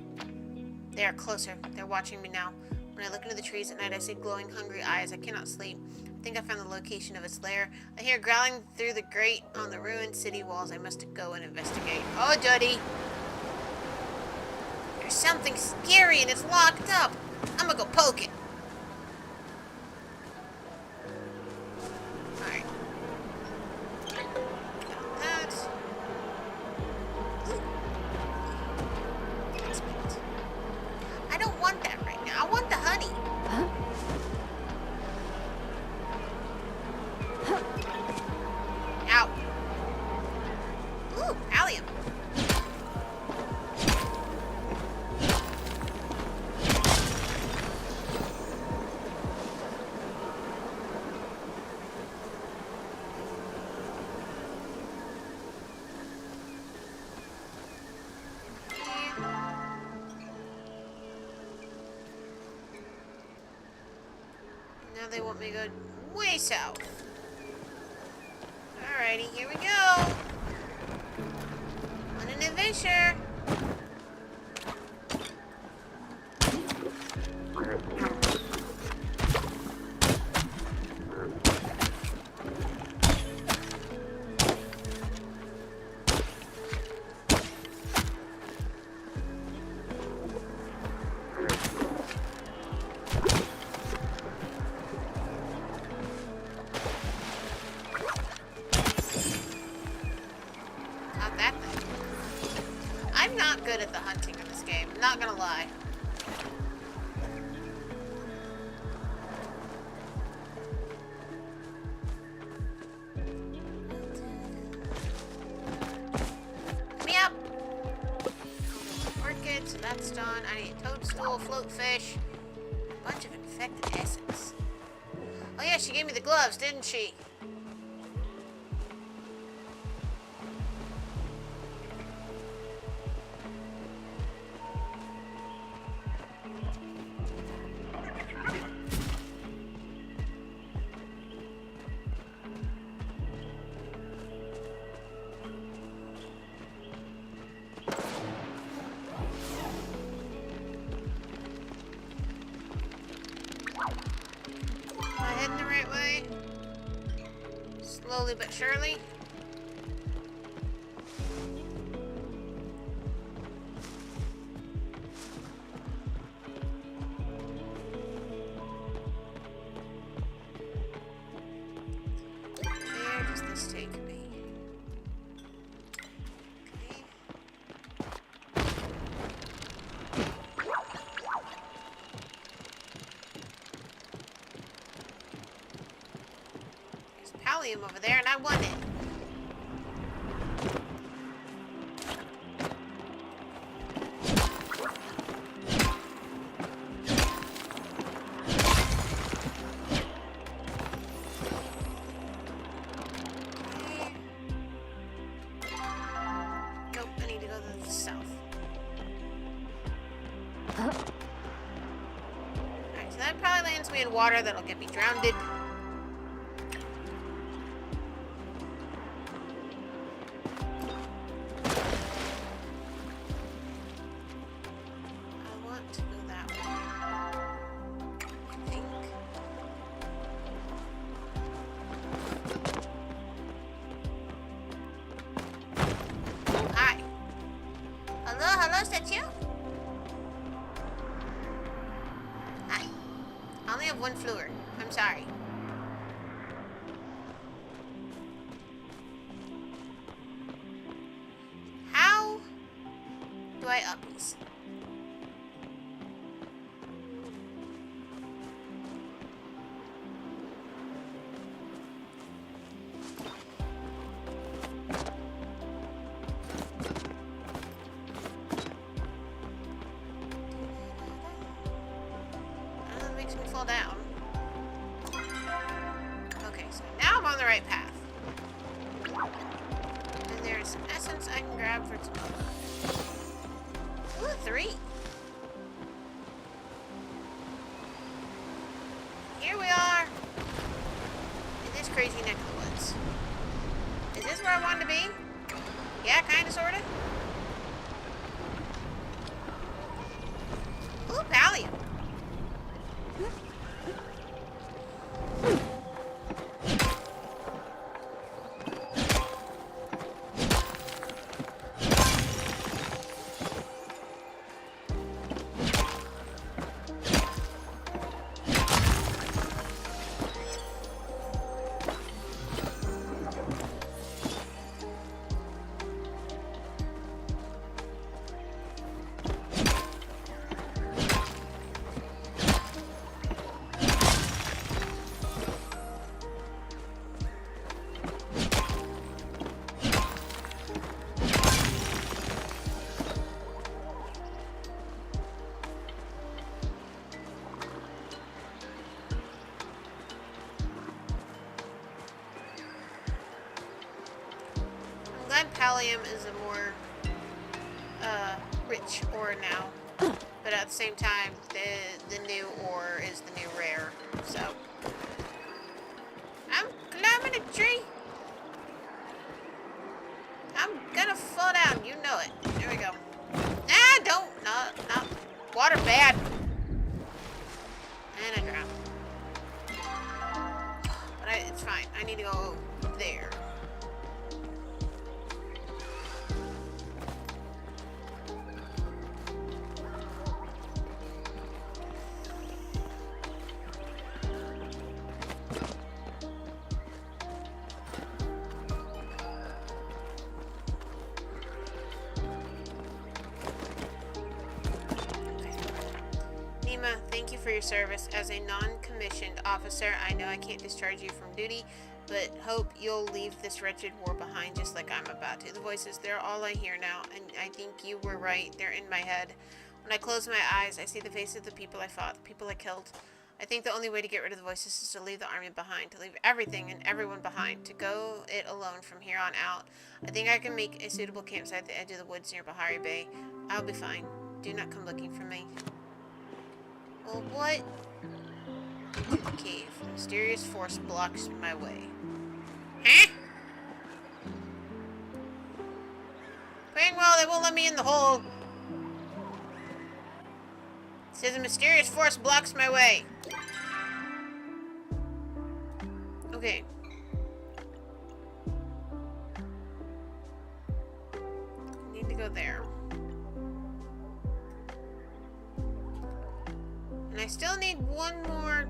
They are closer. They're watching me now. When I look into the trees at night, I see glowing, hungry eyes. I cannot sleep. I think I found the location of its lair. I hear growling through the grate on the ruined city walls. I must go and investigate. Oh, Duddy! There's something scary and it's locked up. I'm gonna go poke it. Alright. Got that. Ooh. That's neat. I don't want that right now. I want the honey. Huh? Ow. Ooh, allium. Now they want me to go way south. Alrighty, here we go. On an adventure. Not that thing. I'm not good at the hunting in this game, not gonna lie. Let me up! Orchid, so that's done. I need a toadstool, floatfish, a bunch of infected essence. Oh yeah, she gave me the gloves, didn't she? Am I heading the right way? Slowly but surely. Where does this take me? Okay. There's Pallium over there, and I want it. Nope, I need to go to the south. Alright, so that probably lands me in water that'll get me drowned. I want to go that way. I think. Hi. Hello, is that you? Hi. I only have one fluor. I'm sorry. How do I up these? That makes me fall down. Okay, so now I'm on the right path. And there's some essence I can grab for tomorrow. Ooh, 3. Here we are. In this crazy neck of the woods. Is this where I wanted to be? Yeah, kinda, sorta. Ooh, Palia. glad Pallium is a more rich ore now. But at the same time, the new ore is the new rare. So I'm climbing a tree. fine. I need to go there. Thank you for your service. As a non-commissioned officer, I know I can't discharge you from duty, but hope you'll leave this wretched war behind just like I'm about to. The voices, they're all I hear now, and I think you were right. They're in my head. When I close my eyes, I see the faces of the people I fought, the people I killed. I think the only way to get rid of the voices is to leave the army behind, to leave everything and everyone behind, to go it alone from here on out. I think I can make a suitable campsite at the edge of the woods near Bahari Bay. I'll be fine. Do not come looking for me. Well, what? Cave. Mysterious force blocks my way. Huh? Well, they won't let me in the hole. It says a mysterious force blocks my way. Okay. Need to go there. And I still need one more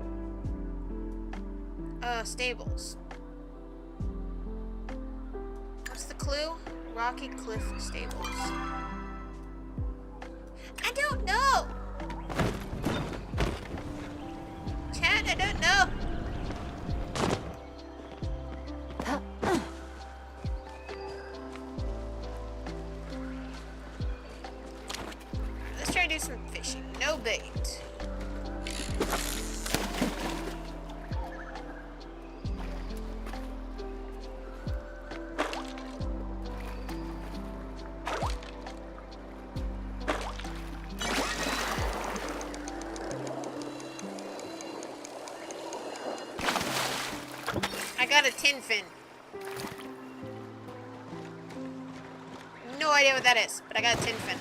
stables. What's the clue? Rocky Cliff Stables. I don't know! Chat, I don't know. Let's try to do some fishing. No bait. I got a tin fin. No idea what that is, but I got a tin fin.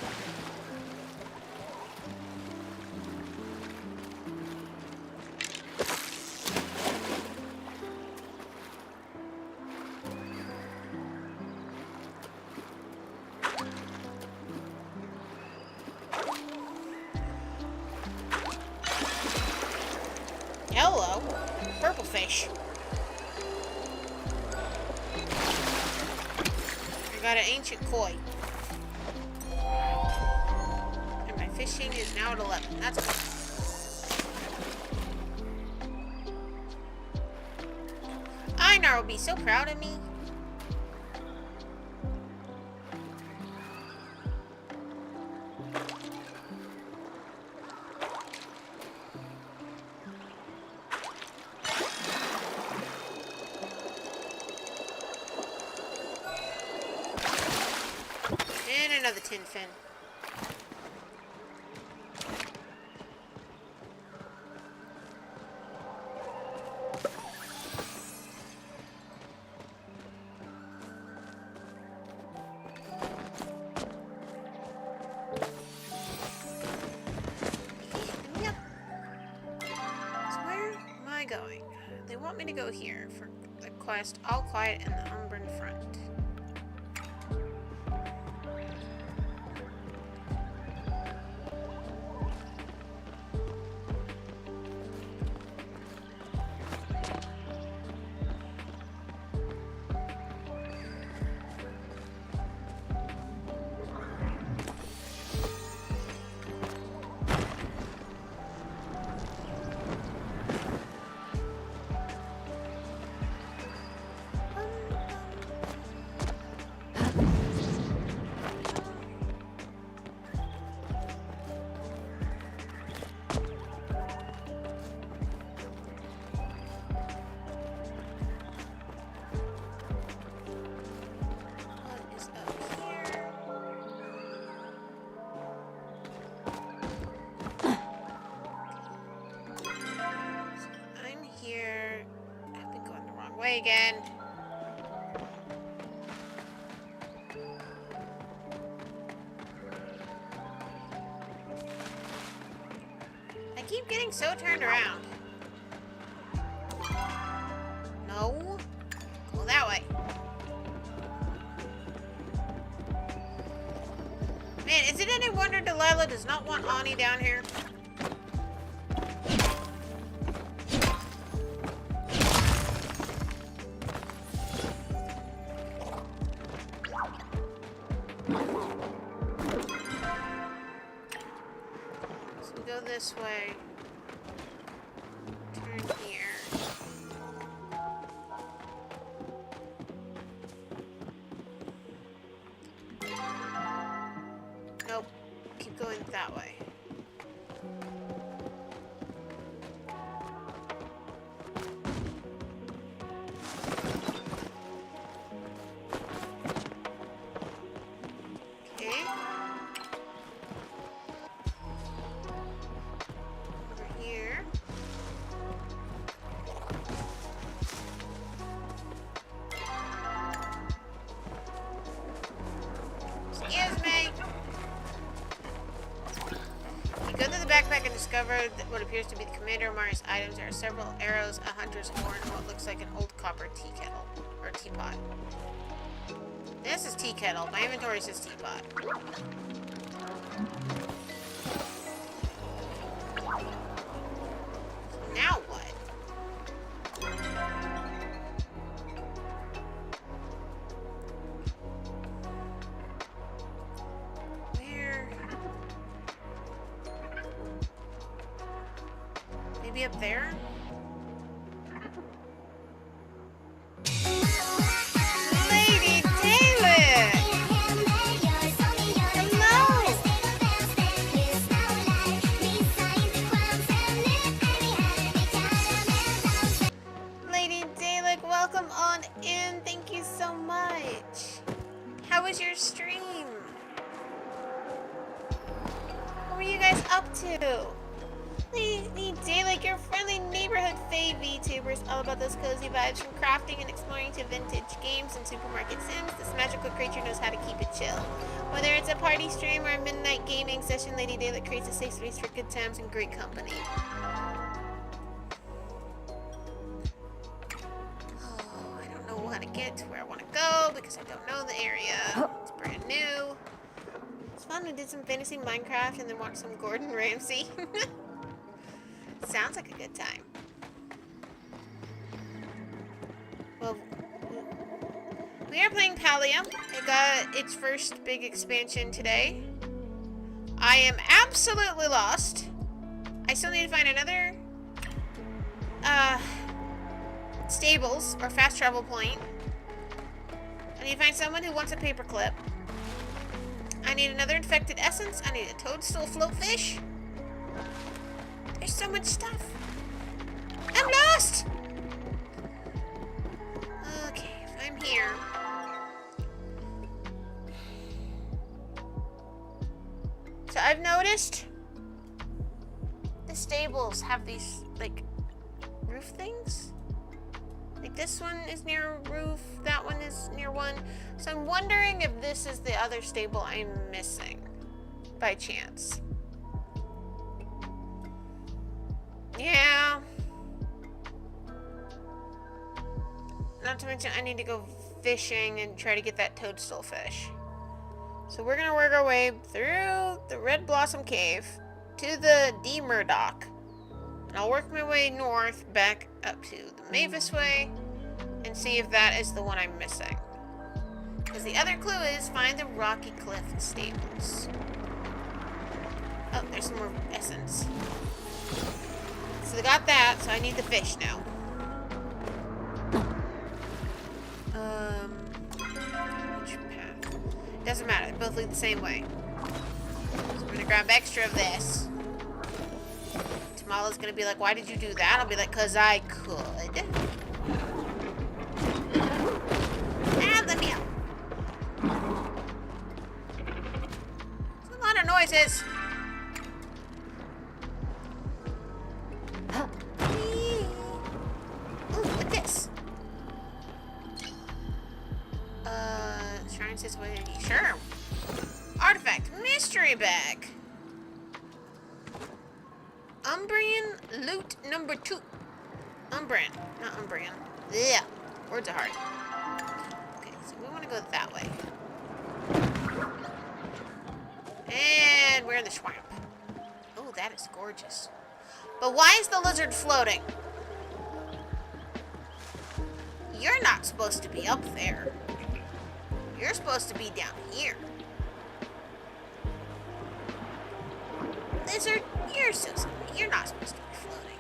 Hello, purple fish. I got an ancient koi. And my fishing is now at 11. That's good. Einar will be so proud of me. And another tin fin. Yep. So where am I going? They want me to go here for the quest All Quiet in the Umbran Front. What is up here? I'm here. I've been going the wrong way again. I keep getting so turned around. No. Is it any wonder Delilah does not want Ani down here? So we go this way. Turn here. Nope. Keep going that way. Okay. Over here. Excuse me. You go to the backpack and discover that what appears to be the Commander Amari's items. There are several arrows, a hunter's horn, and what looks like an old copper tea kettle. Or teapot. This is tea kettle. My inventory says teapot. Now what? Where? Maybe up there? Lady Taylor! Hello! Lady Dalek, welcome on in. Thank you so much. How was your stream? What were you guys up to? Lady Dalek, your friendly neighborhood fave VTubers, all about those cozy vibes from crafting and exploring to vintage games and supermarket sims. This magical creature knows how to keep it chill. Whether it's a party stream or a midnight gaming session, Lady Dalek creates a safe space for good times and great company. Oh, I don't know how to get to where I want to go because I don't know the area. It's brand new. It's fun. We did some fantasy Minecraft and then watched some Gordon Ramsay. Sounds like a good time. Well, we are playing Palia. It got its first big expansion today. I am absolutely lost. I still need to find another stables or fast travel point. I need to find someone who wants a paperclip. I need another infected essence. I need a toadstool floatfish. There's so much stuff. I'm lost! Okay, if I'm here. So I've noticed the stables have these, like, roof things. Like this one is near a roof, that one is near one. So I'm wondering if this is the other stable I'm missing by chance. Yeah. Not to mention I need to go fishing and try to get that toadstool fish. So we're gonna work our way through the Red Blossom Cave to the D Murdoch. And I'll work my way north back up to the Mavis Way and see if that is the one I'm missing. Because the other clue is find the Rocky Cliff stables. Oh, there's some more essence. So they got that, so I need the fish now. Which path? Doesn't matter, they both lead the same way. So I'm gonna grab extra of this. Tamala's gonna be like, why did you do that? I'll be like, 'cause I could. Ah, let me out. There's a lot of noises. Ooh, what's this? Shrine says, sure. Artifact, mystery bag. Umbrian loot number 2. Umbrian, not Umbrian. Yeah, words are hard. Okay, so we want to go that way. And we're in the swamp. Oh, that is gorgeous. But why is the lizard floating? You're not supposed to be up there. You're supposed to be down here. Lizard, you're so silly. You're not supposed to be floating.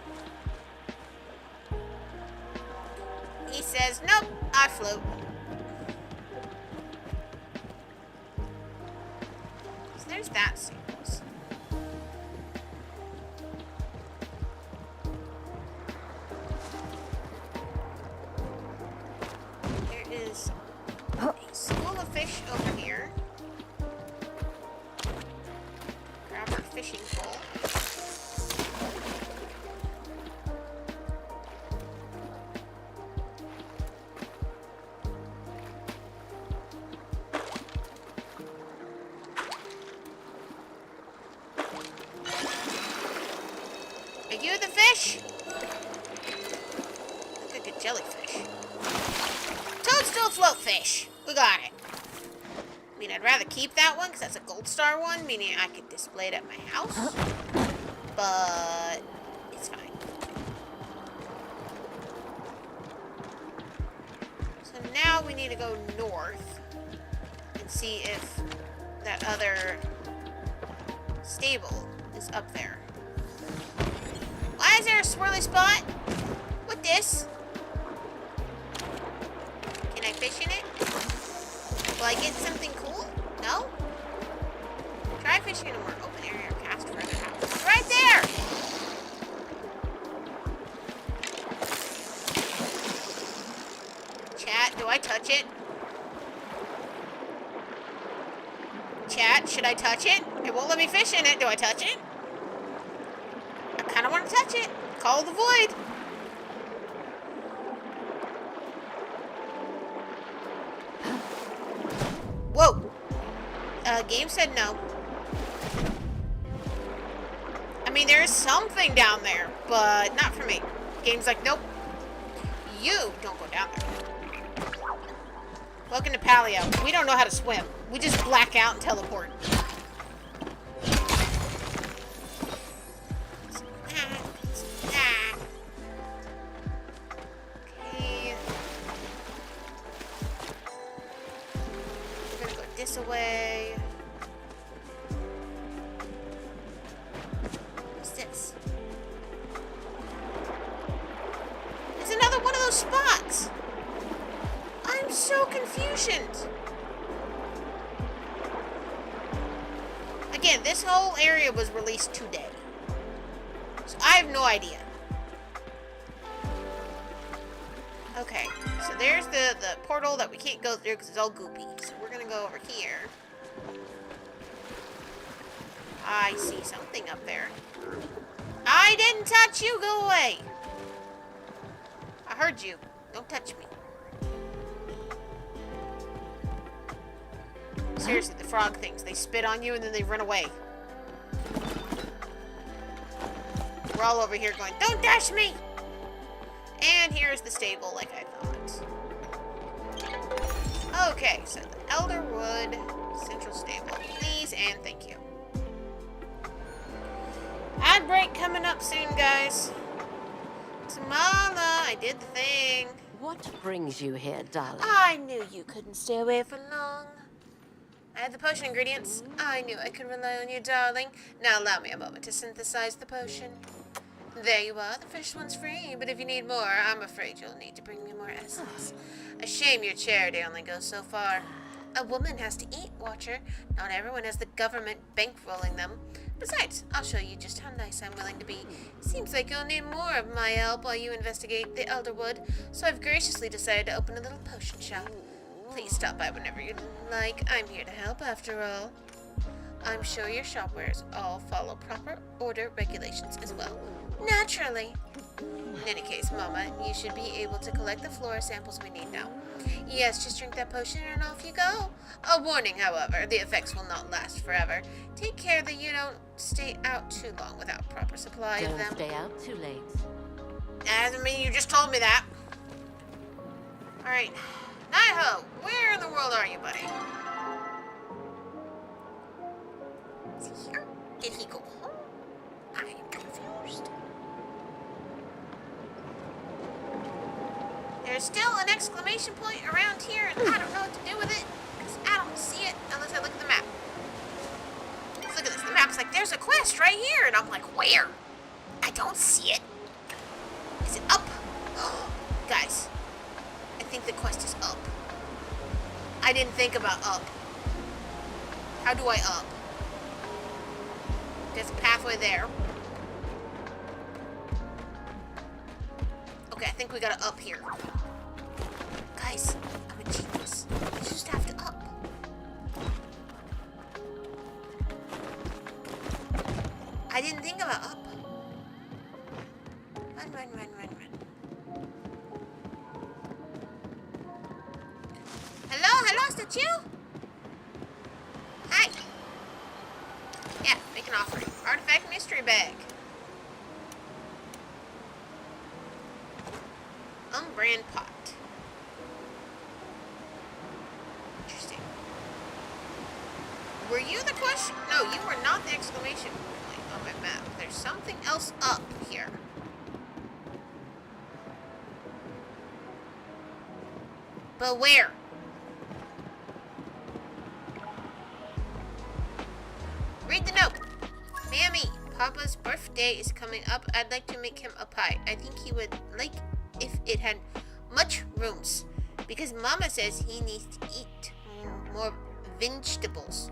He says, nope, I float. So there's that sequence. There is a school of fish over here. Grab our fishing pole. Are you the fish? Look like a jellyfish. Toadstool float fish. We got it. I mean, I'd rather keep that one because that's a gold star one, meaning I could display it at my house. But it's fine. So now we need to go north and see if that other stable is up there. Why is there a swirly spot? What this? Can I fish in it? Will I get something cool? No? Try fishing in a more open area or cast further out. It's right there! Chat, do I touch it? Chat, should I touch it? It won't let me fish in it. Do I touch it? I kind of want to touch it. Call the void. Whoa. Game said no. I mean, there is something down there, but not for me. Game's like, nope. You don't go down there. Welcome to Palia. We don't know how to swim. We just black out and teleport. Okay. We're gonna go this away. What's this? There's another one of those spots. I'm so confusioned. Again, this whole area was released today. So I have no idea. Okay, so there's the portal that we can't go through because it's all goopy. So we're gonna go over here. I see something up there. I didn't touch you, go away. I heard you. Don't touch me. Seriously, the frog things. They spit on you and then they run away. We're all over here going, don't dash me! And here's the stable like I thought. Okay, so the Elderwood Central Stable. Please and thank you. Ad break coming up soon, guys. Tamala, I did the thing. What brings you here, darling? I knew you couldn't stay away for long. I had the potion ingredients. I knew I could rely on you, darling. Now allow me a moment to synthesize the potion. There you are. The first one's free, but if you need more, I'm afraid you'll need to bring me more essence. A shame your charity only goes so far. A woman has to eat, Watcher. Not everyone has the government bankrolling them. Besides, I'll show you just how nice I'm willing to be. Seems like you'll need more of my help while you investigate the Elderwood, so I've graciously decided to open a little potion shop. Please stop by whenever you'd like. I'm here to help, after all. I'm sure your shopwares all follow proper order regulations as well. Naturally. In any case, Mama, you should be able to collect the flora samples we need now. Yes, just drink that potion and off you go. A warning, however, the effects will not last forever. Take care that you don't stay out too long without proper supply of them. Don't stay out too late. I mean, you just told me that. Alright. Niho, where in the world are you, buddy? Is he here? Did he go home? I am confused. There's still an exclamation point around here, and I don't know what to do with it, because I don't see it unless I look at the map. Look at this. The map's like, there's a quest right here, and I'm like, where? I don't see it. Is it up? Guys, I think the quest is up. I didn't think about up. How do I up? There's a pathway there. Okay, I think we gotta up here. Guys, I'm a genius. You just have to up. I didn't think about up. Run, run, run, run, run. Hello, is that you? Hi. Yeah, make an offering. Artifact mystery bag. Brand pot. Interesting. Were you the question? No, you were not the exclamation point on my map. There's something else up here. But where? Read the note. Mammy, Papa's birthday is coming up. I'd like to make him a pie. I think he would like if it had much rooms, because Mama says he needs to eat more vegetables.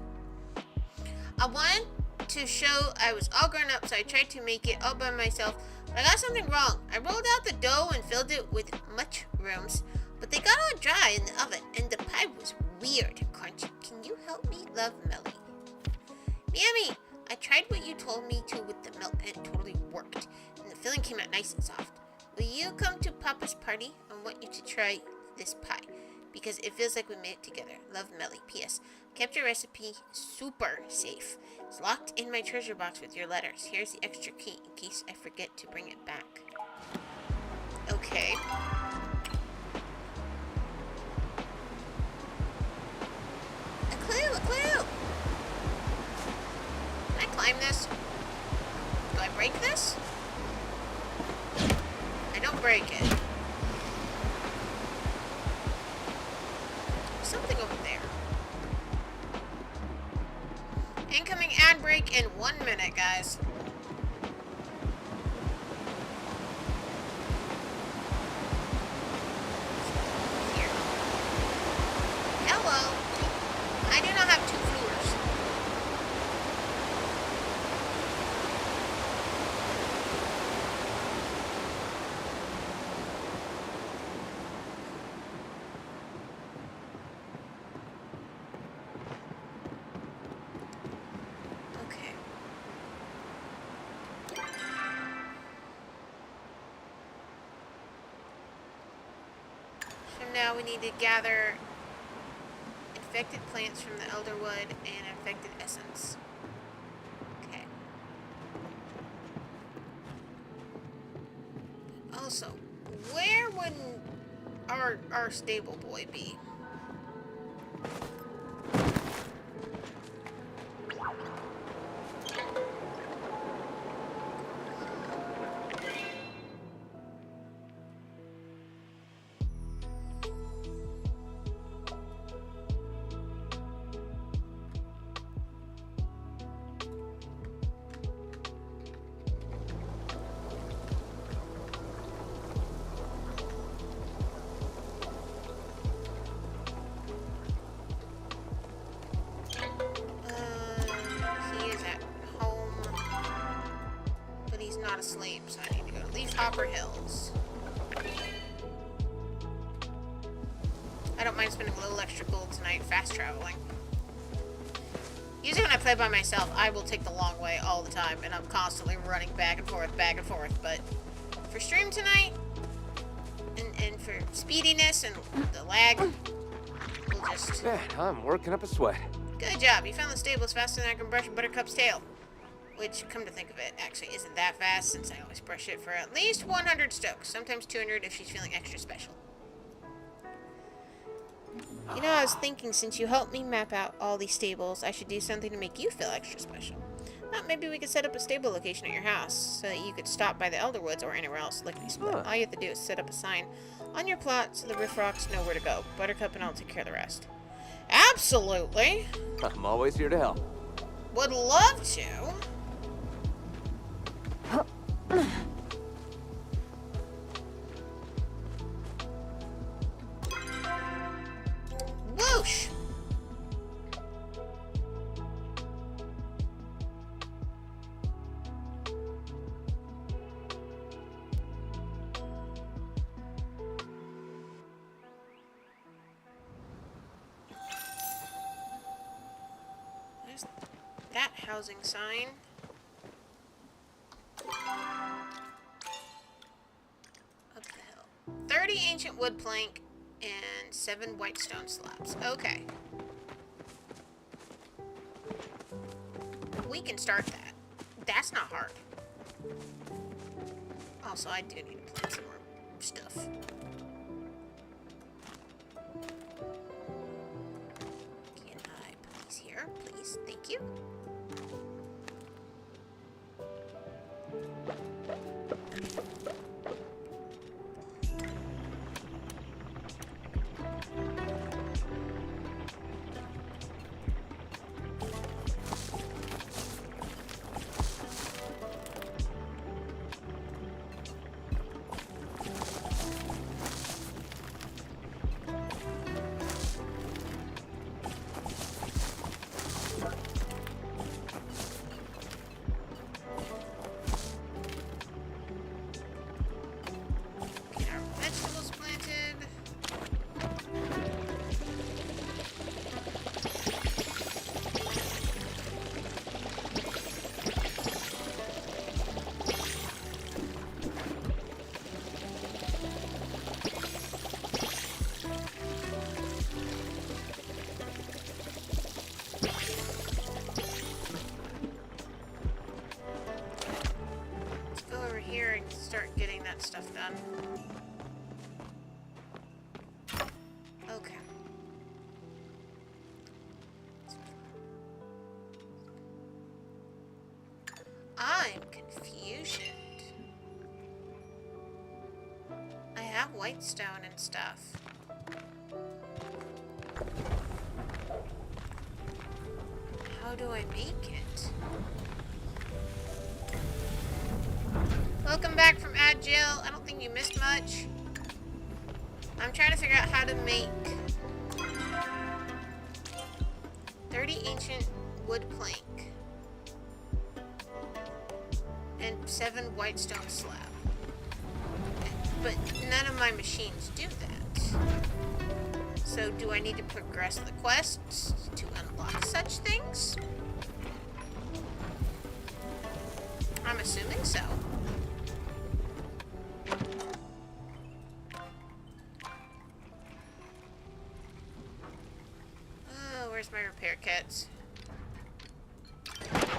I wanted to show I was all grown up, so I tried to make it all by myself, but I got something wrong. I rolled out the dough and filled it with mushrooms, but they got all dry in the oven, and the pie was weird and crunchy. Can you help me? Love, Melly. Mammy, I tried what you told me to with the milk, and it totally worked, and the filling came out nice and soft. Will you come to Papa's party? I want you to try this pie, because it feels like we made it together. Love, Melly. P.S. Kept your recipe super safe. It's locked in my treasure box with your letters. Here's the extra key in case I forget to bring it back. Okay. A clue, a clue! Can I climb this? Do I break this? I don't break it. There's something over there. Incoming ad break in 1 minute, guys. Here. Hello. I do not have 2 floors. Okay. So now we need to gather infected plants from the Elderwood and infected essence. Okay. Also, where would our stable boy be? He is at home, but he's not asleep, so I need to go to Leafhopper Hills. I don't mind spending a little extra gold tonight fast traveling. Usually when I play by myself, I will take the long way all the time, and I'm constantly running back and forth, but for stream tonight, and for speediness and the lag, we'll just... Man, I'm working up a sweat. Good job. You found the stables faster than I can brush Buttercup's tail. Which, come to think of it, actually isn't that fast, since I always brush it for at least 100 stokes. Sometimes 200 if she's feeling extra special. You know, I was thinking since you helped me map out all these stables, I should do something to make you feel extra special. Maybe we could set up a stable location at your house so that you could stop by the Elderwoods or anywhere else lickety-split. All you have to do is set up a sign on your plot so the Riffrocks know where to go. Buttercup and I'll take care of the rest. Absolutely! I'm always here to help. Would love to. Whoosh! There's that housing sign. Up the hill. 30 ancient wood plank and 7 white stone slabs. Okay. We can start that. That's not hard. Also, I do need to plant some more stuff. Can I please here? Please. Thank you. Start getting that stuff done. Okay. I'm confused. I have white stone and stuff. How do I make it? Welcome back from Ad Jail. I don't think you missed much. I'm trying to figure out how to make 30 ancient wood plank and 7 white stone slab. But none of my machines do that. So do I need to progress the quests to unlock such things? I'm assuming so. Where's my repair kits? Okay.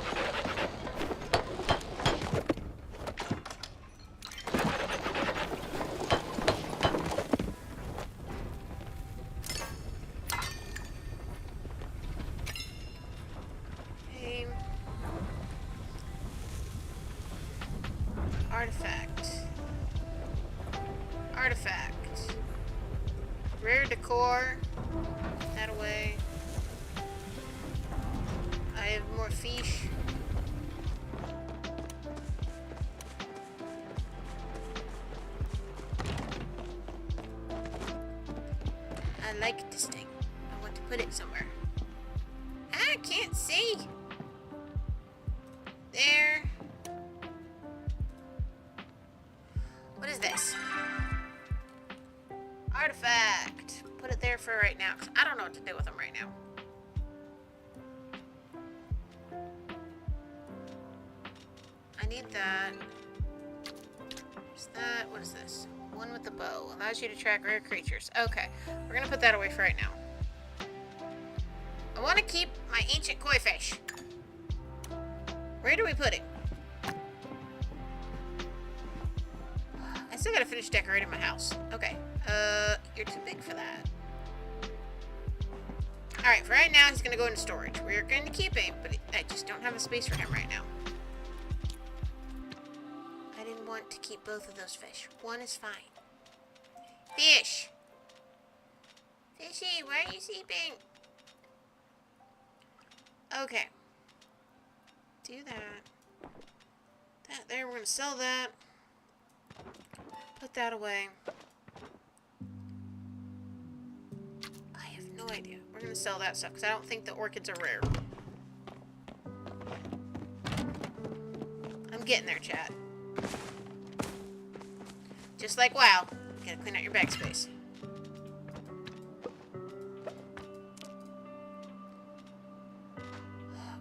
Artifact. Rare decor. Put that away. I have more fish. I like this thing. I want to put it somewhere. I can't see. There. What is this? Artifact. Put it there for right now, because I don't know what to do with them right now. I need that. What's that? What is this? One with the bow. Allows you to track rare creatures. Okay. We're going to put that away for right now. I want to keep my ancient koi fish. Where do we put it? I still got to finish decorating my house. Okay. You're too big for that. Alright, for right now, he's going to go into storage. We're going to keep him, but I just don't have a space for him right now. I didn't want to keep both of those fish. One is fine. Fish! Fishy, why are you sleeping? Okay. Do that. That there, we're going to sell that. Put that away. I have no idea. We're going to sell that stuff because I don't think the orchids are rare. I'm getting there, chat. Just like WoW. You gotta clean out your backspace.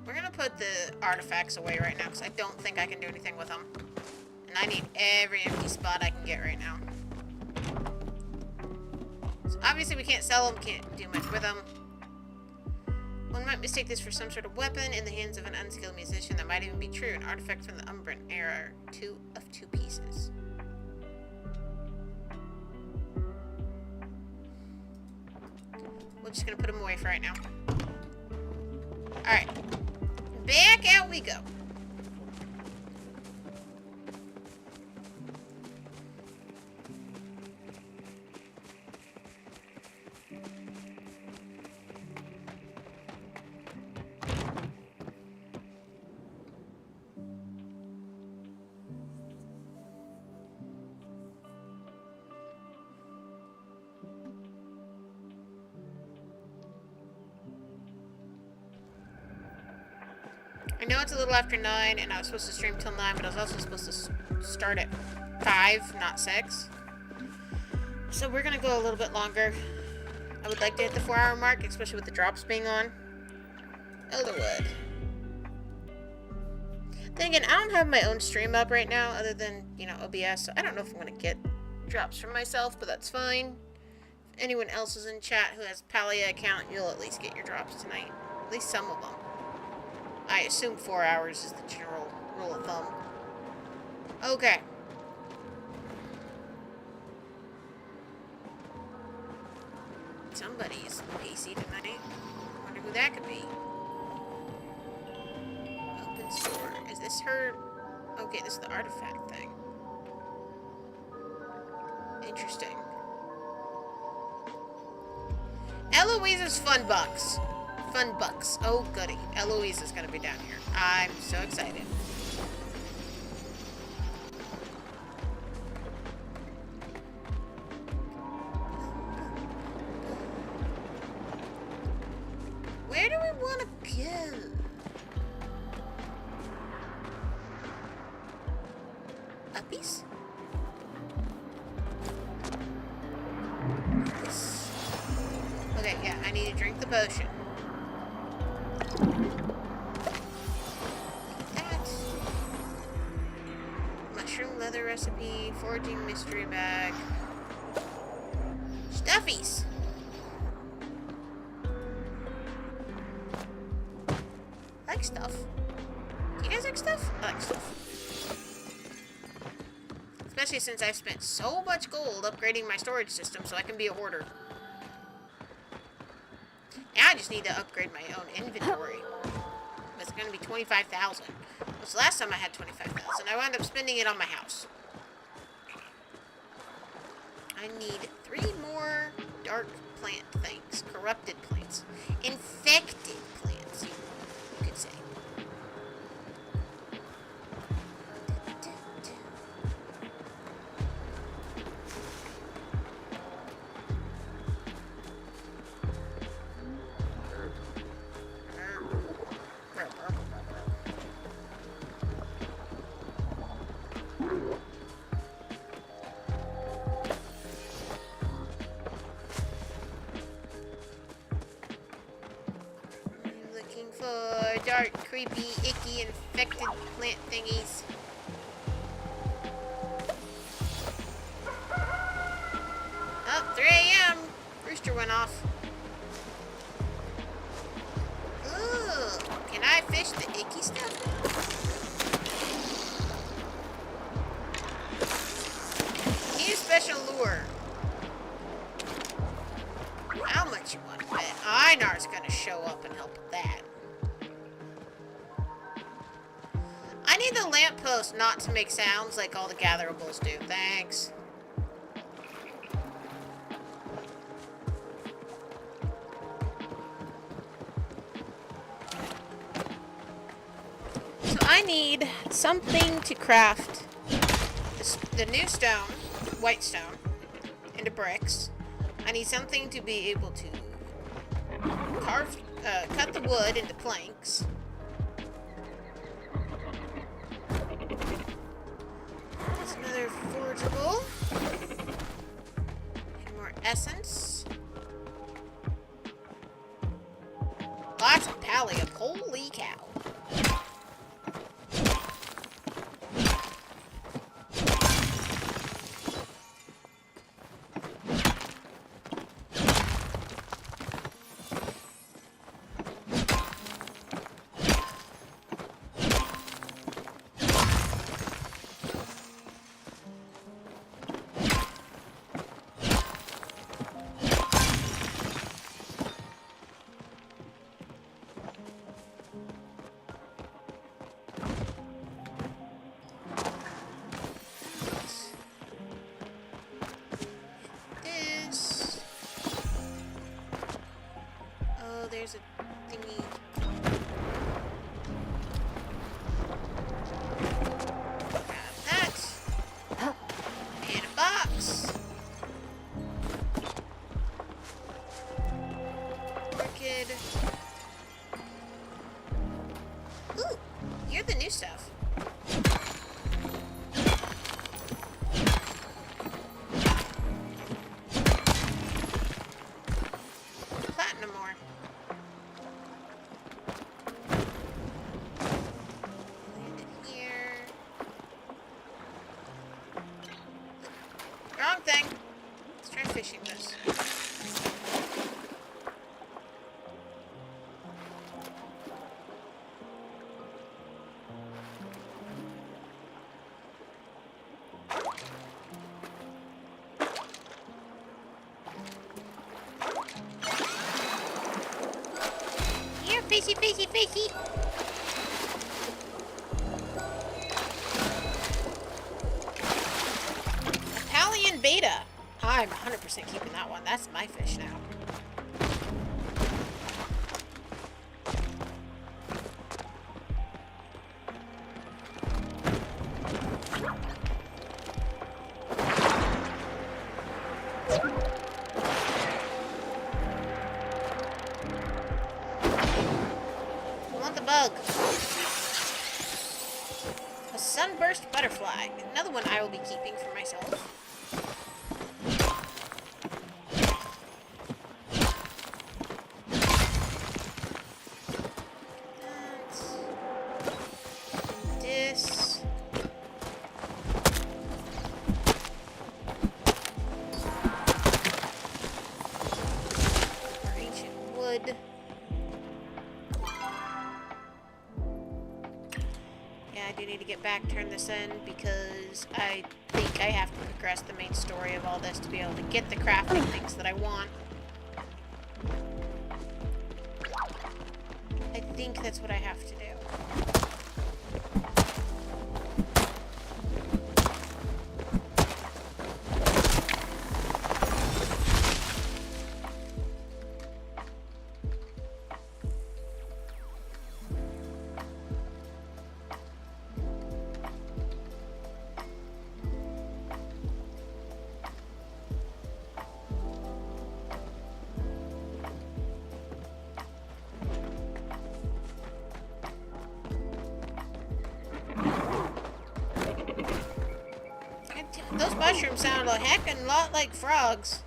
We're gonna put the artifacts away right now because I don't think I can do anything with them. And I need every empty spot I can get right now. So obviously we can't sell them, can't do much with them. One might mistake this for some sort of weapon in the hands of an unskilled musician. That might even be true. An artifact from the Umbran era. 2 of 2 pieces. We're just gonna put them away for right now. Alright. Back out we go. I know it's a little after 9, and I was supposed to stream till 9, but I was also supposed to start at 5, not 6. So we're gonna go a little bit longer. I would like to hit the 4-hour mark, especially with the drops being on. Elderwood. Then again, I don't have my own stream up right now, other than, you know, OBS, so I don't know if I'm gonna get drops from myself, but that's fine. If anyone else is in chat who has Palia account, you'll at least get your drops tonight. At least some of them. I assume 4 hours is the general rule of thumb. Okay. Somebody's PC tonight. Wonder who that could be. Open store. Is this her? Okay, this is the artifact thing. Interesting. Eloise's Fun Bucks. Fun Bucks. Oh, goody. Eloise is going to be down here. I'm so excited. Where do we want to go? Uppies? This. Okay, yeah, I need to drink the potion. Mushroom leather recipe, foraging mystery bag, stuffies. I like stuff. Do you guys like stuff? I like stuff. Especially since I've spent so much gold upgrading my storage system so I can be a hoarder. Now I just need to upgrade my own inventory. It's going to be 25,000. Which last time I had 25,000. I wound up spending it on my house. I need 3 more dark plant things. Corrupted plants. Infected plants, you could say. For dark, creepy, icky, infected plant thingies. Oh, 3 a.m. Rooster went off. Ooh, can I fish the icky stuff? Need a special lure. How much you want? But Einar's gonna show up and help with that. I need the lamppost not to make sounds like all the gatherables do. Thanks. So I need something to craft the new stone, white stone, into bricks. I need something to be able to cut the wood into planks. There's another forgeable. And more essence. Lots of Palia. Holy cow. There's a thingy. Grab that. And a box. Orchid. Ooh, you're the new stuff. Platinum ore. Wrong thing. Let's try fishing this. Here, fishy, fishy, fishy. Beta. I'm 100% keeping that one. That's my fish now. I want the bug. A sunburst butterfly. Another one I will be keeping for myself. Turn this in because I think I have to progress the main story of all this to be able to get the crafting things that I want. I think that's what I have to do. Those mushrooms sound a heckin' lot like frogs.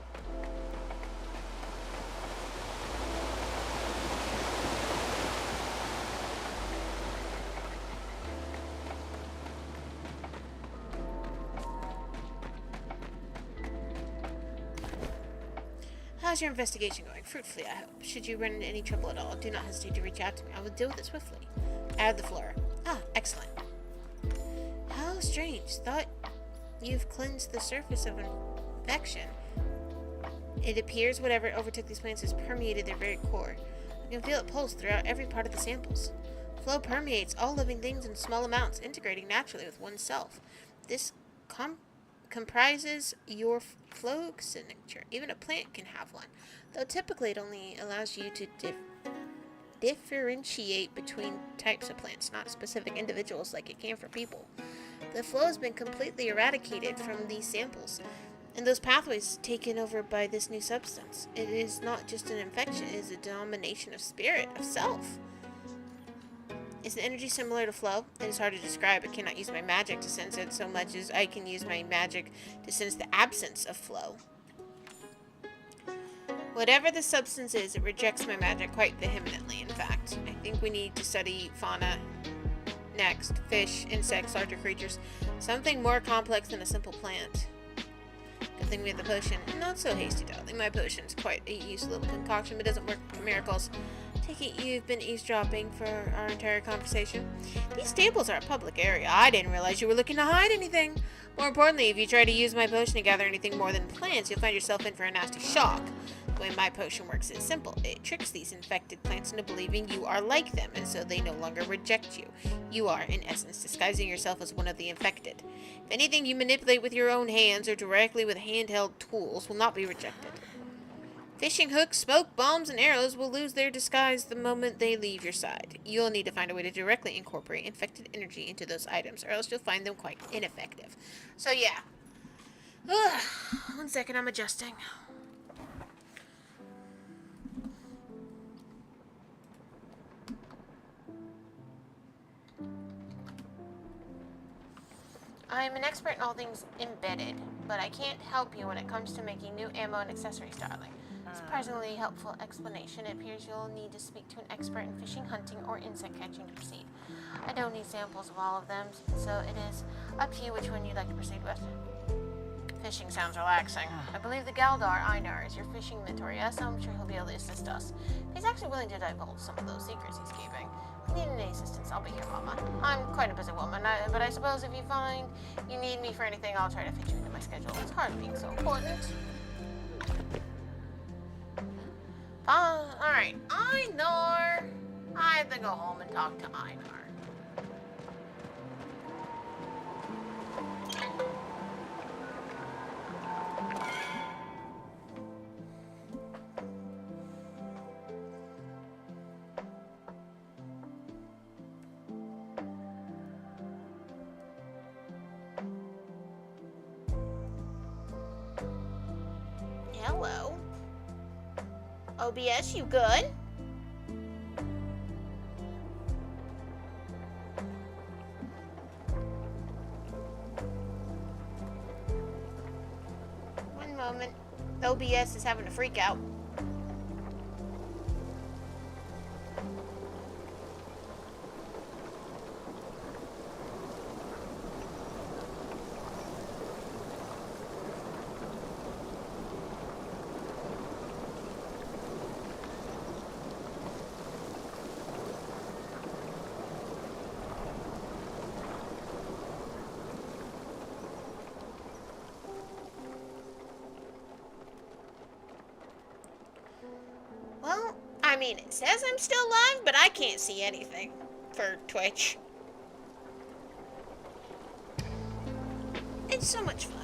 How's your investigation going? Fruitfully, I hope. Should you run into any trouble at all, do not hesitate to reach out to me. I will deal with it swiftly. Add the flora. Ah, excellent. How strange. Thought you've cleansed the surface of infection. It appears whatever overtook these plants has permeated their very core. You can feel it pulse throughout every part of the samples. Flow permeates all living things in small amounts, integrating naturally with oneself. This comprises your flow signature. Even a plant can have one, though typically it only allows you to differentiate between types of plants, not specific individuals like it can for people. The flow has been completely eradicated from these samples, and those pathways taken over by this new substance. It is not just an infection, it is a domination of spirit, of self. Is the energy similar to flow? It is hard to describe. I cannot use my magic to sense it so much as I can use my magic to sense the absence of flow. Whatever the substance is, it rejects my magic quite vehemently, in fact. I think we need to study fauna next. Fish, insects, larger creatures. Something more complex than a simple plant. Good thing we have the potion. Not so hasty, darling. My potion's quite a useful little concoction, but doesn't work for miracles. Take it you've been eavesdropping for our entire conversation. These tables are a public area. I didn't realize you were looking to hide anything. More importantly, if you try to use my potion to gather anything more than plants, you'll find yourself in for a nasty shock. The way my potion works is simple. It tricks these infected plants into believing you are like them, and so they no longer reject you. You are, in essence, disguising yourself as one of the infected. If anything you manipulate with your own hands or directly with handheld tools will not be rejected. Fishing hooks, smoke, bombs, and arrows will lose their disguise the moment they leave your side. You'll need to find a way to directly incorporate infected energy into those items, or else you'll find them quite ineffective. So yeah. 1 second, I'm adjusting. I am an expert in all things embedded, but I can't help you when it comes to making new ammo and accessories, darling. Surprisingly helpful explanation. It appears you'll need to speak to an expert in fishing, hunting, or insect catching to proceed. I don't need samples of all of them, so it is up to you which one you'd like to proceed with. Fishing sounds relaxing. I believe the Galdar Einar is your fishing mentor, yes? I'm sure he'll be able to assist us. He's actually willing to divulge some of those secrets he's keeping. If you need any assistance, I'll be here, Mama. I'm quite a busy woman, but I suppose if you find you need me for anything, I'll try to fit you into my schedule. It's hard being so important. Alright, Einar. I have to go home and talk to Einar. Hello. OBS, you good? One moment. OBS is having a freak out. Well, I mean, it says I'm still live, but I can't see anything for Twitch. It's so much fun.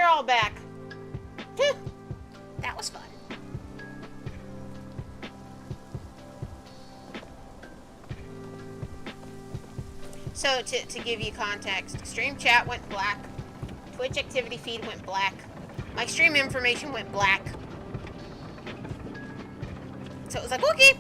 All back. Phew. That was fun. So to give you context, stream chat went black, Twitch activity feed went black, my stream information went black. So it was like, okay.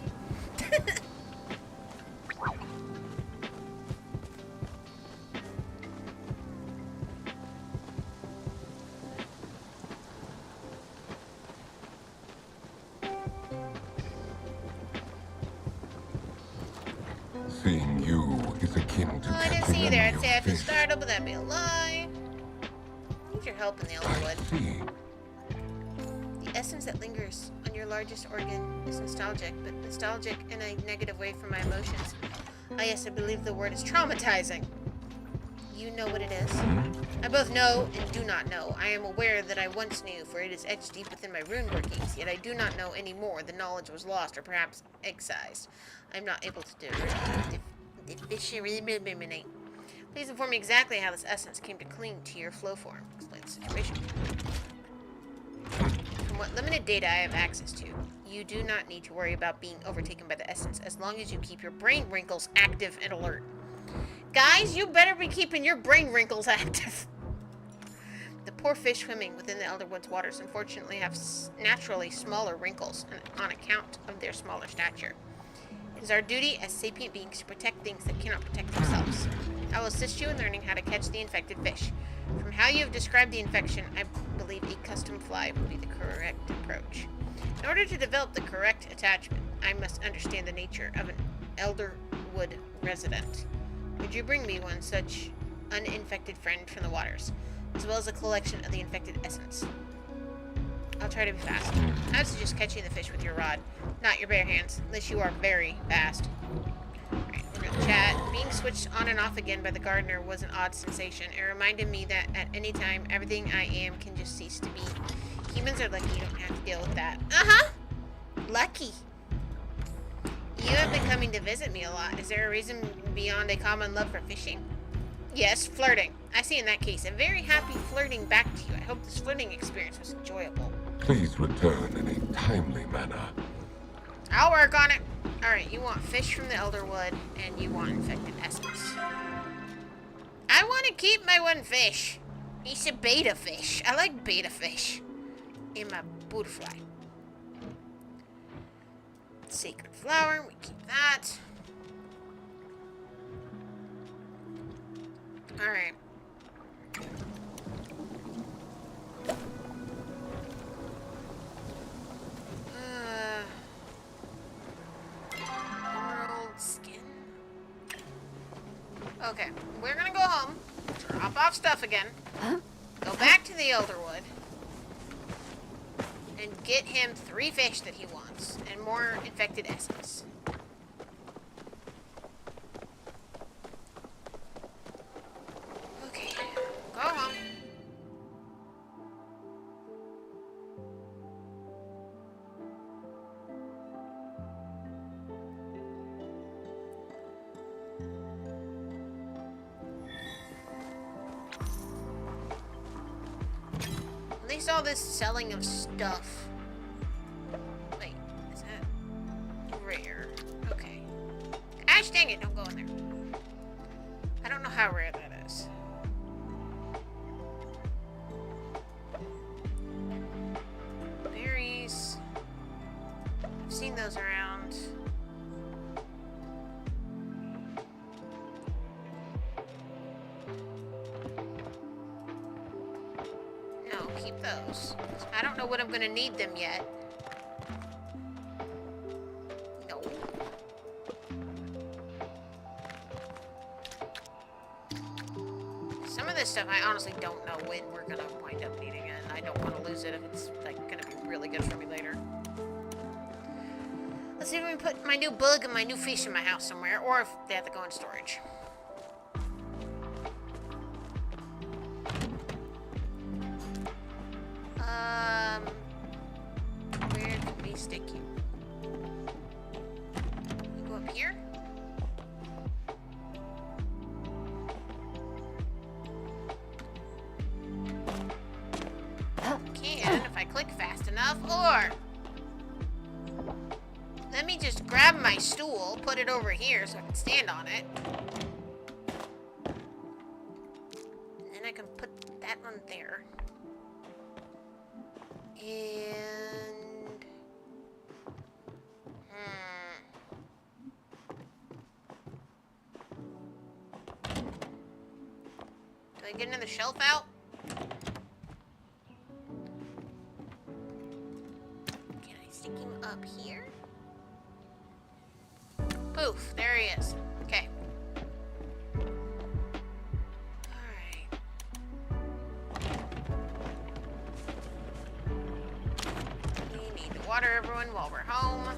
Seeing you is akin to Oh, I didn't catching see you a there. I'd new say I have to fish. startle, but that'd be a lie. Need your help in the I Elderwood. see. The essence that lingers on your largest organ is nostalgic, but nostalgic in a negative way for my emotions. Ah, yes, I believe the word is traumatizing. You know what it is? I both know and do not know. I am aware that I once knew, for it is etched deep within my rune workings, yet I do not know any more. The knowledge was lost, or perhaps excised. I am not able to differentiate. Please inform me exactly how this essence came to cling to your flow form. Explain the situation. From what limited data I have access to, you do not need to worry about being overtaken by the essence as long as you keep your brain wrinkles active and alert. Guys, you better be keeping your brain wrinkles active. The poor fish swimming within the Elderwood's waters unfortunately have naturally smaller wrinkles on account of their smaller stature. It is our duty as sapient beings to protect things that cannot protect themselves. I will assist you in learning how to catch the infected fish. From how you have described the infection, I believe a custom fly would be the correct approach. In order to develop the correct attachment, I must understand the nature of an Elderwood resident. Would you bring me one such uninfected friend from the waters, as well as a collection of the infected essence? I'll try to be fast. I would suggest catching the fish with your rod, not your bare hands, unless you are very fast. Alright, we're gonna chat. Being switched on and off again by the gardener was an odd sensation. It reminded me that at any time, everything I am can just cease to be. Humans are lucky you don't have to deal with that. Uh-huh! Lucky. You have been coming to visit me a lot. Is there a reason beyond a common love for fishing? Yes, flirting. I see in that case a very happy flirting back to you. I hope this flirting experience was enjoyable. Please return in a timely manner. I'll work on it. Alright, you want fish from the Elderwood, and you want infected essence. I want to keep my one fish. He's a beta fish. I like beta fish. In my butterfly. Sacred flower, we keep that. Alright. Emerald skin. Okay, we're gonna go home, drop off stuff again, go back to the Elderwood, and get him 3 fish that he wants, and more infected essence. Okay, go home. At least all this selling of stuff. Wait, is that rare? Okay. Gosh dang it, don't go in there. I don't know how rare that is. Berries. I've seen those around. No, keep those. I don't know what I'm gonna need them yet. No. Some of this stuff I honestly don't know when we're gonna wind up needing it, and I don't want to lose it if it's like gonna be really good for me later. Let's see if we can put my new bug and my new fish in my house somewhere, or if they have to go in storage. Where can we stick you? You go up here? Can if I click fast enough, or let me just grab my stool, put it over here so I can stand on it. And then I can put that one there. And do I get another shelf out? Can I stick him up here? Poof, there he is. Okay. doing while we're home.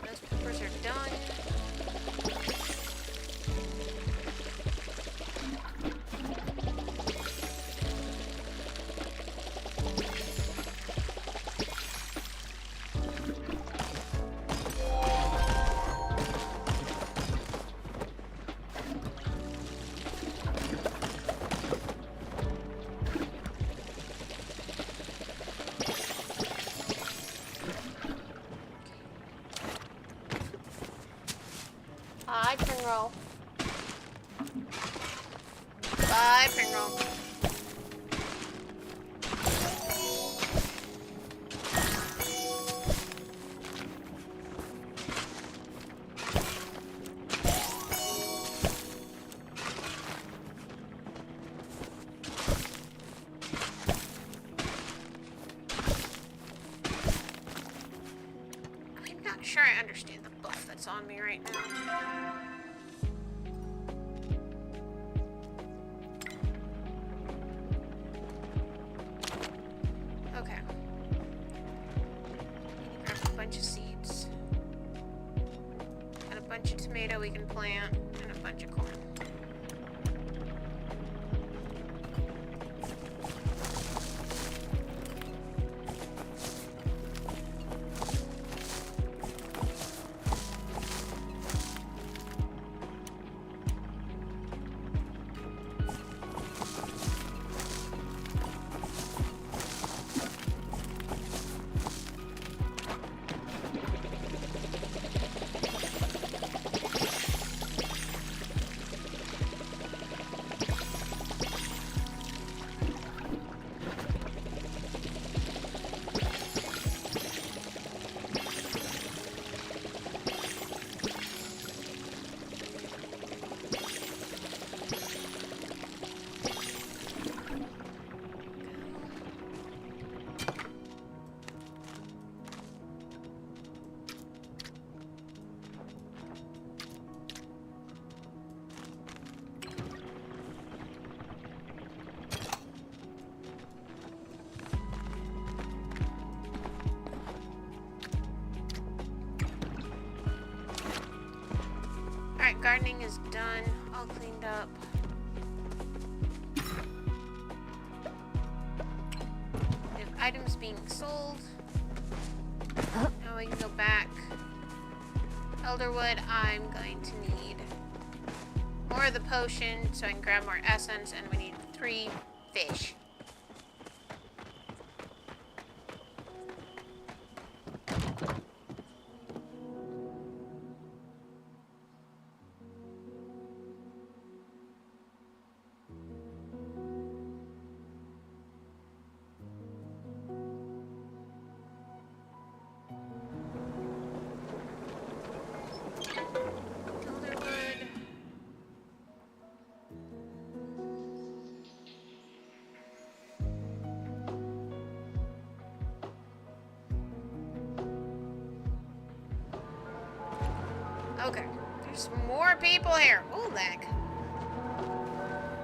Those peppers are done. Bye, Pringle. Bye, Pringle. I'm not sure I understand the buff that's on me right now. Okay. Need to grab a bunch of seeds. And a bunch of tomato we can plant, and a bunch of corn. Alright, gardening is done. All cleaned up. We have items being sold. Now we can go back. Elderwood, I'm going to need more of the potion so I can grab more essence, and we need 3 fish. Elderwood. Okay, there's more people here. Ooh, lag.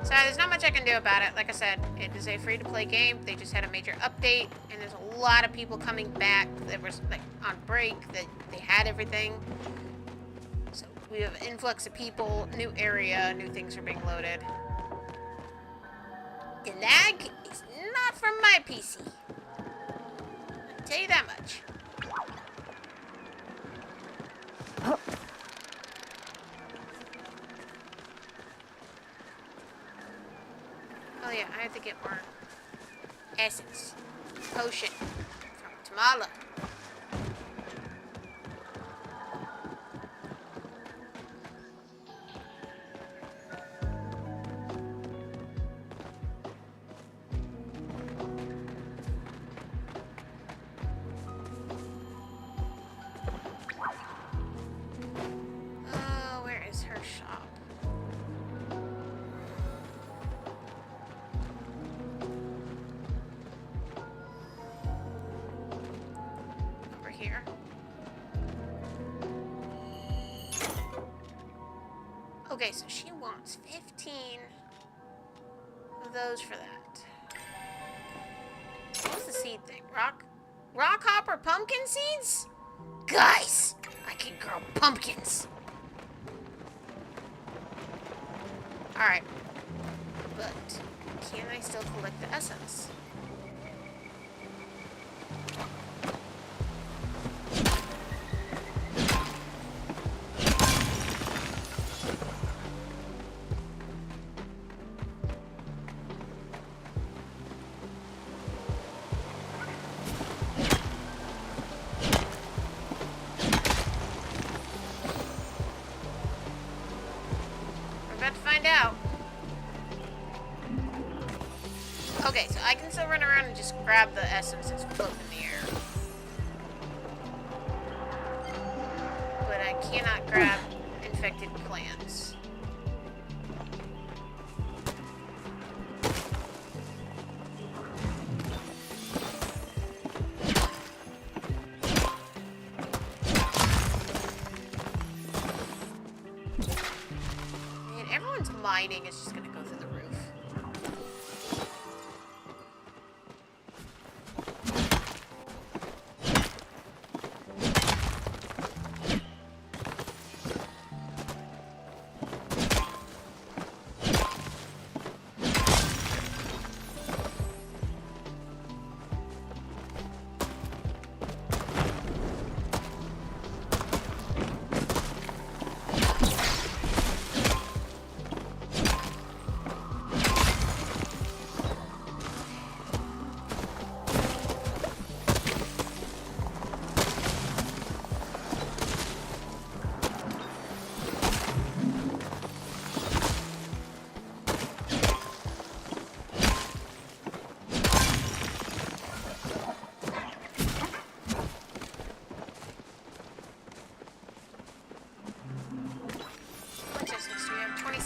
So there's not much I can do about it. Like I said, it is a free-to-play game. They just had a major update, and there's a lot of people coming back that was like on break, that they had everything. So we have an influx of people, new area, new things are being loaded. The lag is not from my PC. I'll tell you that much. Oh yeah, I have to get more essence. Potion from Tamala. Okay, so she wants 15 of those for that. What's the seed thing? Rock hopper pumpkin seeds? Guys, I can grow pumpkins. Alright. But can I still collect the essence? Out. Okay, so I can still run around and just grab the essence that's floating in the air. But I cannot grab infected plants. Mining is just gonna go through the roof.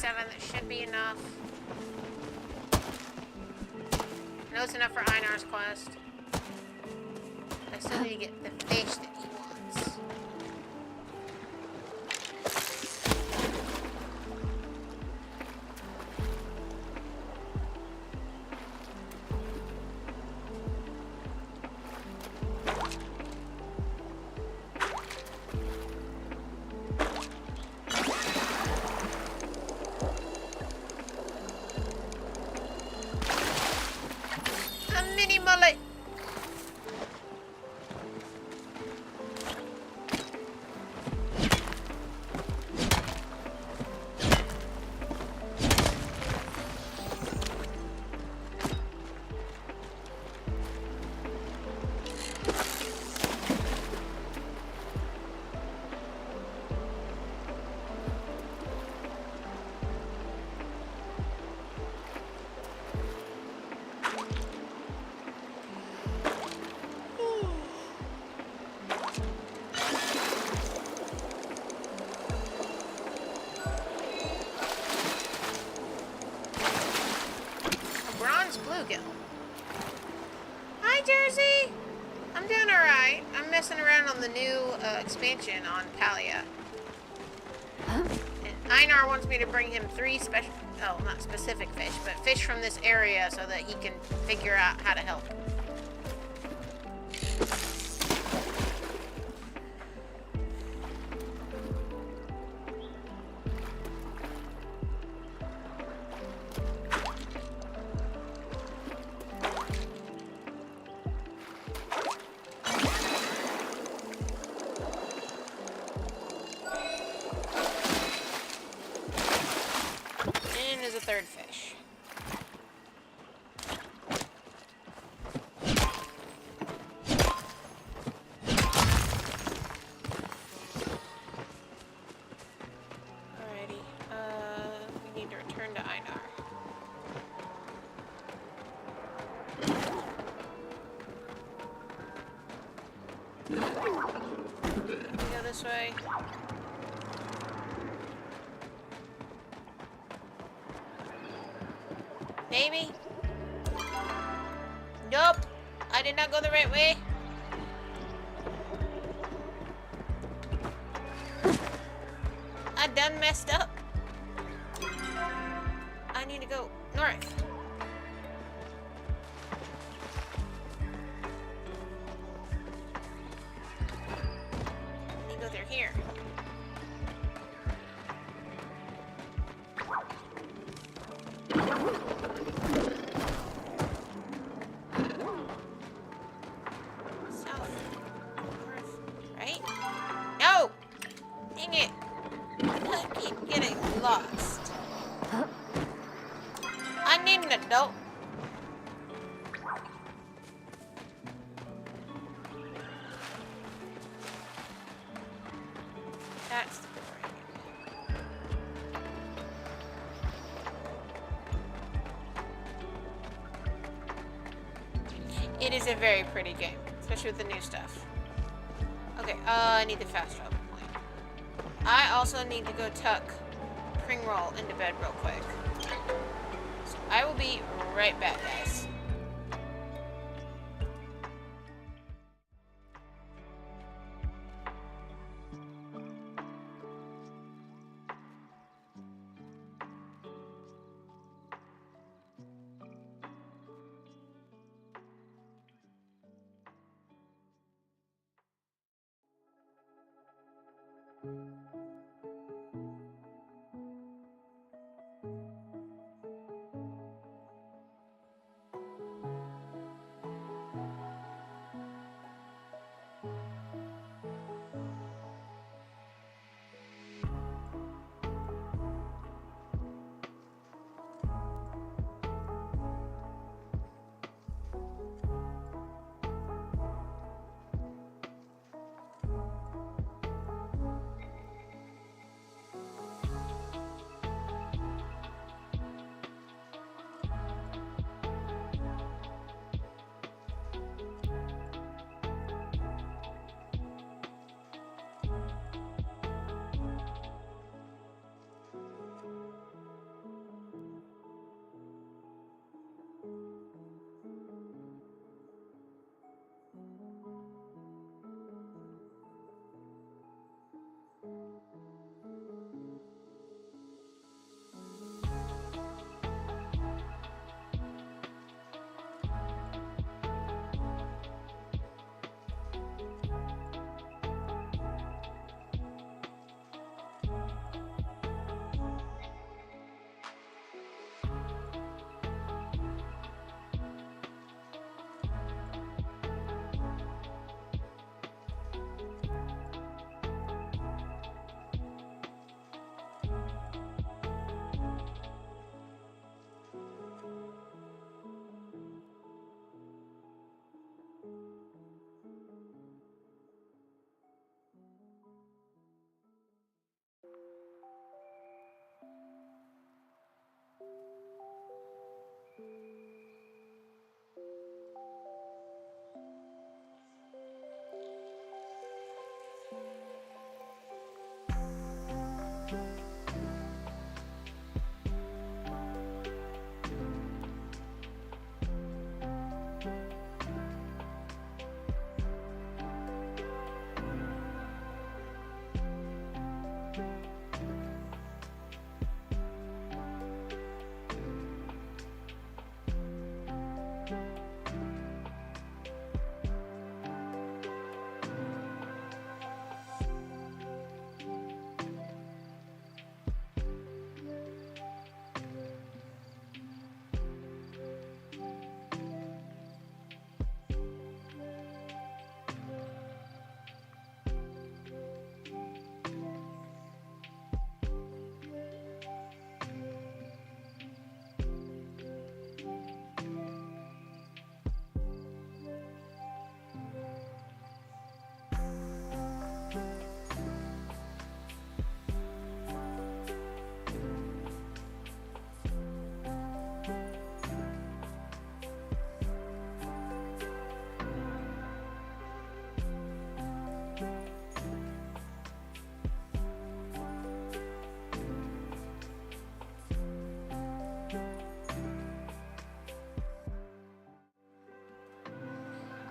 That should be enough. I know it's enough for Einar's quest. I still need to get the fish that he wants. Mullet. Bluegill. Hi, Jersey! I'm doing alright. I'm messing around on the new expansion on Palia. And Einar wants me to bring him 3 special... Oh, not specific fish, but fish from this area so that he can figure out how to help. A third fish. Alrighty, we need to return to Einar. Go this way. Maybe? Nope. I did not go the right way. I done messed up. need to go north. I need to go through here. South. North. Right? No! Dang it! I keep getting lost. I need an adult. That's the door. It is a very pretty game, especially with the new stuff. Okay, I need the fast travel point. I also need to go tuck Pringroll into bed real quick. So I will be right back, guys.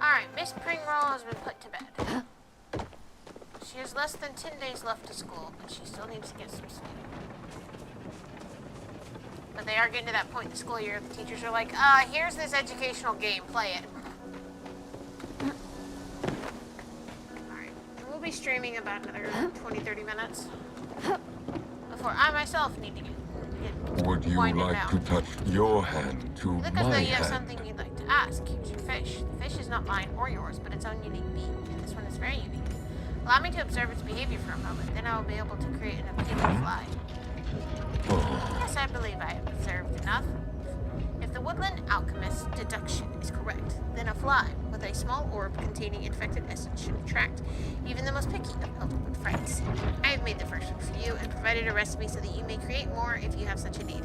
Alright, Miss Pringroll has been put to bed. She has less than 10 days left to school, but she still needs to get some sleep. But they are getting to that point in the school year. The teachers are like, here's this educational game. Play it. Alright. We'll be streaming about another 20-30 minutes. Before I myself need to get Would you winded like down. to touch your hand to You look my as though you have hand? something you'd like to ask. Here's your fish. The fish is not mine or yours, but its own unique being, and this one is very unique. Allow me to observe its behavior for a moment, then I will be able to create an opinion fly. Yes, I believe I have observed enough. If the woodland alchemist's deduction is correct, then a fly with a small orb containing infected essence should attract even the most picky of Elderwood friends. I have made the first one for you and provided a recipe so that you may create more if you have such a need.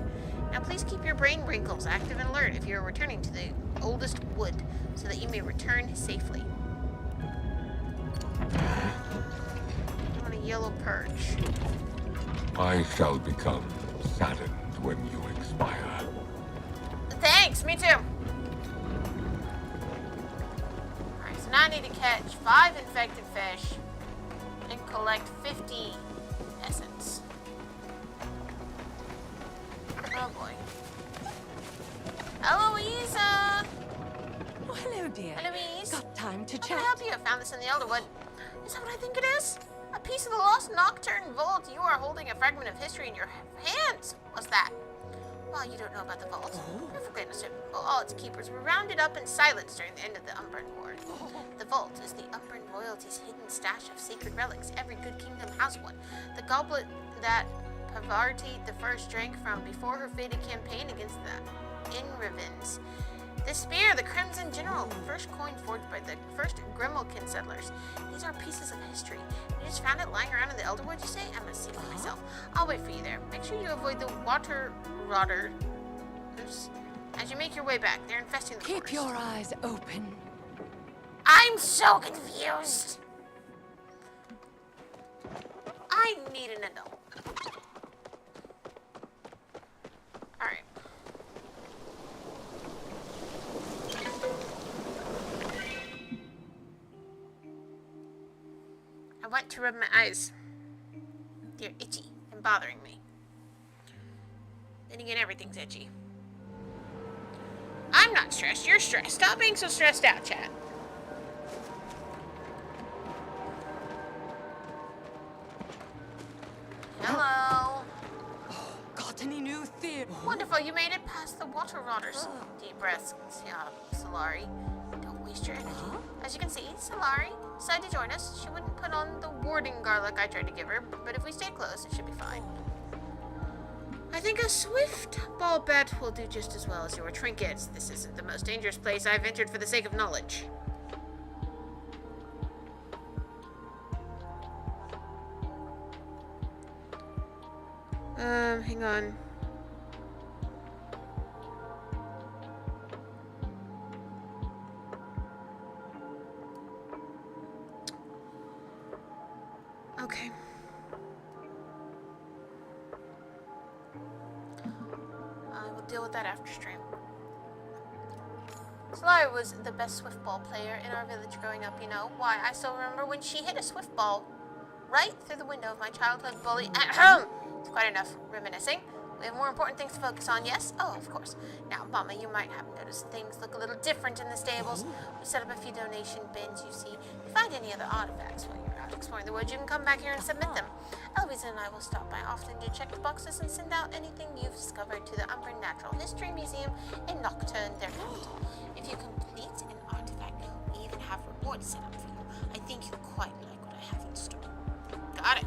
Now please keep your brain wrinkles active and alert if you are returning to the oldest wood, so that you may return safely. I want a yellow perch. I shall become saddened when you expire. Thanks, me too. Alright, so now I need to catch 5 infected fish and collect 50 essence. Oh boy. Eloisa! Oh, hello, dear. Eloise. Got time to How chat? can I help you? I found this in the Elderwood. Is that what I think it is? A piece of the lost Nocturne Vault. You are holding a fragment of history in your hands. What's that? Well, you don't know about the vault. For goodness sake, all its keepers were rounded up and silenced during the end of the Umbran War. The vault is the Umbran royalty's hidden stash of sacred relics. Every good kingdom has one. The goblet that Pavarti the First drank from before her fated campaign against the Inravins. The spear, the Crimson General, the first coin forged by the first Grimalkin settlers. These are pieces of history. You just found it lying around in the Elderwood, you say? I must see for myself. I'll wait for you there. Make sure you avoid the water rotters as you make your way back. They're infesting the Keep forest. your eyes open. I'm so confused. I need an adult. Alright. I want to rub my eyes. They're itchy and bothering me. Then again, everything's itchy. I'm not stressed. You're stressed. Stop being so stressed out, chat. Hello. Got any new theory? Wonderful. You made it past the water rotters. Deep breaths, Solari. Don't waste your energy. As you can see, Solari decided to join us. She wouldn't put on the warding garlic I tried to give her, but if we stay close, it should be fine. I think a swift ball bat will do just as well as your trinkets. This isn't the most dangerous place I've entered for the sake of knowledge. Hang on. Okay. I will deal with that after stream. Solari was the best swift ball player in our village growing up, you know. Why, I still remember when she hit a swift ball right through the window of my childhood bully at home. It's quite enough reminiscing. We have more important things to focus on, yes? Oh, of course. Now, Mama, you might have noticed things look a little different in the stables. We set up a few donation bins, you see. If you find any other artifacts while you're out exploring the woods, you can come back here and submit them. Eloisa and I will stop by often to check the boxes and send out anything you've discovered to the Umbran Natural History Museum in Nocturne, their capital. If you complete an artifact, we even have rewards set up for you. I think you'll quite like what I have in store. Got it.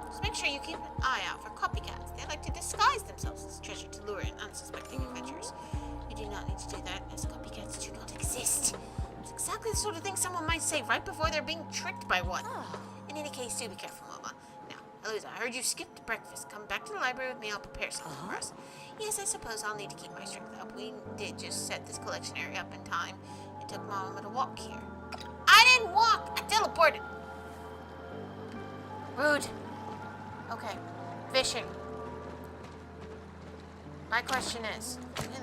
Just make sure you keep an eye out for copycats. They like to disguise themselves as treasure to lure in unsuspecting adventurers. You do not need to do that, as copycats do not exist. It's exactly the sort of thing someone might say right before they're being tricked by one. In any case, do be careful, Mama. Now, Eloisa, I heard you skipped breakfast. Come back to the library with me. I'll prepare something for us. Yes, I suppose I'll need to keep my strength up. We did just set this collection area up in time. It took Mama to walk here. I didn't walk! I teleported! Rude. Okay, fishing. My question is, I do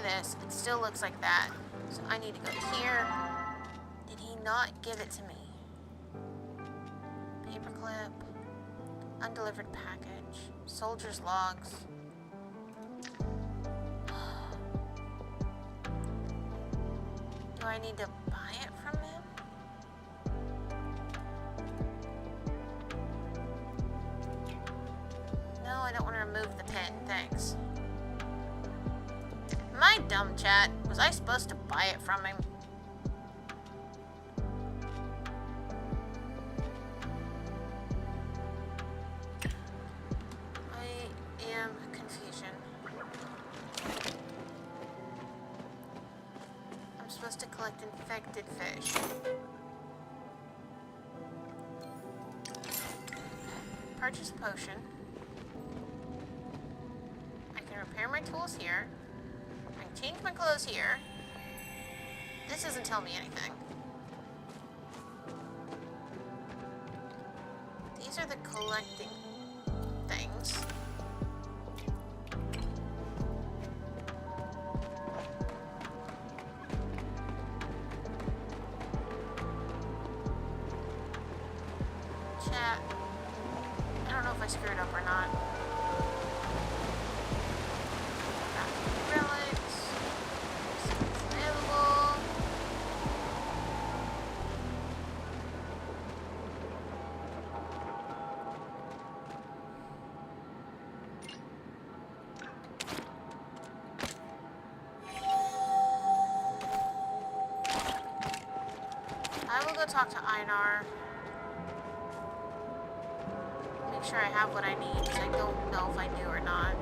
this, it still looks like that. So I need to go here. Did he not give it to me? Paperclip, undelivered package, soldier's logs. I need to buy it from him? No, I don't want to remove the pin. Thanks. Am I dumb, chat? Was I supposed to buy it from him? I am confusion. I'm supposed to collect infected fish. Purchase potion. I can repair my tools here. I can change my clothes here. This doesn't tell me anything. These are the collecting things. Chat. I don't know if I screwed up or not. Relics. Available. I will go talk to Einar. Make sure I have what I need, because I don't know if I do or not.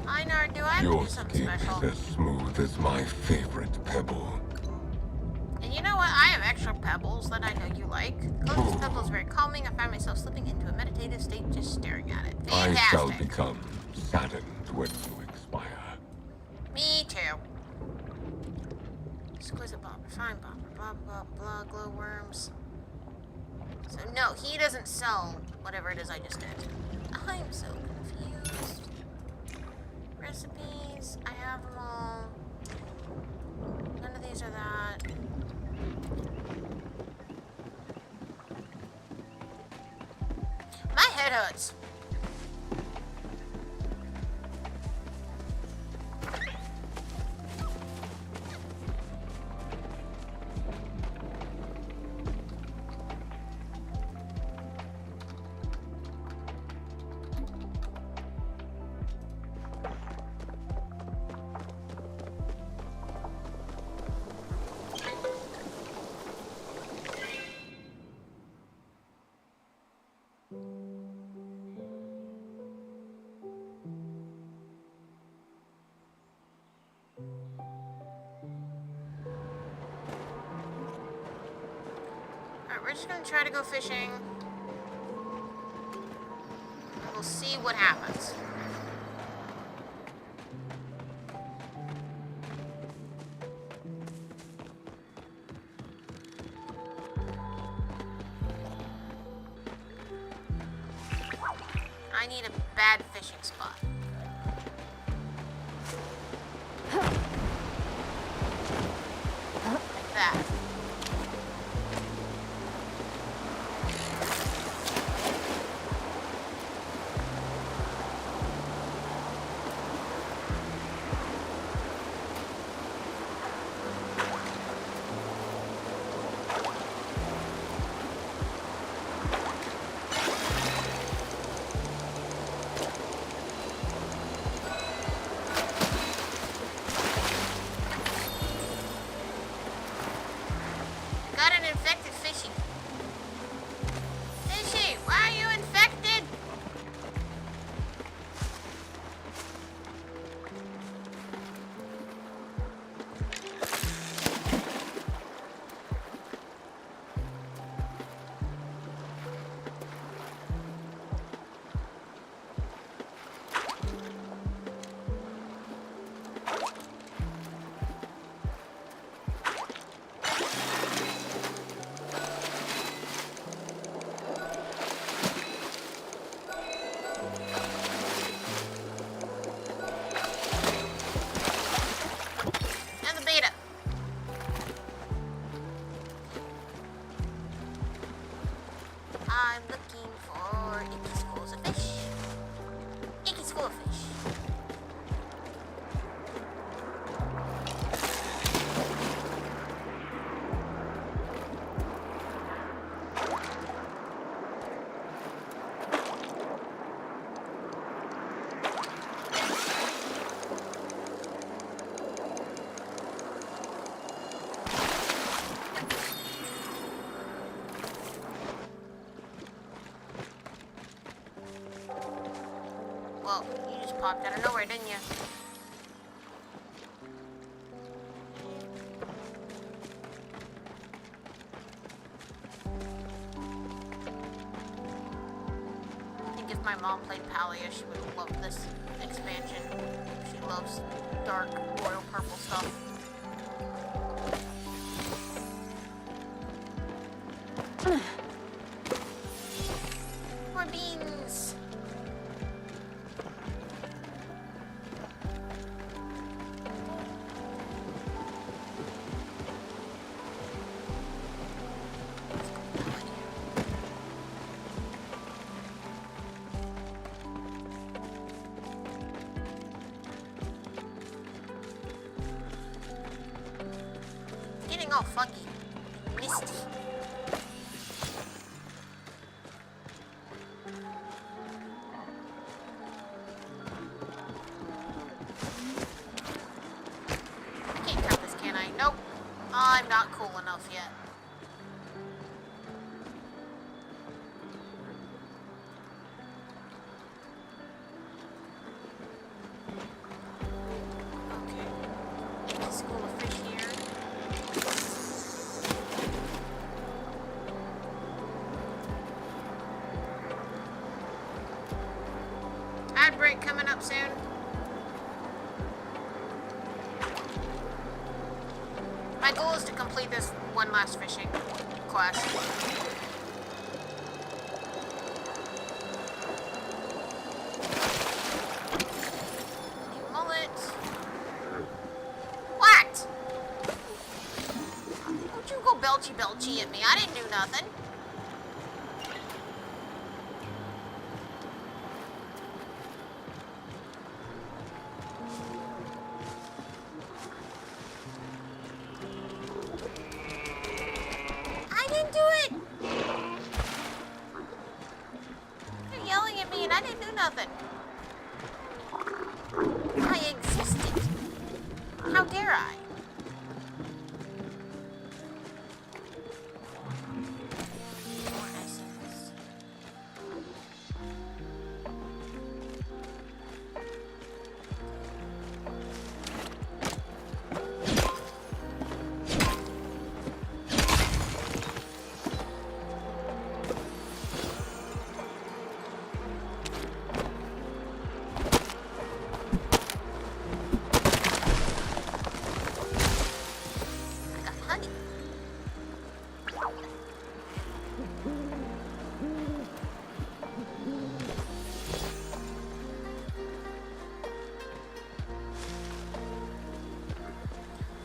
Einar, do I have to Your do something skin special? is as smooth as my favorite pebble. And you know what? I have extra pebbles that I know you like. This pebble is very calming. I find myself slipping into a meditative state just staring at it. I shall Fantastic. become saddened when you expire. Me too. Exquisite bopper, fine bopper, blah blah blah, glowworms. So no, he doesn't sell whatever it is I just did. I'm so confused. Recipes, I have them all. None of these are that. My head hurts. Alright, we're just gonna try to go fishing. And we'll see what happens. I need a bad fishing spot. Like that. I'm looking for icky schools of fish. Icky school of fish. Well, you just popped out of nowhere, didn't you? I think if my mom played Palia, she would love this expansion. She loves dark royal purple stuff. More beans. Getting all foggy, misty. Can't count this, can I? Nope. I'm not cool enough yet. Okay. Empty school of fish here. Ad break coming up soon. My goal is to complete this one last fishing quest. New mullet. What? Don't you go belchy at me. I didn't do nothing. I didn't do it. You're yelling at me and I didn't do nothing. I existed. How dare I? More essence. I got honey.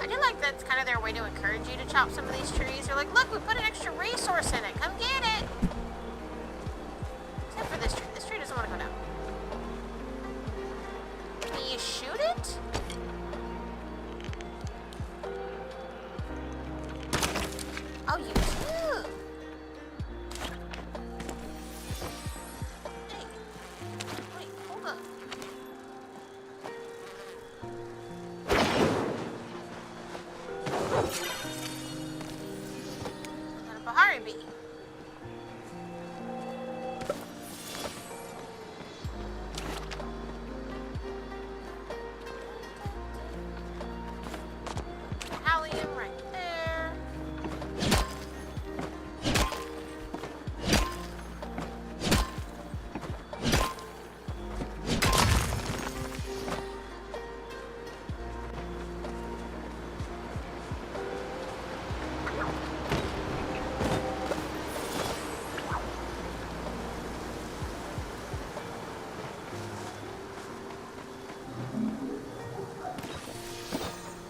I do like that's kind of their way to encourage you to chop some of these trees. They're like, look, we put an extra resource in it. Come get it. Except for this tree. This tree doesn't want to go down. Can you shoot it? Oh, you do. Hey. Wait, hold up. Got a Bahari bee. Hallium right there.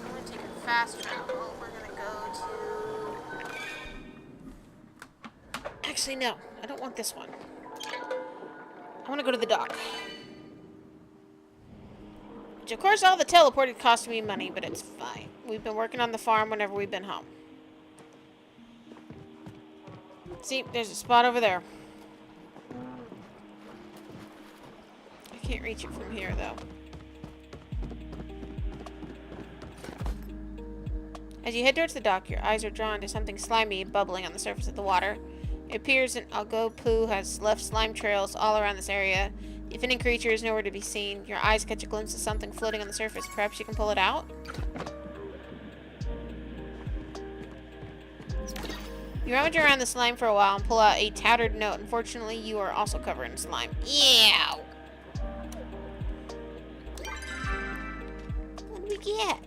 I'm gonna take a fast travel. We're gonna go to Actually, no. I don't want this one. I want to go to the dock. Which, of course, all the teleporting cost me money, but it's fine. We've been working on the farm whenever we've been home. See, there's a spot over there. I can't reach it from here, though. As you head towards the dock, your eyes are drawn to something slimy bubbling on the surface of the water. It appears an Algo has left slime trails all around this area. The offending creature is nowhere to be seen. Your eyes catch a glimpse of something floating on the surface. Perhaps you can pull it out? You rummage around the slime for a while and pull out a tattered note. Unfortunately, you are also covered in slime. Yeah! What do we get?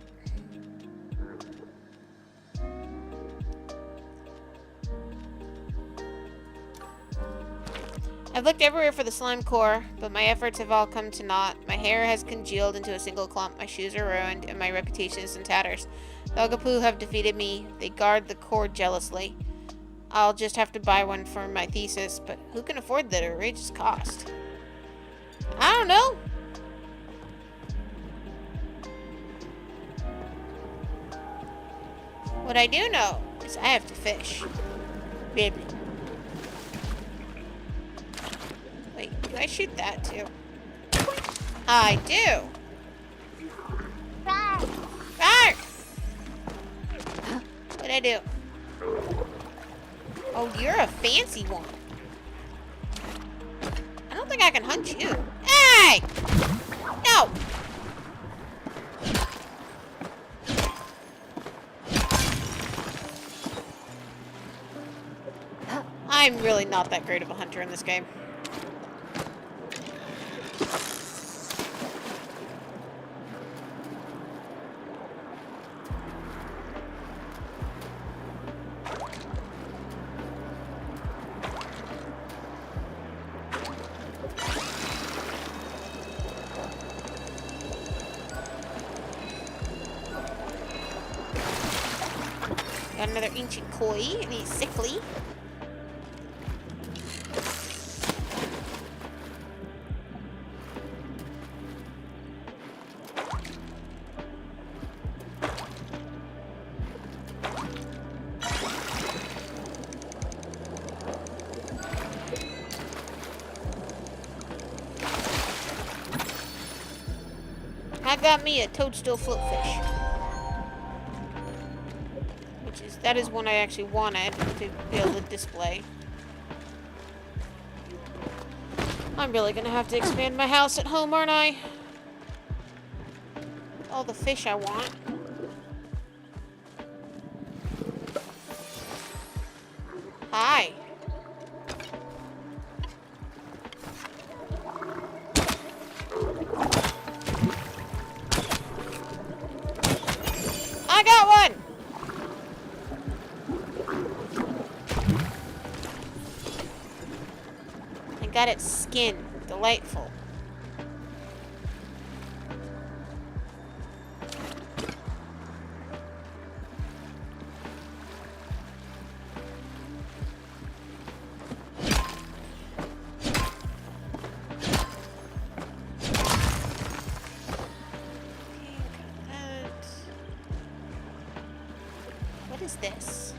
I've looked everywhere for the slime core, but my efforts have all come to naught. My hair has congealed into a single clump, my shoes are ruined, and my reputation is in tatters. The Algapu have defeated me. They guard the core jealously. I'll just have to buy one for my thesis, but who can afford that outrageous cost? I don't know. What I do know is I have to fish. Baby. Wait, do I shoot that too? I do. Fire! What'd I do? Oh, you're a fancy one. I don't think I can hunt you. Hey! No! I'm really not that great of a hunter in this game. Got another ancient koi, and he's sickly. I got me a toadstool floatfish. That is one I actually wanted to be able to display. I'm really gonna have to expand my house at home, aren't I? All the fish I want. Hi. I got one! Got its skin. Delightful. What is this?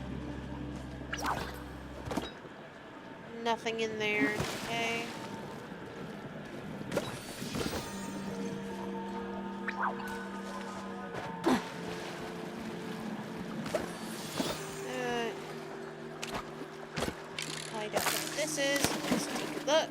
Nothing in there. Okay. I don't know what this is. Let's take a look.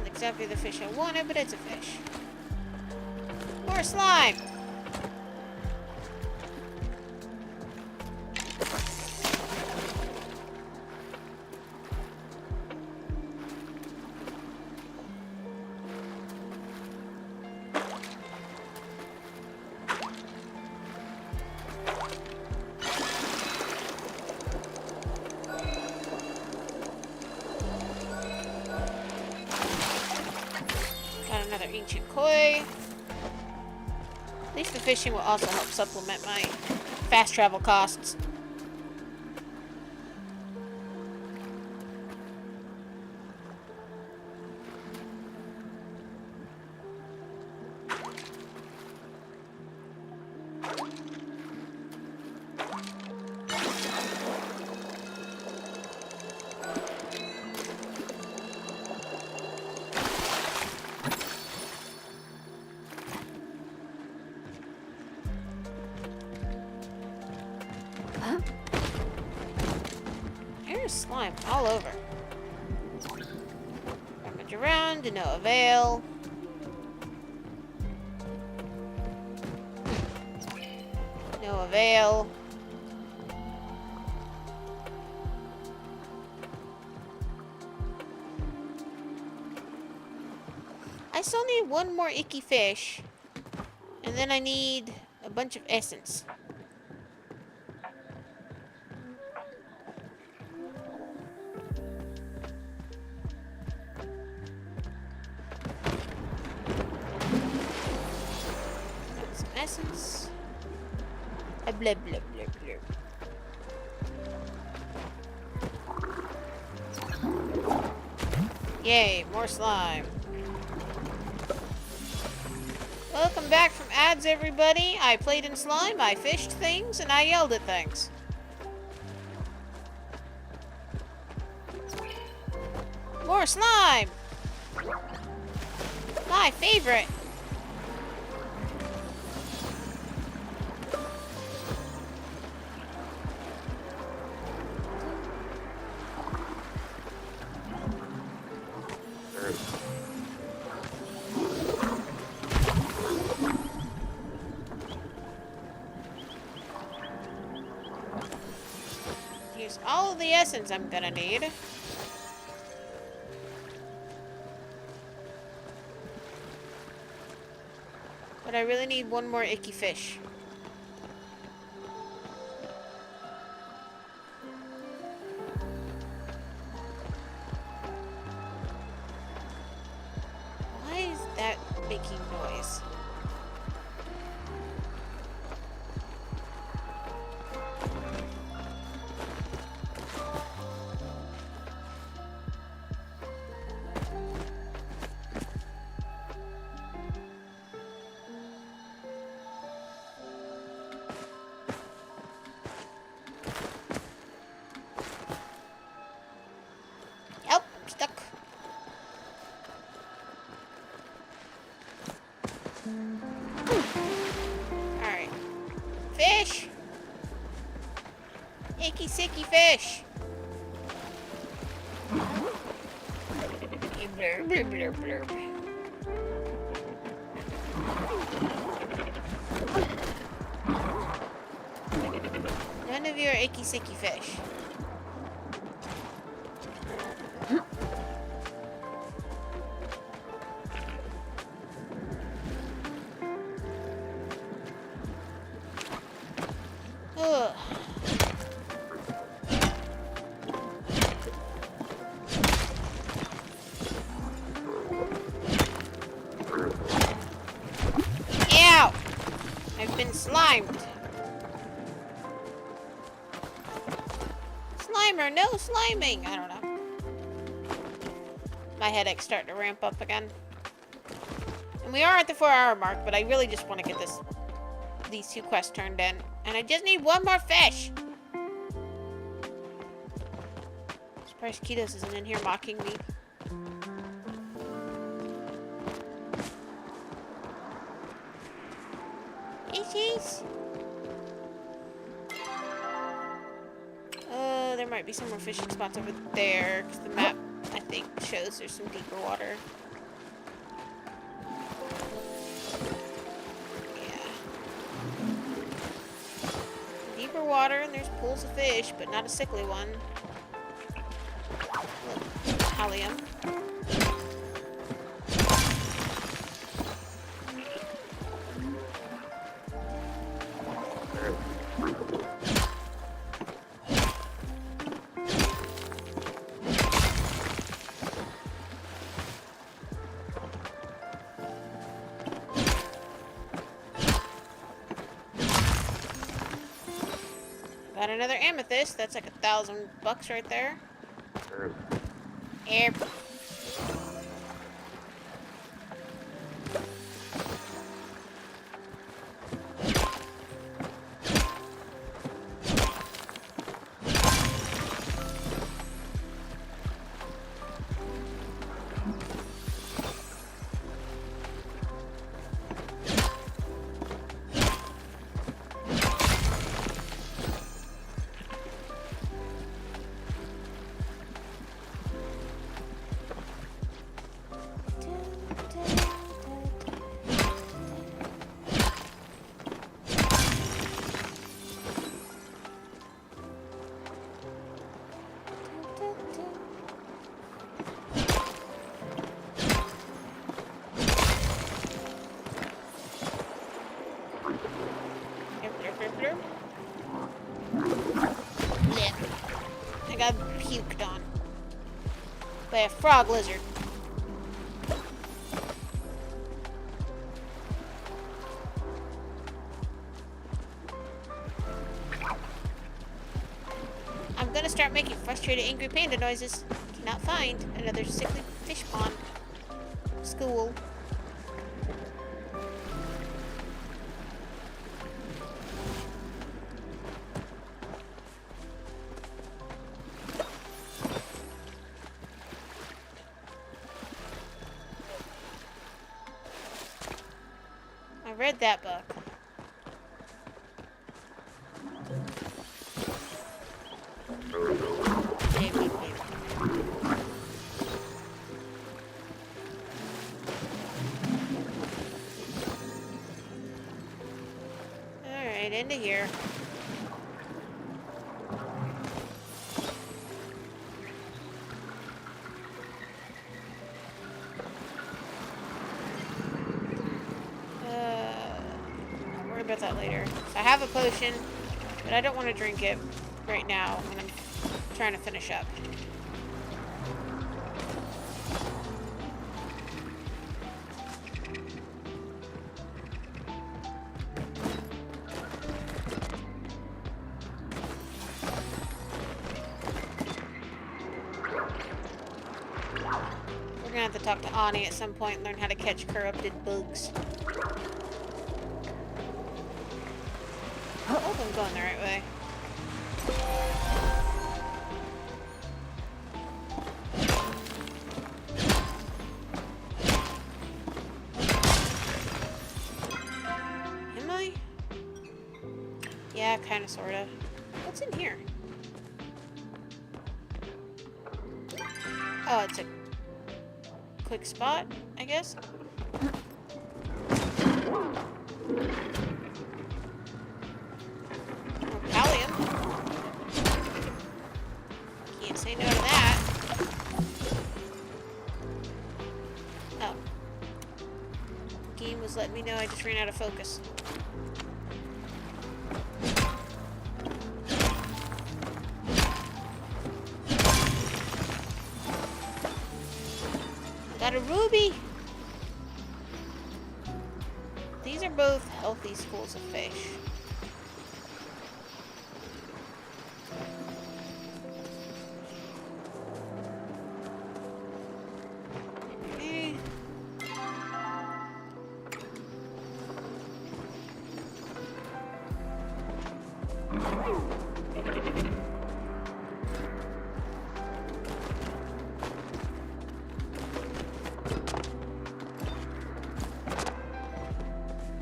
Exactly the fish I wanted, but it's a fish. More slime! ancient koi. At least the fishing will also help supplement my fast travel costs. There's slime all over. Rummage around to no avail. No avail. I still need one more icky fish. And then I need a bunch of essence. Some essence. A blub blub blub blub. Yay, more slime. Welcome back from ads, everybody. I played in slime, I fished things, and I yelled at things. More slime! My favorite! Here's all of the essence I'm gonna need. But I really need one more icky fish. Why is that making noise? Oh, stuck. Alright. Fish! Icky sicky fish! Blurb, blurb, blurb, blurb. None of you are icky sicky fish. Ugh. Ow! I've been slimed. Slimer, no sliming! I don't know. My headache's starting to ramp up again. And we are at the 4-hour mark, but I really just want to get these 2 quests turned in. And I just need one more fish! Surprised Kitos isn't in here mocking me. Yes. There might be some more fishing spots over there, because the map, I think, shows there's some deeper water. Yeah. Deeper water, and there's pools of fish, but not a sickly one. Look, Palia. Got another amethyst. That's like $1,000 right there. Erp. I got puked on by a frog lizard. I'm gonna start making frustrated, angry panda noises. Cannot find another sickly fish pond. School. I read that book. Alright, into here. I'll worry about that later. So I have a potion, but I don't want to drink it right now when I'm trying to finish up. We're gonna have to talk to Ani at some point and learn how to catch corrupted bugs. I hope I'm going the right way. Am I? Yeah, kinda, sorta. What's in here? Oh, it's a quick spot, I guess. More pallium. Can't say no to that. Oh. Game was letting me know I just ran out of focus. Got a ruby! These are both healthy schools of fish. Eh.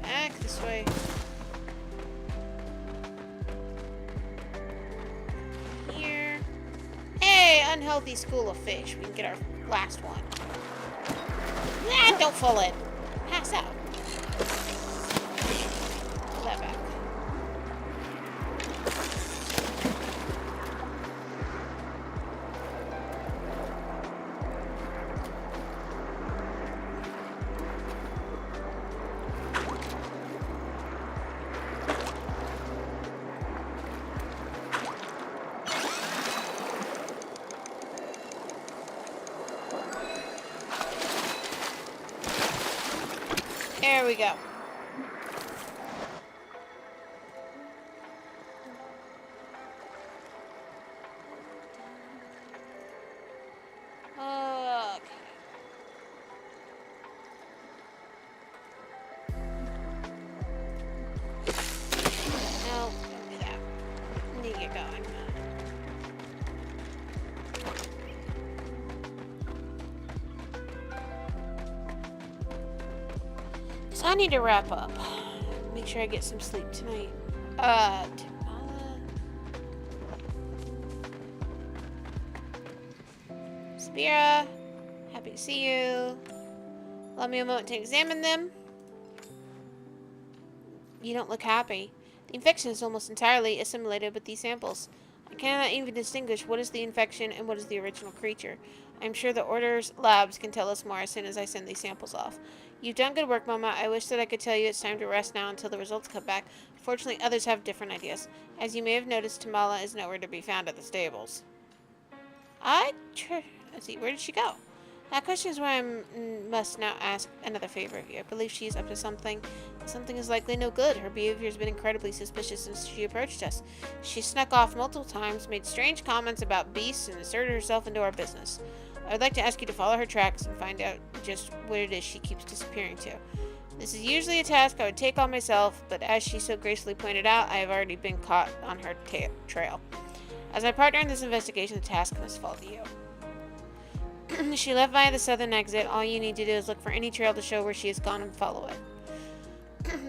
Back this way. Here. Hey, unhealthy school of fish. We can get our last one. Ah, don't fall in. Pass out. Pull that back. There we go. I need to wrap up. Make sure I get some sleep tonight. Spira, happy to see you. Allow me a moment to examine them. You don't look happy. The infection is almost entirely assimilated with these samples. I cannot even distinguish what is the infection and what is the original creature. I'm sure the Order's labs can tell us more as soon as I send these samples off. You've done good work, Mama. I wish that I could tell you it's time to rest now until the results come back. Fortunately, others have different ideas. As you may have noticed, Tamala is nowhere to be found at the stables. Let's see, where did she go? That question is why I must now ask another favor of you. I believe she is up to something. Something is likely no good. Her behavior has been incredibly suspicious since she approached us. She snuck off multiple times, made strange comments about beasts, and inserted herself into our business. I would like to ask you to follow her tracks and find out just what it is she keeps disappearing to. This is usually a task I would take on myself, but as she so gracefully pointed out, I have already been caught on her trail. As my partner in this investigation, the task must fall to you. She left via the southern exit. All you need to do is look for any trail to show where she has gone and follow it.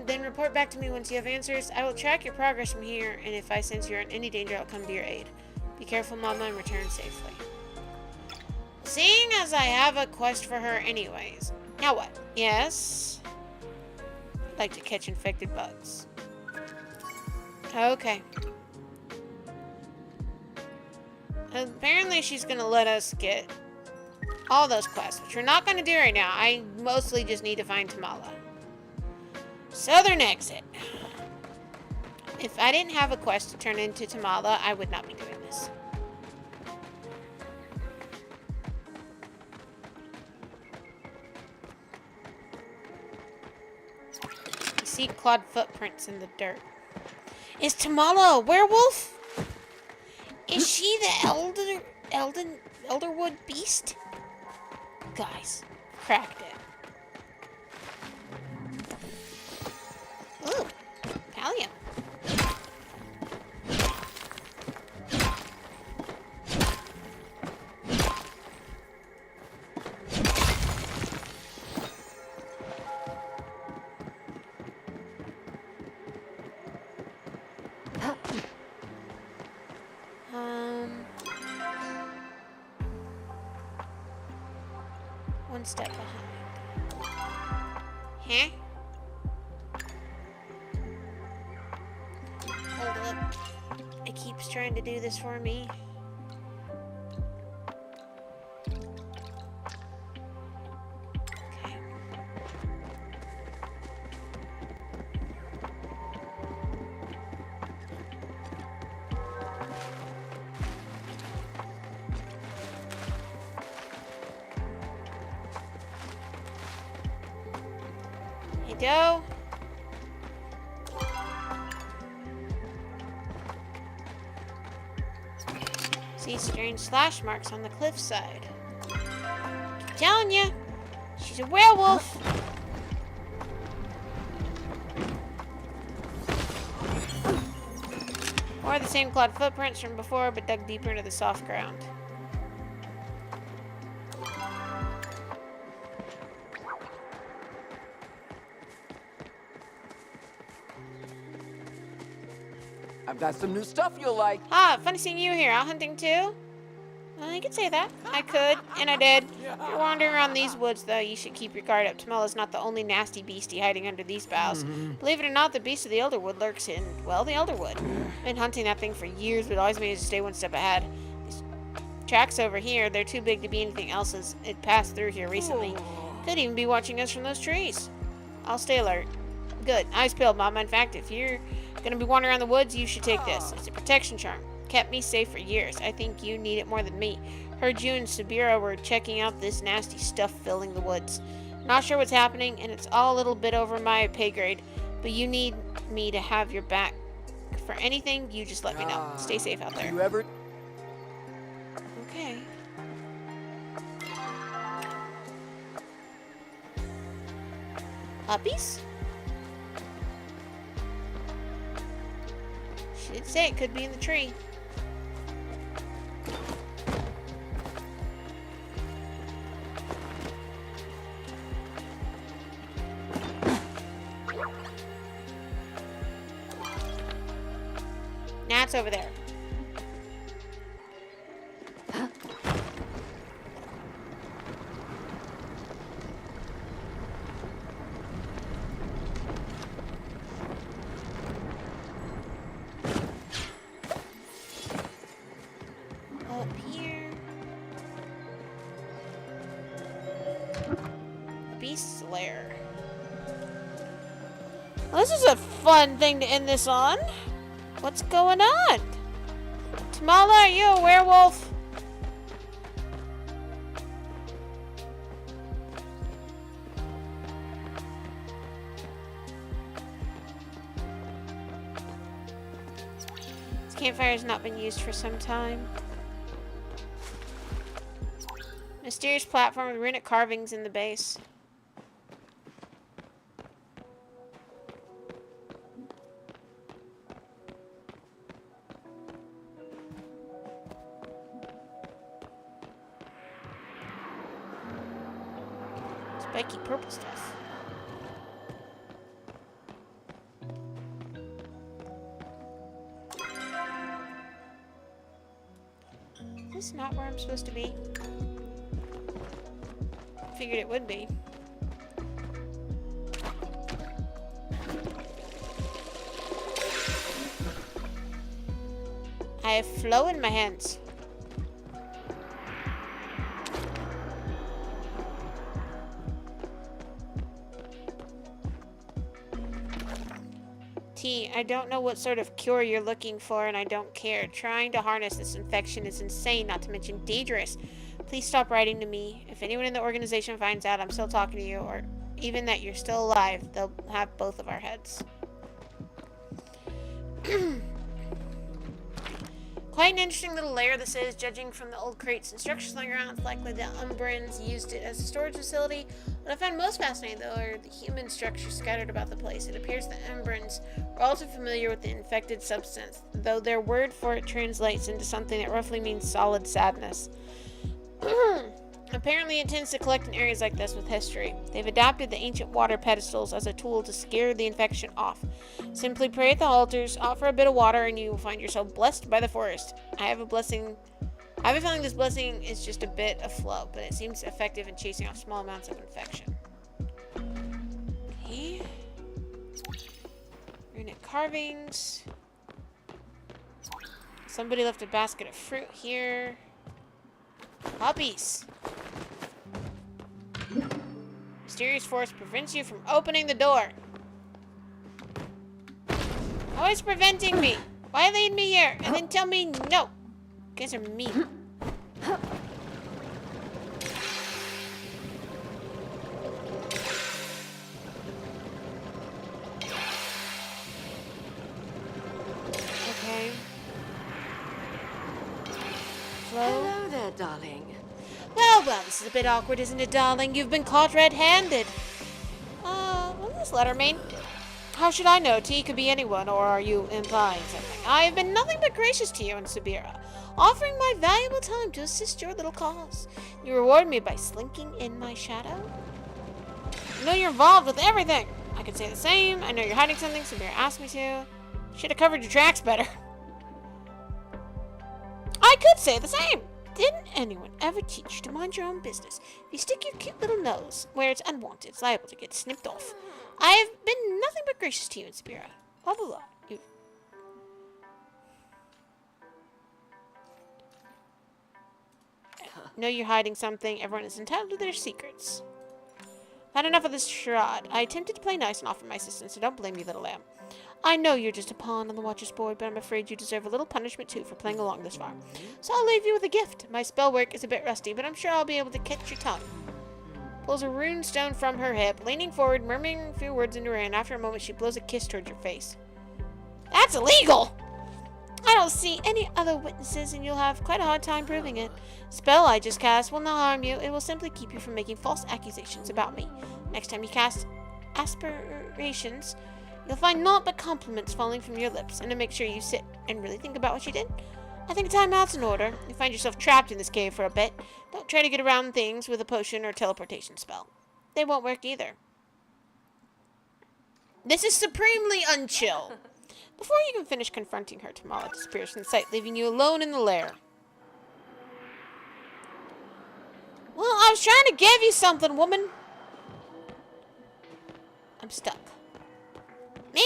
Then report back to me once you have answers. I will track your progress from here, and if I sense you're in any danger, I'll come to your aid. Be careful, Mama, and return safely. Seeing as I have a quest for her anyways. Now what? Yes? I'd like to catch infected bugs. Okay. Apparently she's gonna let us get all those quests, which we're not going to do right now. I mostly just need to find Tamala. Southern exit. If I didn't have a quest to turn into Tamala, I would not be doing this. I see clawed footprints in the dirt. Is Tamala a werewolf? Is she the Elderwood beast? Guys, cracked it. Ooh, Palia. One step behind. Huh? Hold up. It keeps trying to do this for me. Okay. Go. See strange slash marks on the cliffside. Keep telling you, she's a werewolf. Or the same clawed footprints from before, but dug deeper into the soft ground. I've got some new stuff you'll like. Ah, funny seeing you here. Out hunting too? Well, you could say that. I could, and I did. If you're wandering around these woods, though, you should keep your guard up. Tamala's not the only nasty beastie hiding under these boughs. Believe it or not, the beast of the Elderwood lurks in, well, the Elderwood. Been hunting that thing for years, but always managed to stay one step ahead. These tracks over here, they're too big to be anything else as it passed through here recently. Could even be watching us from those trees. I'll stay alert. Good. Eyes peeled, Mama. In fact, if you're gonna be wandering around the woods, you should take this. It's a protection charm. Kept me safe for years. I think you need it more than me. Heard you and Sabira were checking out this nasty stuff filling the woods. Not sure what's happening, and it's all a little bit over my pay grade, but you need me to have your back. For anything, you just let me know. Stay safe out there. You ever... Okay. Puppies? She did say it could be in the tree. Nah, it's over there. Up here. Beast's lair. Well, this is a fun thing to end this on. What's going on? Tamala, are you a werewolf? This campfire has not been used for some time. Mysterious platform with runic carvings in the base. Spiky purple stuff. Is this not where I'm supposed to be? Figured it would be. I have flow in my hands. T, I don't know what sort of cure you're looking for, and I don't care. Trying to harness this infection is insane, not to mention dangerous. Please stop writing to me. If anyone in the organization finds out I'm still talking to you, or even that you're still alive, they'll have both of our heads. Quite an interesting little lair this is, judging from the old crates and structures lying around. It's likely the Umbrans used it as a storage facility. What I find most fascinating, though, are the human structures scattered about the place. It appears the Umbrans were also familiar with the infected substance, though their word for it translates into something that roughly means solid sadness. Apparently it tends to collect in areas like this with history. They've adapted the ancient water pedestals as a tool to scare the infection off. Simply pray at the altars, offer a bit of water, and you will find yourself blessed by the forest. I have a feeling this blessing is just a bit of flow, but it seems effective in chasing off small amounts of infection. Okay. Runic carvings. Somebody left a basket of fruit here. Puppies. Mysterious force prevents you from opening the door. Always preventing me. Why lead me here and then tell me no? You guys are mean. Okay. Flow. Hello there, darling. Well, this is a bit awkward, isn't it, darling? You've been caught red-handed. What does this letter mean? How should I know? T could be anyone, or are you implying something? I have been nothing but gracious to you and Sabira, offering my valuable time to assist your little cause. You reward me by slinking in my shadow? I know you're involved with everything. I could say the same. I know you're hiding something. Sabira asked me to. Should have covered your tracks better. I could say the same. Didn't anyone ever teach you to mind your own business? If you stick your cute little nose where it's unwanted, it's liable to get snipped off. I have been nothing but gracious to you and Sabira. Blah, blah, blah. Know you're hiding something. Everyone is entitled to their secrets. Had enough of this charade. I attempted to play nice and offer my assistance, so don't blame me, little lamb. I know you're just a pawn on the Watcher's board, but I'm afraid you deserve a little punishment too for playing along this far. So I'll leave you with a gift. My spell work is a bit rusty, but I'm sure I'll be able to catch your tongue. Pulls a rune stone from her hip, leaning forward, murmuring a few words into her hand. After a moment, she blows a kiss towards your face. That's illegal! I don't see any other witnesses, and you'll have quite a hard time proving it. Spell I just cast will not harm you. It will simply keep you from making false accusations about me. Next time you cast aspirations, you'll find naught but compliments falling from your lips, and to make sure you sit and really think about what you did, I think a timeout's in order. You find yourself trapped in this cave for a bit. Don't try to get around things with a potion or teleportation spell. They won't work either. This is supremely unchill. Before you can finish confronting her, Tamala disappears from the sight, leaving you alone in the lair. Well, I was trying to give you something, woman. I'm stuck. Man!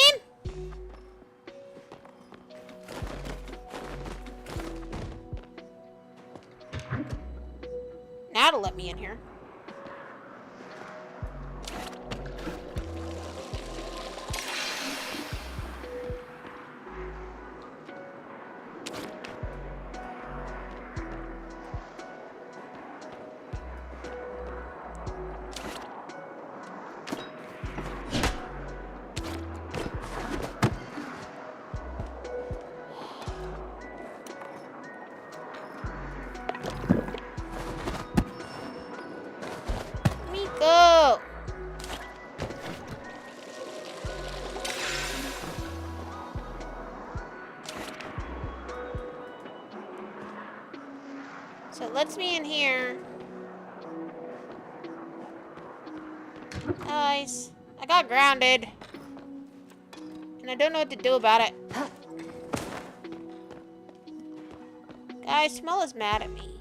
Now to let me in here. Go! So it lets me in here. Guys, I got grounded. And I don't know what to do about it. Guys, Tamala's mad at me.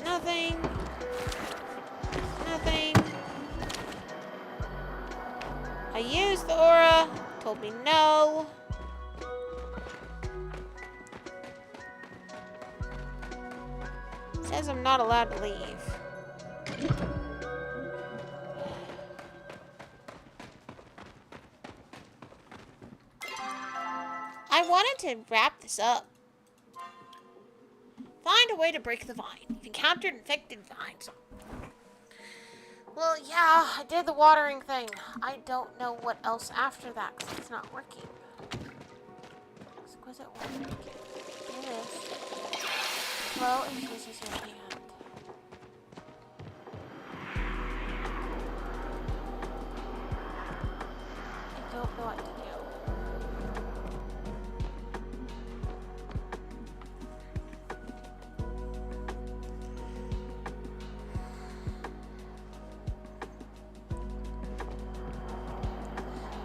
Nothing. I used the aura. Told me no. Says I'm not allowed to leave. I wanted to wrap this up. Find a way to break the vine. You've encountered infected vines. Well, yeah, I did the watering thing. I don't know what else after that because it's not working. Exquisite watering kit. Do this. Flow infuses your hand. I don't know what to do.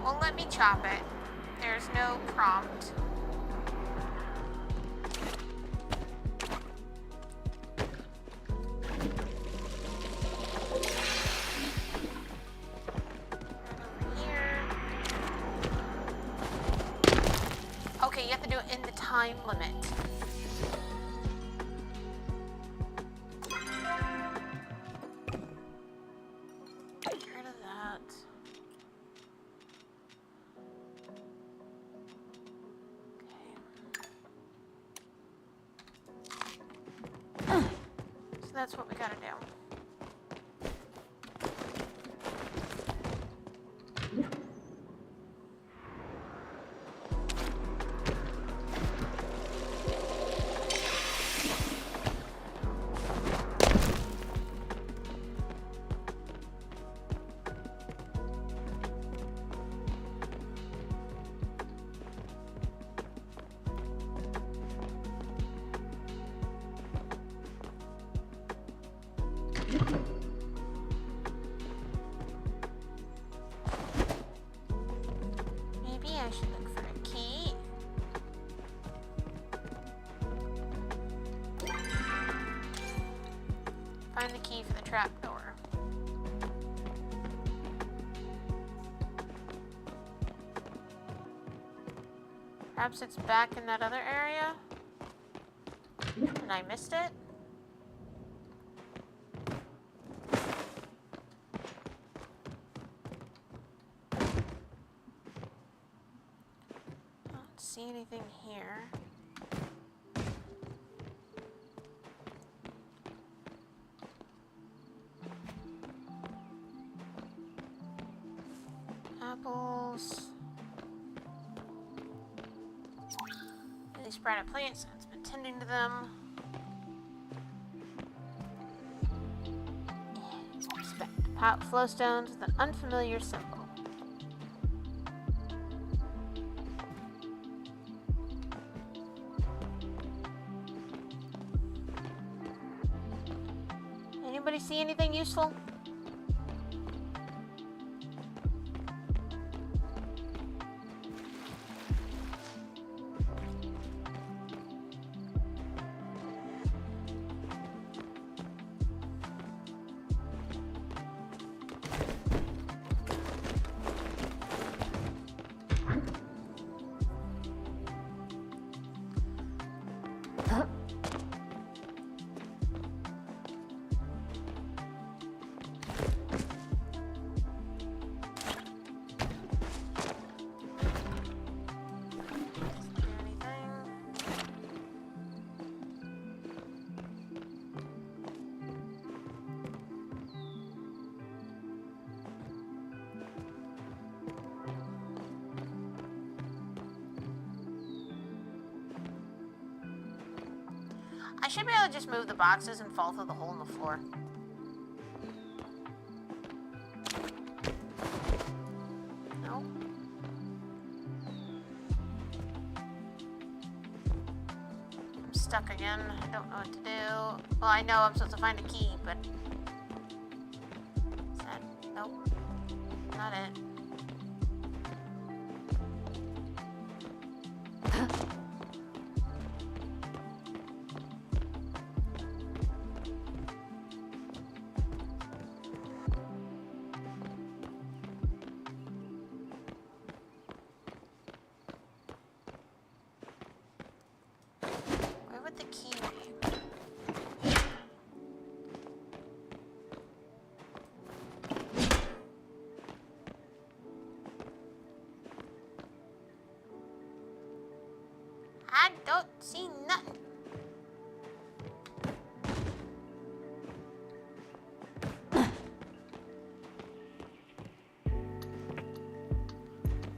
Won't let me chop it. There's no prompt. Here. Okay, you have to do it in the time limit. Get rid of that. So that's what we gotta do. Maybe I should look for a key. Find the key for the trapdoor. Perhaps it's back in that other area? And I missed it? See anything here? Apples. They sprout out plants. It's been tending to them. Inspect. Flowstones with an unfamiliar symbol. Anybody see anything useful? I should be able to just move the boxes and fall through the hole in the floor. No. I'm stuck again. I don't know what to do. Well, I know I'm supposed to find a key, but... Is that... Nope. Not it. The key be? I don't see nothing. I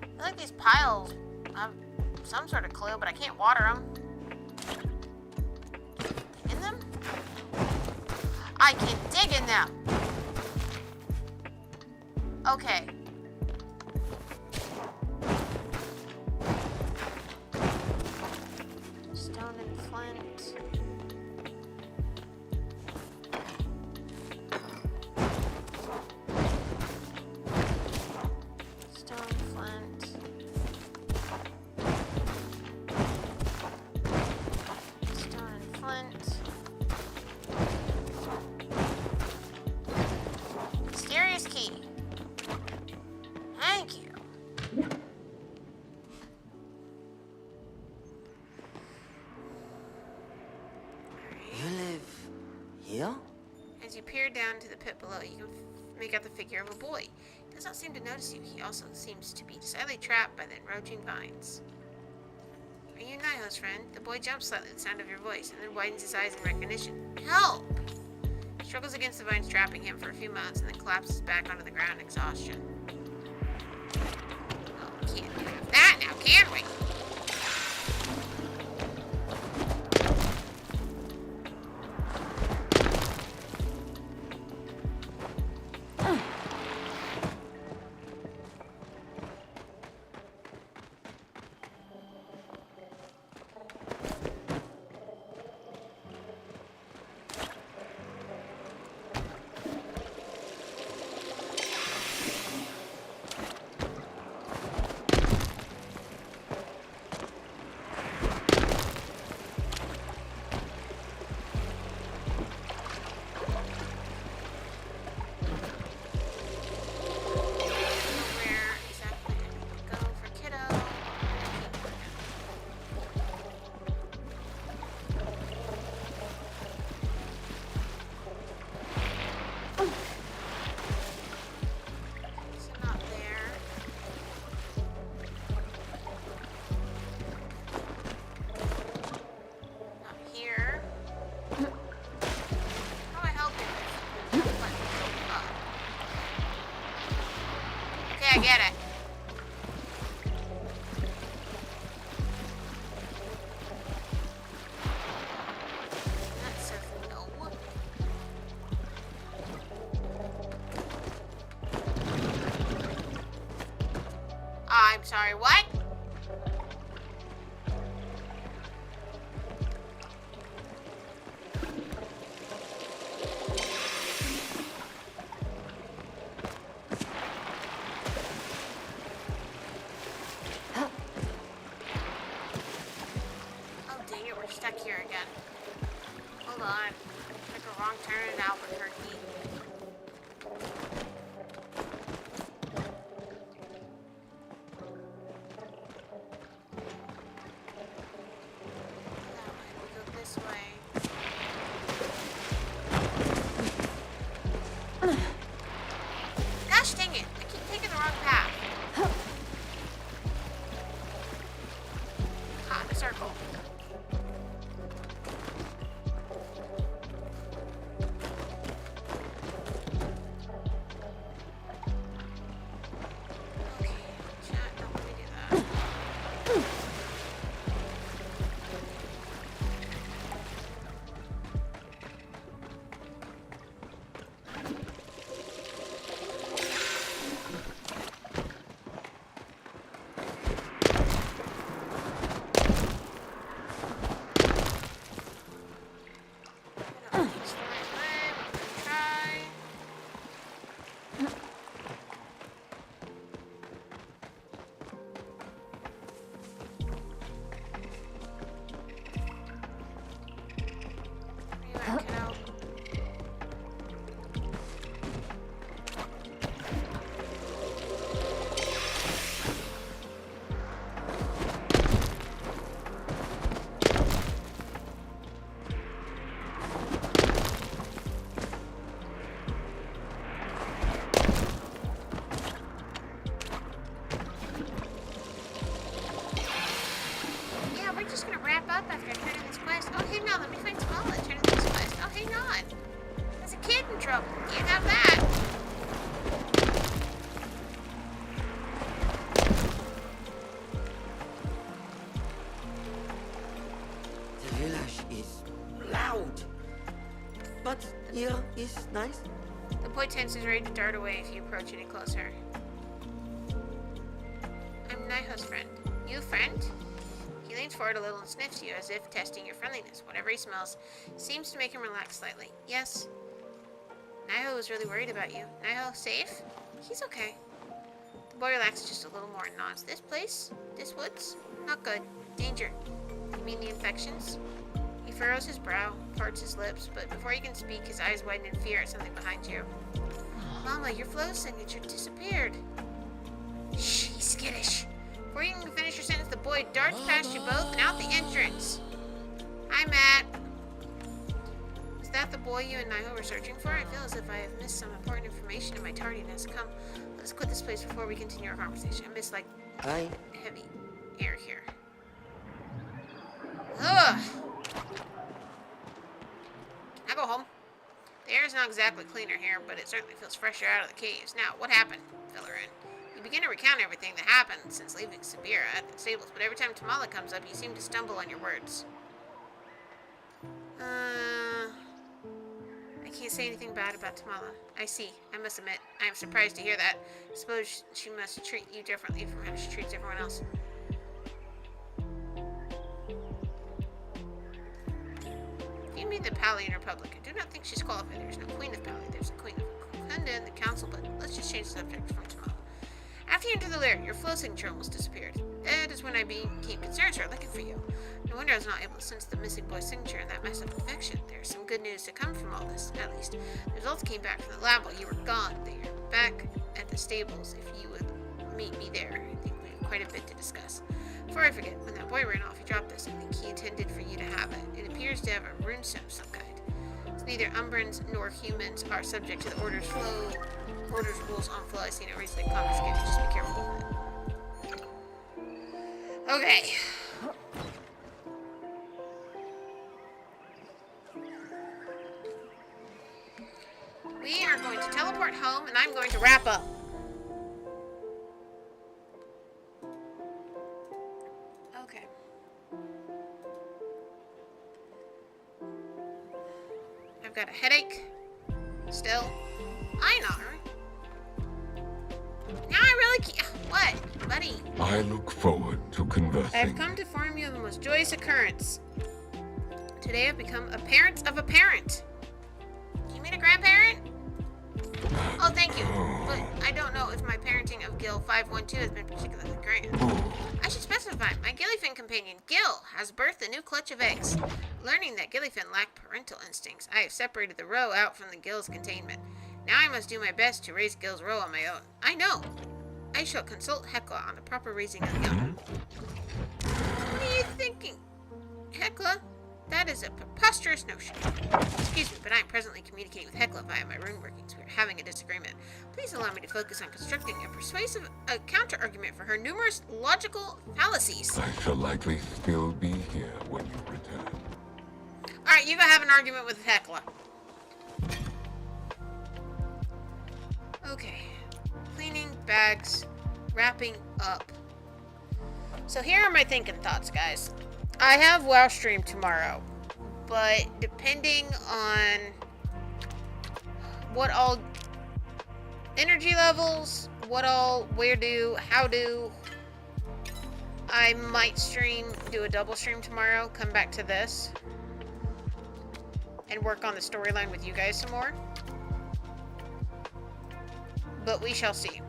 feel like these piles have some sort of clue, but I can't water them. I can dig in them. Okay. Stone and flint. Stone, flint. Stone and flint. Mysterious key. Thank you. You live here? As you peer down to the pit below, you can make out the figure of a boy. He does not seem to notice you. He also seems to be decidedly trapped by the encroaching vines. Are you Niho's friend? The boy jumps slightly at the sound of your voice, and then widens his eyes in recognition. Help! He struggles against the vines trapping him for a few moments, and then collapses back onto the ground in exhaustion. Oh, we can't do that now, can we? I get it. That says no. I'm sorry, what? again. Hold on. Took a wrong turn in Albuquerque. We go this way. Gosh dang it! I keep taking the wrong path. Caught in a circle. Okay, chat, don't let me do that. I don't think it's the right way, but I'm gonna try. Where you at, kiddo? Yeah, we're just gonna wrap up after turning this quest. Oh, hey, no, let me find Palia turning this quest. Oh, hey, not. There's a kid in trouble. Can't have that. The village is loud, but here is nice. The boy tense is ready to dart away if you approach any closer. I'm Naiho's friend. You a friend? He leans forward a little and sniffs you as if testing your friendliness. Whatever he smells seems to make him relax slightly. Yes. Naiho was really worried about you. Naiho, safe? He's okay. The boy relaxes just a little more and nods. This place? This woods? Not good. Danger. You mean the infections? He furrows his brow, parts his lips, but before he can speak, his eyes widen in fear at something behind you. Mama, your flow signature disappeared. Shh, he's skittish. Before you can finish your sentence, the boy darts past you both and out the entrance. Hi, Matt. Is that the boy you and Naiho were searching for? I feel as if I have missed some important information in my tardiness. Come, let's quit this place before we continue our conversation. I miss, like, Hi. heavy air here. Ugh! Can I go home? The air is not exactly cleaner here, but it certainly feels fresher out of the caves. Now, what happened? Fill her in. You begin to recount everything that happened since leaving Sabira at the stables, but every time Tamala comes up, you seem to stumble on your words. I can't say anything bad about Tamala. I see. I must admit, I am surprised to hear that. I suppose she must treat you differently from how she treats everyone else. You mean the Palian Republic? I do not think she's qualified. There's no Queen of Palia. There's a Queen of Kunda in the Council, but let's just change the subject from Tamala. After you enter the lair, your flow signature almost disappeared. That is when I became concerned, started looking for you. No wonder I was not able to sense the missing boy's signature and that mess of infection. There's some good news to come from all this, at least. The results came back from the lab while you were gone. They are back at the stables. If you would meet me there, I think we have quite a bit to discuss. Before I forget, when that boy ran off, he dropped this. I think he intended for you to have it. It appears to have a runestone of some kind. It's neither Umbrans nor humans are subject to the Order's rules on flow. I see no reason to confiscate it. Just be careful with that. Okay. We are going to teleport home, and I'm going to wrap up. Okay. I've got a headache. Still. I know her. Now I really can't. What, buddy? I look forward to conversing. I've come to inform you of the most joyous occurrence. Today I've become a parent of a parent. Do you mean a grandparent? Oh, thank you. But I don't know if my parenting of Gil 512 has been particularly grand. I should specify, my Gillyfin companion, Gil, has birthed a new clutch of eggs. Learning that Gillyfin lack parental instincts, I have separated the roe out from the Gil's containment. Now I must do my best to raise Gil's roe on my own. I know. I shall consult Hecla on the proper raising of young. What are you thinking, Hecla? That is a preposterous notion. Excuse me, but I am presently communicating with Hecla via my rune workings. We are having a disagreement. Please allow me to focus on constructing a persuasive counter-argument for her numerous logical fallacies. I shall likely still be here when you return. Alright, you go have an argument with Hecla. Okay. Cleaning, bags, wrapping up. So here are my thinking thoughts, guys. I have WoW stream tomorrow, but depending on what all energy levels, what all, where do, how do, I might do a double stream tomorrow, come back to this, and work on the storyline with you guys some more. But we shall see.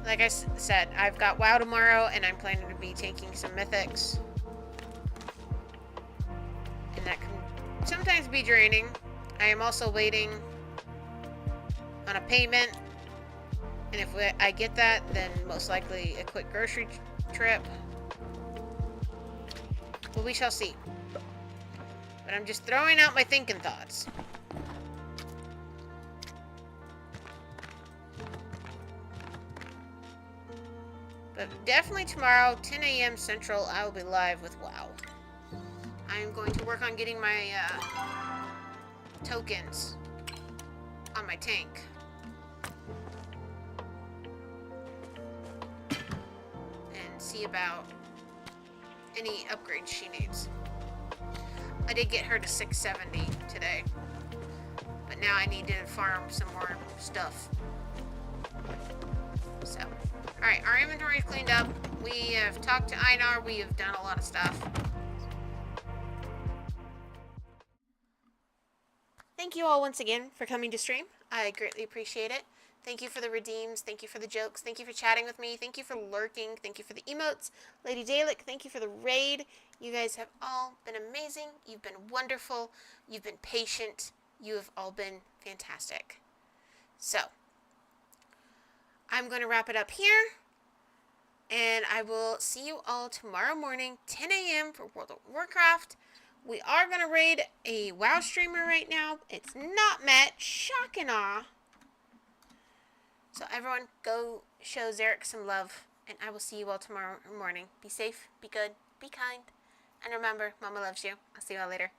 Like I said, I've got WoW tomorrow, and I'm planning to be taking some mythics. And that can sometimes be draining. I am also waiting on a payment. And if I get that, then most likely a quick grocery trip. But we shall see. But I'm just throwing out my thinking thoughts. But definitely tomorrow, 10 a.m. Central, I will be live with WoW. I am going to work on getting my tokens on my tank. And see about any upgrades she needs. I did get her to 670 today. But now I need to farm some more stuff. So... Alright, our inventory is cleaned up. We have talked to Einar. We have done a lot of stuff. Thank you all once again for coming to stream. I greatly appreciate it. Thank you for the redeems. Thank you for the jokes. Thank you for chatting with me. Thank you for lurking. Thank you for the emotes. Lady Dalek, thank you for the raid. You guys have all been amazing. You've been wonderful. You've been patient. You have all been fantastic. So... I'm going to wrap it up here, and I will see you all tomorrow morning, 10 a.m. for World of Warcraft. We are going to raid a WoW streamer right now. It's not Matt. Shock and awe. So everyone, go show Zarek some love, and I will see you all tomorrow morning. Be safe, be good, be kind, and remember, Mama loves you. I'll see you all later.